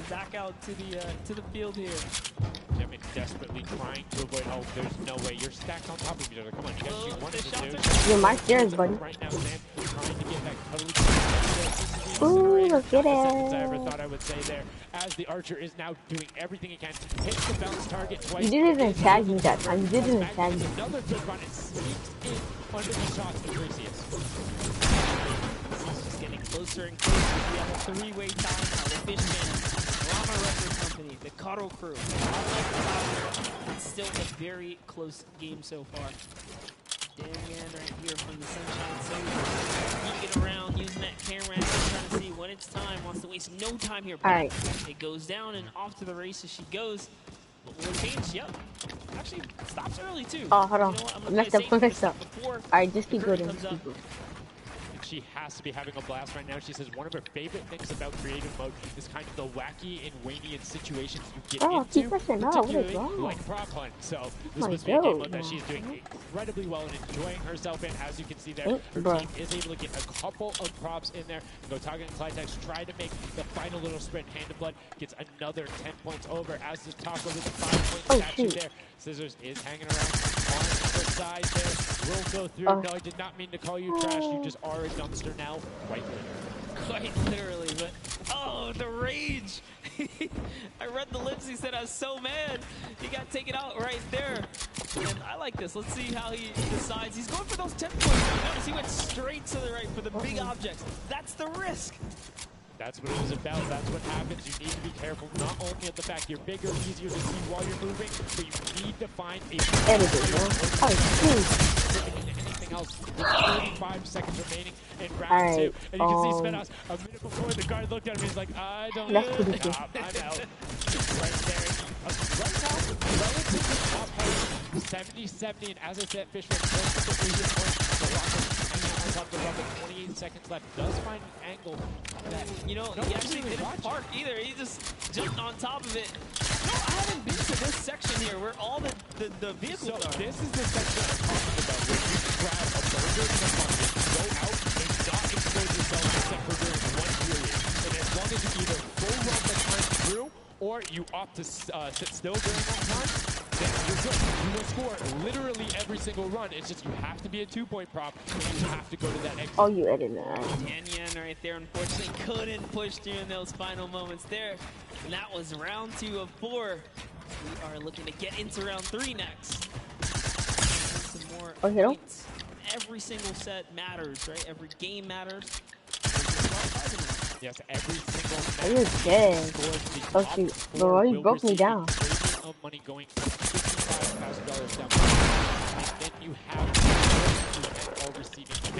back out to the field here. Jimmy desperately trying to avoid. Oh, there's no way. You're stacked on top of each other. Come on, you gotta shoot 1 and 2. You're my stairs, buddy. Right now, Sam trying to get that totally. Ooh, let's get I ever it. thought I would say there. As the archer is now doing everything he can to hit the bounce target twice. You didn't even tag me that time. You didn't even tag me. Another good run and sneaks in under the shots to Gracious. It's just getting closer and closer. We have a 3-way tie now. The Fishman, Llama Record Company, the Cuddle Crew. It's still a very close game so far. Dan Man right here from the Sunshine Soldiers. Peeking around, using that camera angle, trying to see when it's time. Wants to waste no time here. Alright. It goes down and off to the races she goes. But will change, yep. Actually, stops early too. Oh, hold on. You know what? I'm I gonna messed play up. safe Messed up. before Alright, just the keep curtain good. comes up. She has to be having a blast right now. She says one of her favorite things about creative mode is kind of the wacky and Waynian situations you get Oh, into, keep pressing up. What is particularly wrong? like prop hunt. So this My must be a game God. mode that she's doing incredibly well and enjoying herself in. As you can see there, Oh, her bruh. team is able to get a couple of props in there. Gotaga and Clytex try to make the final little sprint. Hand of Blood gets another 10 points over as the Taco with the 5-point statue there. Scissors is hanging around on the side there. Will go through. No, I did not mean to call you trash. You just are a dumpster now. Quite literally. Quite literally, but oh, the rage! I read the lips. He said, "I was so mad." He got taken out right there, and I like this. Let's see how he decides. He's going for those 10 points. Notice he went straight to the right for the big objects. That's the risk. That's what it was about. That's what happens. You need to be careful, not only at the back. You're bigger, easier to see while you're moving, but you need to find a anything else. With 35 seconds remaining in round 2. And you can see Spenos a minute before the guard looked at him. He's like, I don't know. I'm out. Right there. Right now, relatively 370, and as I said, Fishman goes to the previous point. The Rocket hanging on top of the Rocket, 28 seconds left. Does find an angle that, you know, he actually didn't park either. He just jumped on top of it. No, I haven't been to this section here where all the vehicles are. This is the section I'm talking about where you can grab a burger in a bucket, go out, and not expose yourself except for during one period. And as long as you either full run the time through, or you opt to sit still during that time, then you're good. You will score literally every single run. It's just you have to be a 2-point prop, and you have to go to that exit. Oh, you edited that. Tanyan right there, unfortunately, couldn't push through in those final moments there. And that was round 2 of 4. We are looking to get into round 3 next. Some more points. Every single set matters, right? Every game matters. Yes, every single match. Are you dead? Oh shoot, bro, you broke me down. Of money going from $55,000 down, and then you have all receiving 10.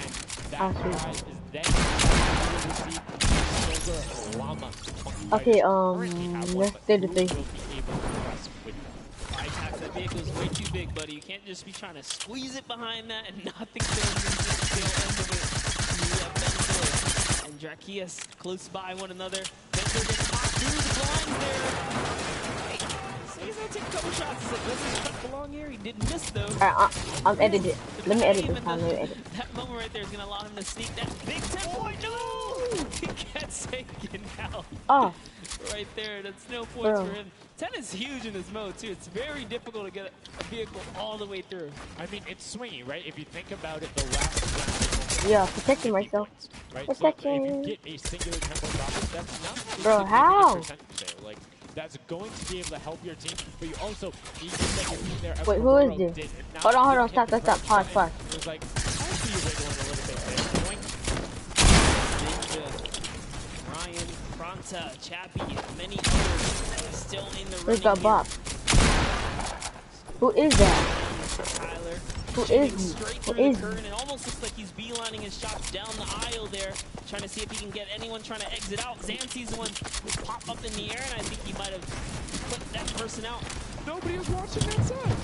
That prize is then receive Silver Llama. Okay, let's do the thing. That vehicle's way too big, buddy. You can't just be trying to squeeze it behind that and nothing turns into the tail end of it. And Drakias close by one another. Bender gets popped through the blinds there. So he's gonna take a couple shots. He's like, does this shot belong here? He didn't miss though. Alright, I'm edited. Let me edit this time. Let me edit. That moment right there is gonna allow him to sneak that big 10-point. No! He gets taken out. Oh. Right there. That's no points for him. 10 is huge in this mode too. It's very difficult to get a vehicle all the way through. I mean, it's swingy, right? If you think about it, the last round. Yeah, protecting myself. Right? Protecting. So if you get a singular tempo drop, that's not bro, how? There. Like, that's going to be able to help your team, but you also need to set your team there. Wait, who is this? Hold on, stop. Pause. It was like, I see you wiggling a little bit there. Ninja, Ryan, Fronta, Chappie, and many others still in the running. Where's that Bob? Who is that? Tyler. Who is he? Straight through the current. It almost looks like he's beelining his shots down the aisle there, trying to see if he can get anyone trying to exit out. Xansi's the one who popped up in the air, and I think he might have put that person out. Nobody was watching that side.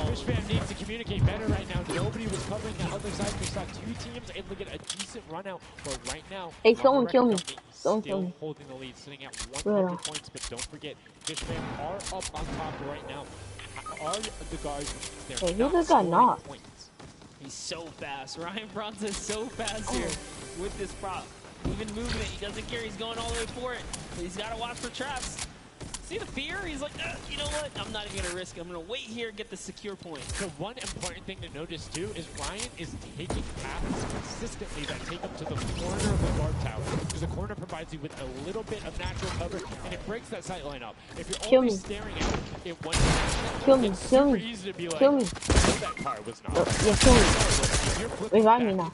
Fishman needs to communicate better right now. Nobody was covering that other side. We saw 2 teams able to get a decent run out, but right now, hey, someone kill me. Someone kill me. Holding the lead, sitting at 100 points, but don't forget, Fishman are up on top right now. Are the guards? Hey, who just got knocked? He's so fast. Ryan Bronson is so fast here with this prop. Even moving it, he doesn't care. He's going all the way for it. But he's got to watch for traps. See the fear? He's like, you know what? I'm not even going to risk it. I'm going to wait here and get the secure point. So one important thing to notice, too, is Ryan is taking paths consistently that take him to the corner of the guard tower. Because the corner provides you with a little bit of natural cover, and it breaks that sight line up. If you're only staring out in one direction, it's super easy to be like, that car was not. Yeah, kill me. Revive me now.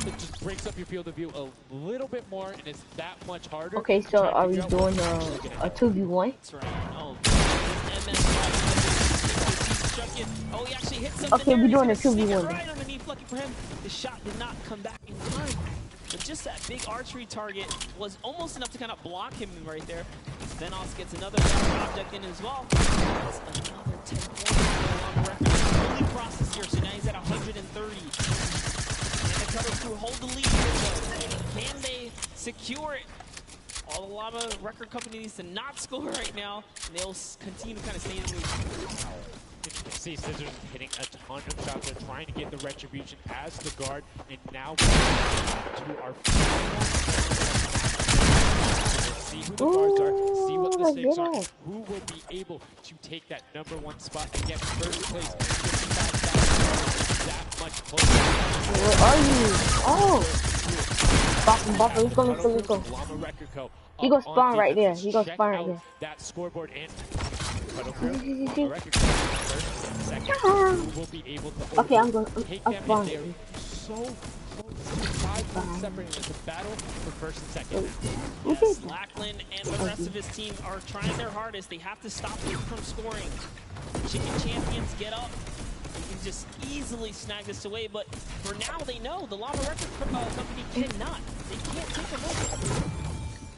It just breaks up your field of view a little bit more, and it's that much harder. Okay, so are we doing a 2v1? That's right. Oh, he actually hit something. Okay, we're doing a 2v1. Right underneath, lucky for him. The shot did not come back in time. But just that big archery target was almost enough to kind of block him right there. Venos gets another object in as well. That's another 10 points on the record. Early process here, so now he's at 130. Cutter crew hold the lead here, though. Can they secure it? All the Llama record company needs to not score right now, and they'll continue to kind of stay in the lead. You can see Scissors hitting a ton of shots. They're trying to get the retribution as the guard, and now to our final. See who the guards are, see what the stakes are, who will be able to take that #1 spot and get first place. That much closer. Where are you? Oh! Bop him, let's go. He goes spawn right there. That scoreboard and okay, I'm going. I'm spawn. So close. 5 points separating. It's a battle for first and second. Yes, Lackland and the rest of his team are trying their hardest. They have to stop him from scoring. Chicken Champions get up. You can just easily snag this away, but for now they know the Llama Record Company cannot. They can't take a look.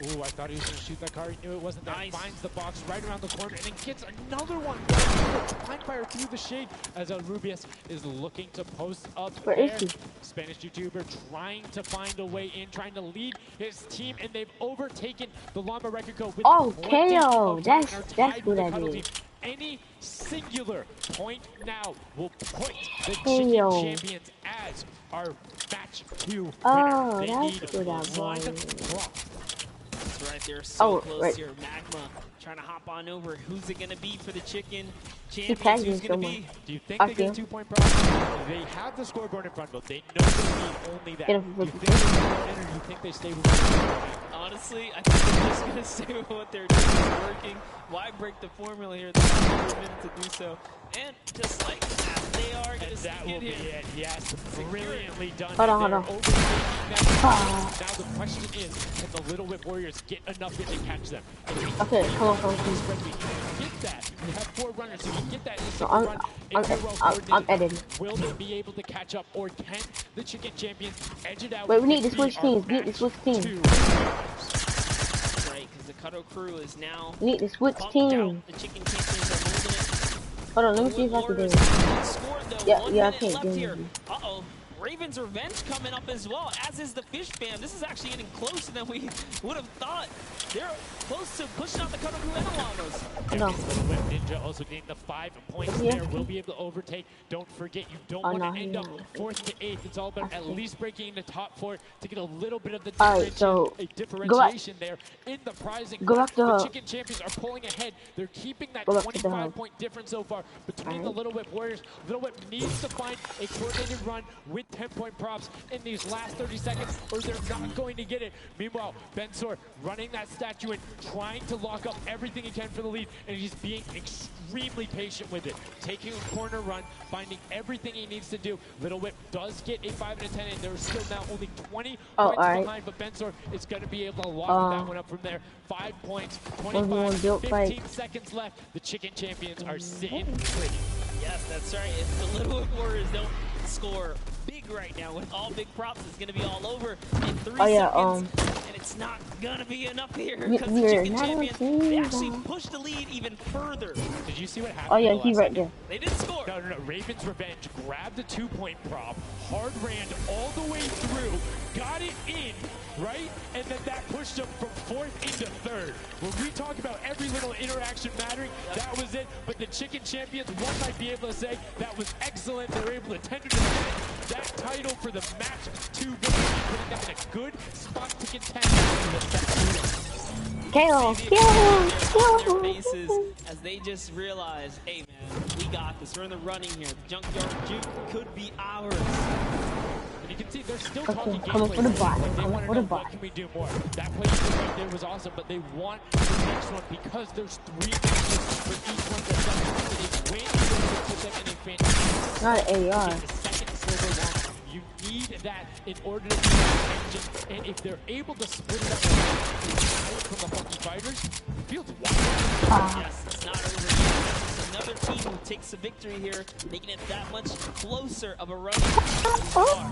Ooh, I thought he was going to shoot that car. He knew it wasn't. Nice. That finds the box right around the corner and then gets another one. Time fire through the shade as Rubius is looking to post up Where there. is he? Spanish YouTuber trying to find a way in, trying to lead his team, and they've overtaken the Llama Record Code with Oh, plenty KO. of time. That's They're tied good with the Cuddle idea. team. Any singular point now will put the KO. Chicken Champions as our match 2 winner. Oh, They that's need good one idea. drop. That's right, they're so Oh, close right. here. Magma trying to hop on over. Who's it going to be for the Chicken He Champions? tagged Who's me going so to be? much. Do you think they get a 2-point problem? They have the scoreboard in front of them. They know they need only that. Get him, Do you think they go in, or do you think they stay with it? Honestly, I think they're just going to stay with what they're doing. It's working. Why break the formula here? They have a minute to do so. And just like that, they are going to That will be it. Yes, brilliantly done. Hold on, hold on. Now the question is, can the Little Whip Warriors get enough in to catch them? Okay, come on, come on. Get that. You have 4 runners, so you can get that in a No, single run. If you're well I'm coordinated. editing. Will they be able to catch up, or can the Chicken Champions edge it out? Wait, we need to and switch be our teams. We need to switch teams. right, because the Cuddle crew is now We need to switch bumped teams. out. The Chicken Champions are holding it. Hold on, let me see if I can do it. Scored though. Yeah, 1 yeah, I minute can't left do here. it. Uh-oh. Raven's Revenge coming up as well, as is the Fish Fam. This is actually getting closer than we would have thought. They're close to pushing out the Cuddle crew and the Llamas. No. Little Whip Ninja also getting the 5 points Yeah. there. Will be able to overtake. Don't forget, you don't Oh, want no, to end he up 4th to 8th. It's all about at least breaking into top 4 to get a little bit of the Alright, so differentiation there in the prizing. Go back to the her. Chicken Champions are pulling ahead. They're keeping that Go back to the 25-point difference so far between the Little Whip Warriors. Little Whip needs to find a coordinated run with 10-point props in these last 30 seconds, or they're not going to get it. Meanwhile, Bensor running that statue and trying to lock up everything he can for the lead, and he's being extremely patient with it. Taking a corner run, finding everything he needs to do. Little Whip does get a 5 and a 10, and they're still now only 20 points behind, but Bensor is going to be able to lock that one up from there. 5 points, 25, 15 seconds left. The Chicken Champions are sitting pretty. Yes, that's right. If the Little Whip Warriors don't score big right now with all big props, it's going to be all over in 3 seconds. And it's not going to be enough here because the Chicken Champions, they actually pushed the lead even further. Did you see what happened? Oh yeah, he's right there. They didn't score. No. Raven's Revenge grabbed the 2-point prop, hard ran all the way through, got it in, right? And then that pushed them from 4th into 3rd. When we talk about every little interaction mattering, that was it. But the Chicken Champions, one might be able to say that was excellent. They were able to tender to that title for the match 2 victory, putting them in a good spot to contend for the best. KO, Their faces as they just realize, hey man, we got this. We're in the running here. The Junkyard Juke could be ours. And you can see they're still talking coming for the bot. Like they want to For know the bot. what can we do more. That play right there was awesome, but they want the next one because there's 3 matches for each one that's done. So they win, they put them in a fantastic Not an AR. the second silver llama. You need that in order to be engine. And if they're able to split it up from the Funky Fighters, the field's wide open. Yes, it's not over yet. It's another team who takes the victory here, making it that much closer of a run.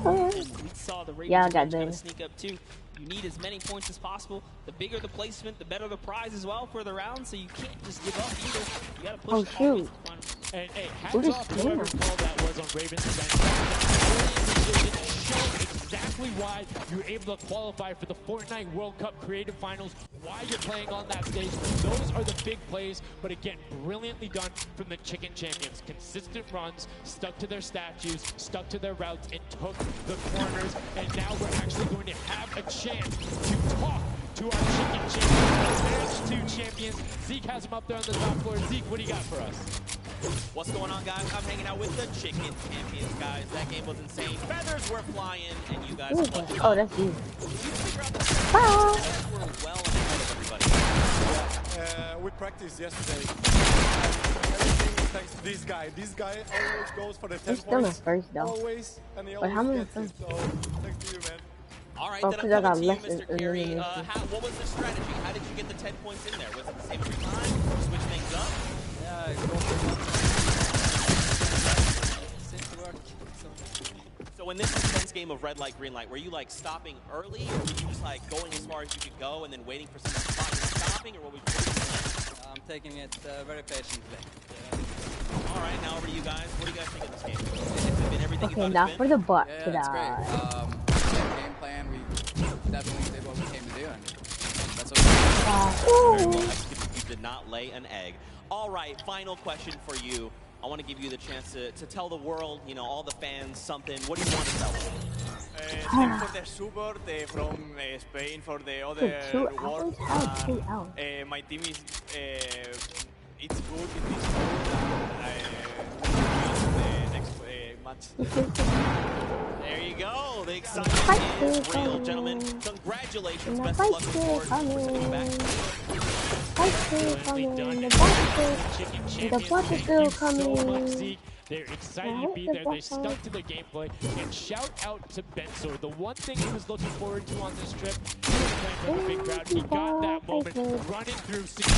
And we saw the Ravens got trying that. to sneak up too. You need as many points as possible. The bigger the placement, the better the prize as well for the round. So you can't just give up either. You got to push all the way to the front. And hey, What hats is off to whoever that? call that was on Ravens event. Show exactly why you're able to qualify for the Fortnite World Cup Creative Finals, why you're playing on that stage. Those are the big plays, but again, brilliantly done from the Chicken Champions. Consistent runs, stuck to their statues, stuck to their routes, and took the corners. And now we're actually going to have a chance to talk to our Chicken Champions, match 2 champions. Zeke has them up there on the top floor. Zeke, what do you got for us? What's going on, guys? I'm hanging out with the Chicken Champions, guys. That game was insane. Feathers were flying, and you guys clutched it Oh, up. that's you. You figure out the feathers were well ahead of everybody. We practiced yesterday. Everything is thanks to this guy. This guy always goes for the 10 He's still in points. first, though. Always, and he Wait, how always many gets it. So, thanks to you, man. All right, Oh, then 'cause I'm I got coming to you, less Mr. Carey. elimination. What was the strategy? How did you get the 10 points in there? Was it the same every time? Switch things up? Yeah, go for it. Seems to work. So in this intense this game of red light, green light? Were you like stopping early, or were you just like going as far as you could go and then waiting for someone to spot you and stopping, or what was you doing? I'm taking it very patiently. All right, now over to you guys. What do you guys think of this game? Has it been everything you Okay, thought now it's for been? the butt Yeah, to it's die. great. Game plan, we definitely did what we came to do, and that's what we Very well executed. You did not lay an egg. All right, final question for you. I want to give you the chance to tell the world, you know, all the fans something. What do you want to tell them? Thanks for the support from Spain for the other world. And, my team is it's good in this the next match. There you go. The excitement is real, gentlemen. Congratulations. Best of luck forward. Coming back. The butt is still coming. They're excited to be there. They stuck to the gameplay. And shout out to Bensor. The one thing he was looking forward to on this trip, he was playing for the big crowd. He got that moment running through 16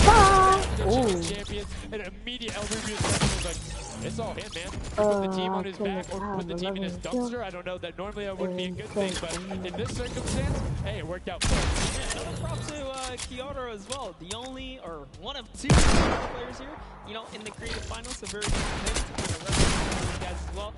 champions. And immediate El Rubio's was like, it's all him, man. He put the team on his back or put the team in his dumpster. I don't know that normally that would be a good thing, but in this circumstance, hey, it worked out for him. Yeah, another prop to Kyoto as well. The only, or one of two players here, you know, in the creative finals. So very good guys as well.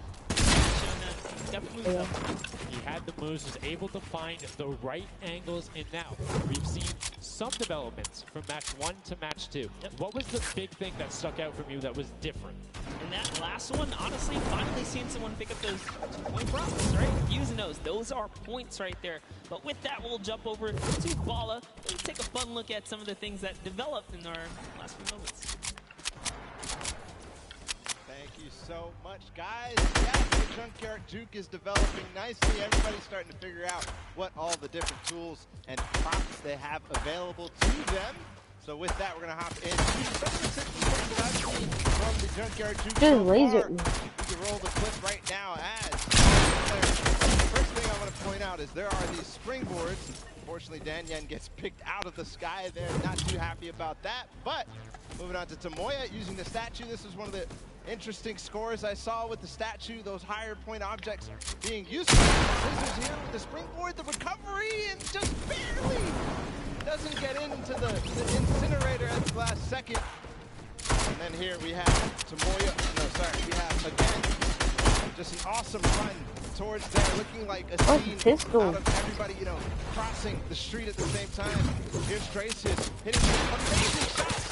He had the moves, was able to find the right angles, and now we've seen some developments from match 1 to match 2. What was the big thing that stuck out from you that was different? And that last one, honestly, finally seeing someone pick up those 2-point props, right? Using those are points right there. But with that, we'll jump over to Bala and take a fun look at some of the things that developed in our last few moments. Thank you so much, guys. Yes, the Junkyard Juke is developing nicely. Everybody's starting to figure out what all the different tools and props they have available to them. So with that, we're going to hop in some of the things that I've seen from the Junkyard Juke so far. We can roll the clip right now as the first thing I want to point out is there are these springboards. Unfortunately, Dan Yen gets picked out of the sky there. Not too happy about that. But moving on to Tomoya using the statue. This is one of the interesting scores I saw with the statue, those higher point objects being useful. Scissors here with the springboard, the recovery, and just barely doesn't get into the incinerator at the last second. And then here we have Tomoya, we have again, just an awesome run towards there, looking like a scene out of everybody, you know, crossing the street at the same time. Here's Tracius hitting some amazing shots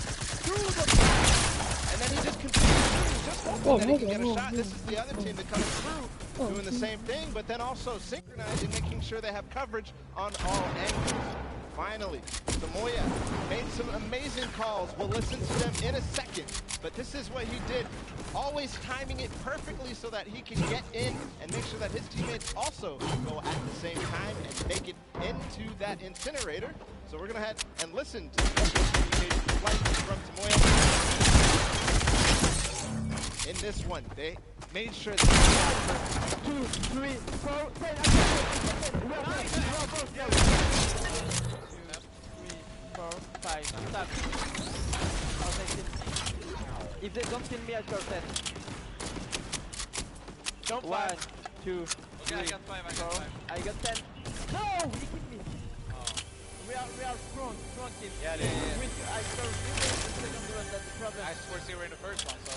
through the and then he just continues just hoping that he can get a shot. This is the other team that comes through doing the same thing, but then also synchronizing, making sure they have coverage on all angles. Finally, Tomoya made some amazing calls. We'll listen to them in a second, but this is what he did, always timing it perfectly so that he can get in and make sure that his teammates also go at the same time and make it into that incinerator. So we're gonna head and listen to the communication flight from Tomoya. In this one, they made sure that 2, 3, 4, 5. Start. I'll take it. If they don't kill me, I score 10. Don't 1, 2, 3, I got 5, I got 4. 5. I got 10. No! He killed me! We are strong team. Yeah. I scored 0 in the second run, that's the problem. I scored 0 in the first one, so.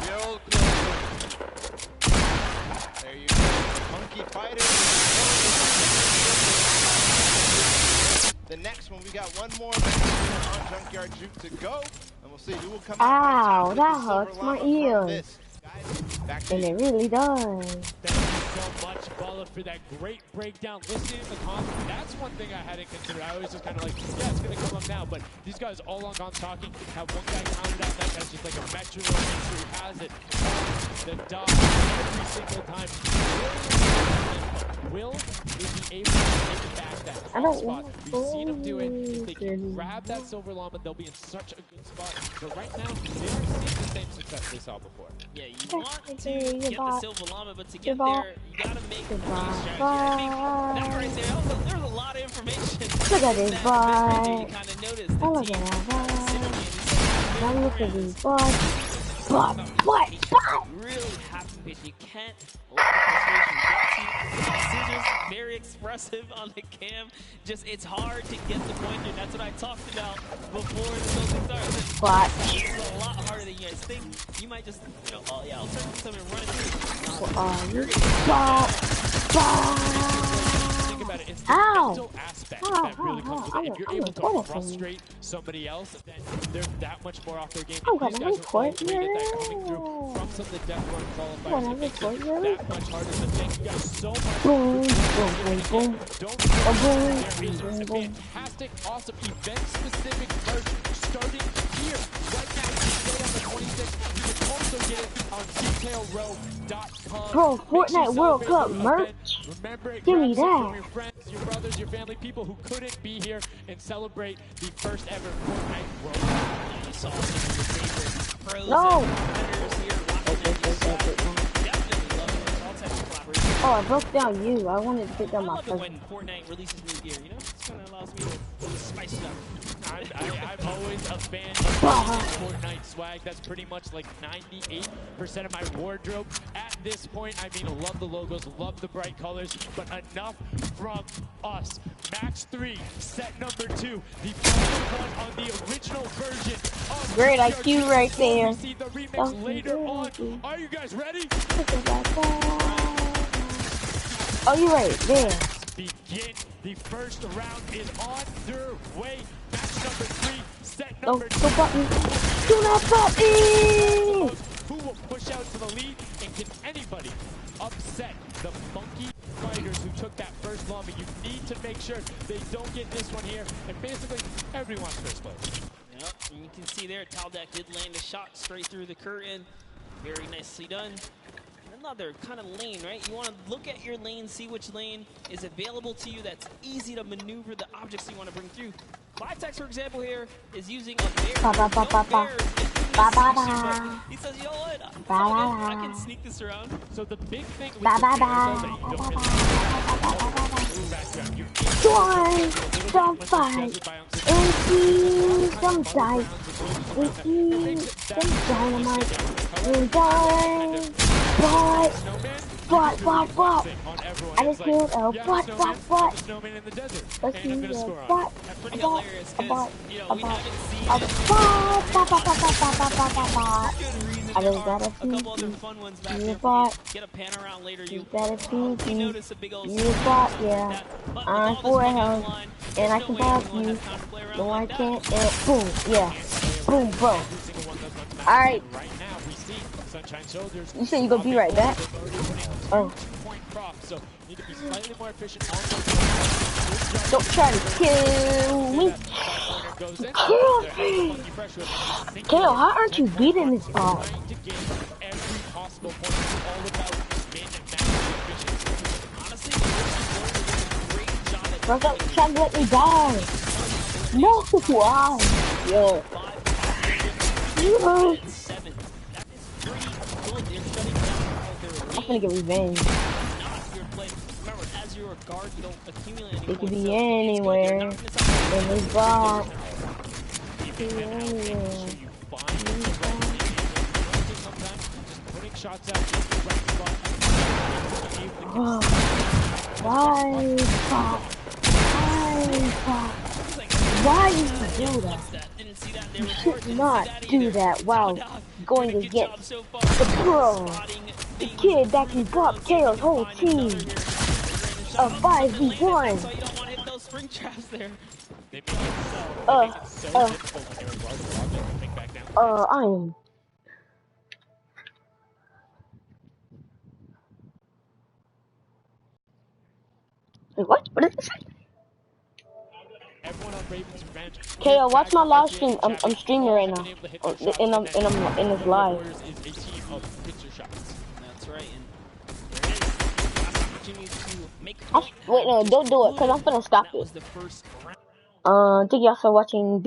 We're all close. There you go. Monkey Fighter. The next one, we got one more on Junkyard Juke to go, and we'll see who will come out. Ow, that hurts my ears. And it really does. Thank you so much, Bala, for that great breakdown. Listening to the comms, that's one thing I hadn't considered. I always just kind of like, yeah, it's going to come up now, but these guys all on comms talking, have one guy counted out that guy's just like a metro, make sure he has it. The dog every single time. Will he able to take it back that spot? We've seen him do it. If they can grab that silver llama, they'll be in such a good spot. But right now, they aren't seeing the same success they saw before. Yeah, you want to get the silver llama, but to get there, you gotta make a strategy. I think that right there, there's a lot of information. Look at this boy. You kind of notice the Look team. at that. Now look at this boy. What? Really happy because you can't let the frustration get Caesar's very expressive on the cam. Just, it's hard to get the pointer. That's what I talked about before the building starts. What? It's a lot harder than you guys think. You might just, you know, oh yeah, I'll turn this up and run it through. Think about it, it's the mental aspect that really comes with it. If you're able to frustrate somebody else, then they're that much more off their game. If these guys are all great at that coming through from some of the Def Run qualifiers, it makes it that much harder. So thank you guys so much. Don't forget, there is a fantastic, awesome event-specific merch starting here right now. You can get it on the 26th. You can also get it on detailrow.com. Bro, Fortnite World Cup merch. Remember, give me grab some that. from your friends, your brothers, your family, people who couldn't be here and celebrate the first ever Fortnite World Cup. You saw some of your favorite pros No. and competitors here. Definitely love it. All types of collaboration. Oh, I broke down you. I wanted to get down my I love it cousin. when Fortnite releases new gear, you know? It kind of allows me to spice it up. I'm always a fan of Fortnite swag. That's pretty much like 98% of my wardrobe. At this point, I mean, love the logos, love the bright colors, but enough from us. Max 3, set number 2, the final one on the original version of Great IQ right there. We see the remix later on. Are you guys ready? Oh, you're right there. Begin. The first round is on their way. Match number 3, set number 2. Go button. Do not button. Who will push out to the lead, and can anybody upset the monkey fighters who took that first lobby? You need to make sure they don't get this one here, and basically everyone's first place. Yep, and you can see there, Taldeck did land a shot straight through the curtain. Very nicely done. Another kind of lane, right? You want to look at your lane, see which lane is available to you that's easy to maneuver the objects you want to bring through. Vitex, for example, here is using a bear. He says, you know what? I can sneak this around. So the big thing with the bear is that you don't Join some fight and see some dice. We see some dynamite. We die. But. I just killed a but. Let's see the but. That's pretty hilarious because, you know, we haven't seen I just got a couple other fun ones back there. Get a pan around later. You notice a big old yeah. I'm 4 health, and I can pop you. No, I can't. And boom, yeah. Boom, bro. Alright. You said you gonna be right back? Oh. Don't try to kill me. Kill me. Kill, how aren't you beating this ball? Bro, don't try to let me die. No, why? Yo. I'm gonna get revenge. It could be anywhere. In this box. It could be anywhere. Why? Why you do that? You should not do that while going against the pro. The kid that can pop KO's whole team. A 5v1. I am. Wait, what? What did it say? KO, watch my live stream. I'm streaming right now, and I'm in this live. That's right. Wait, no, don't do it, cause I'm gonna stop it. Thank y'all for watching.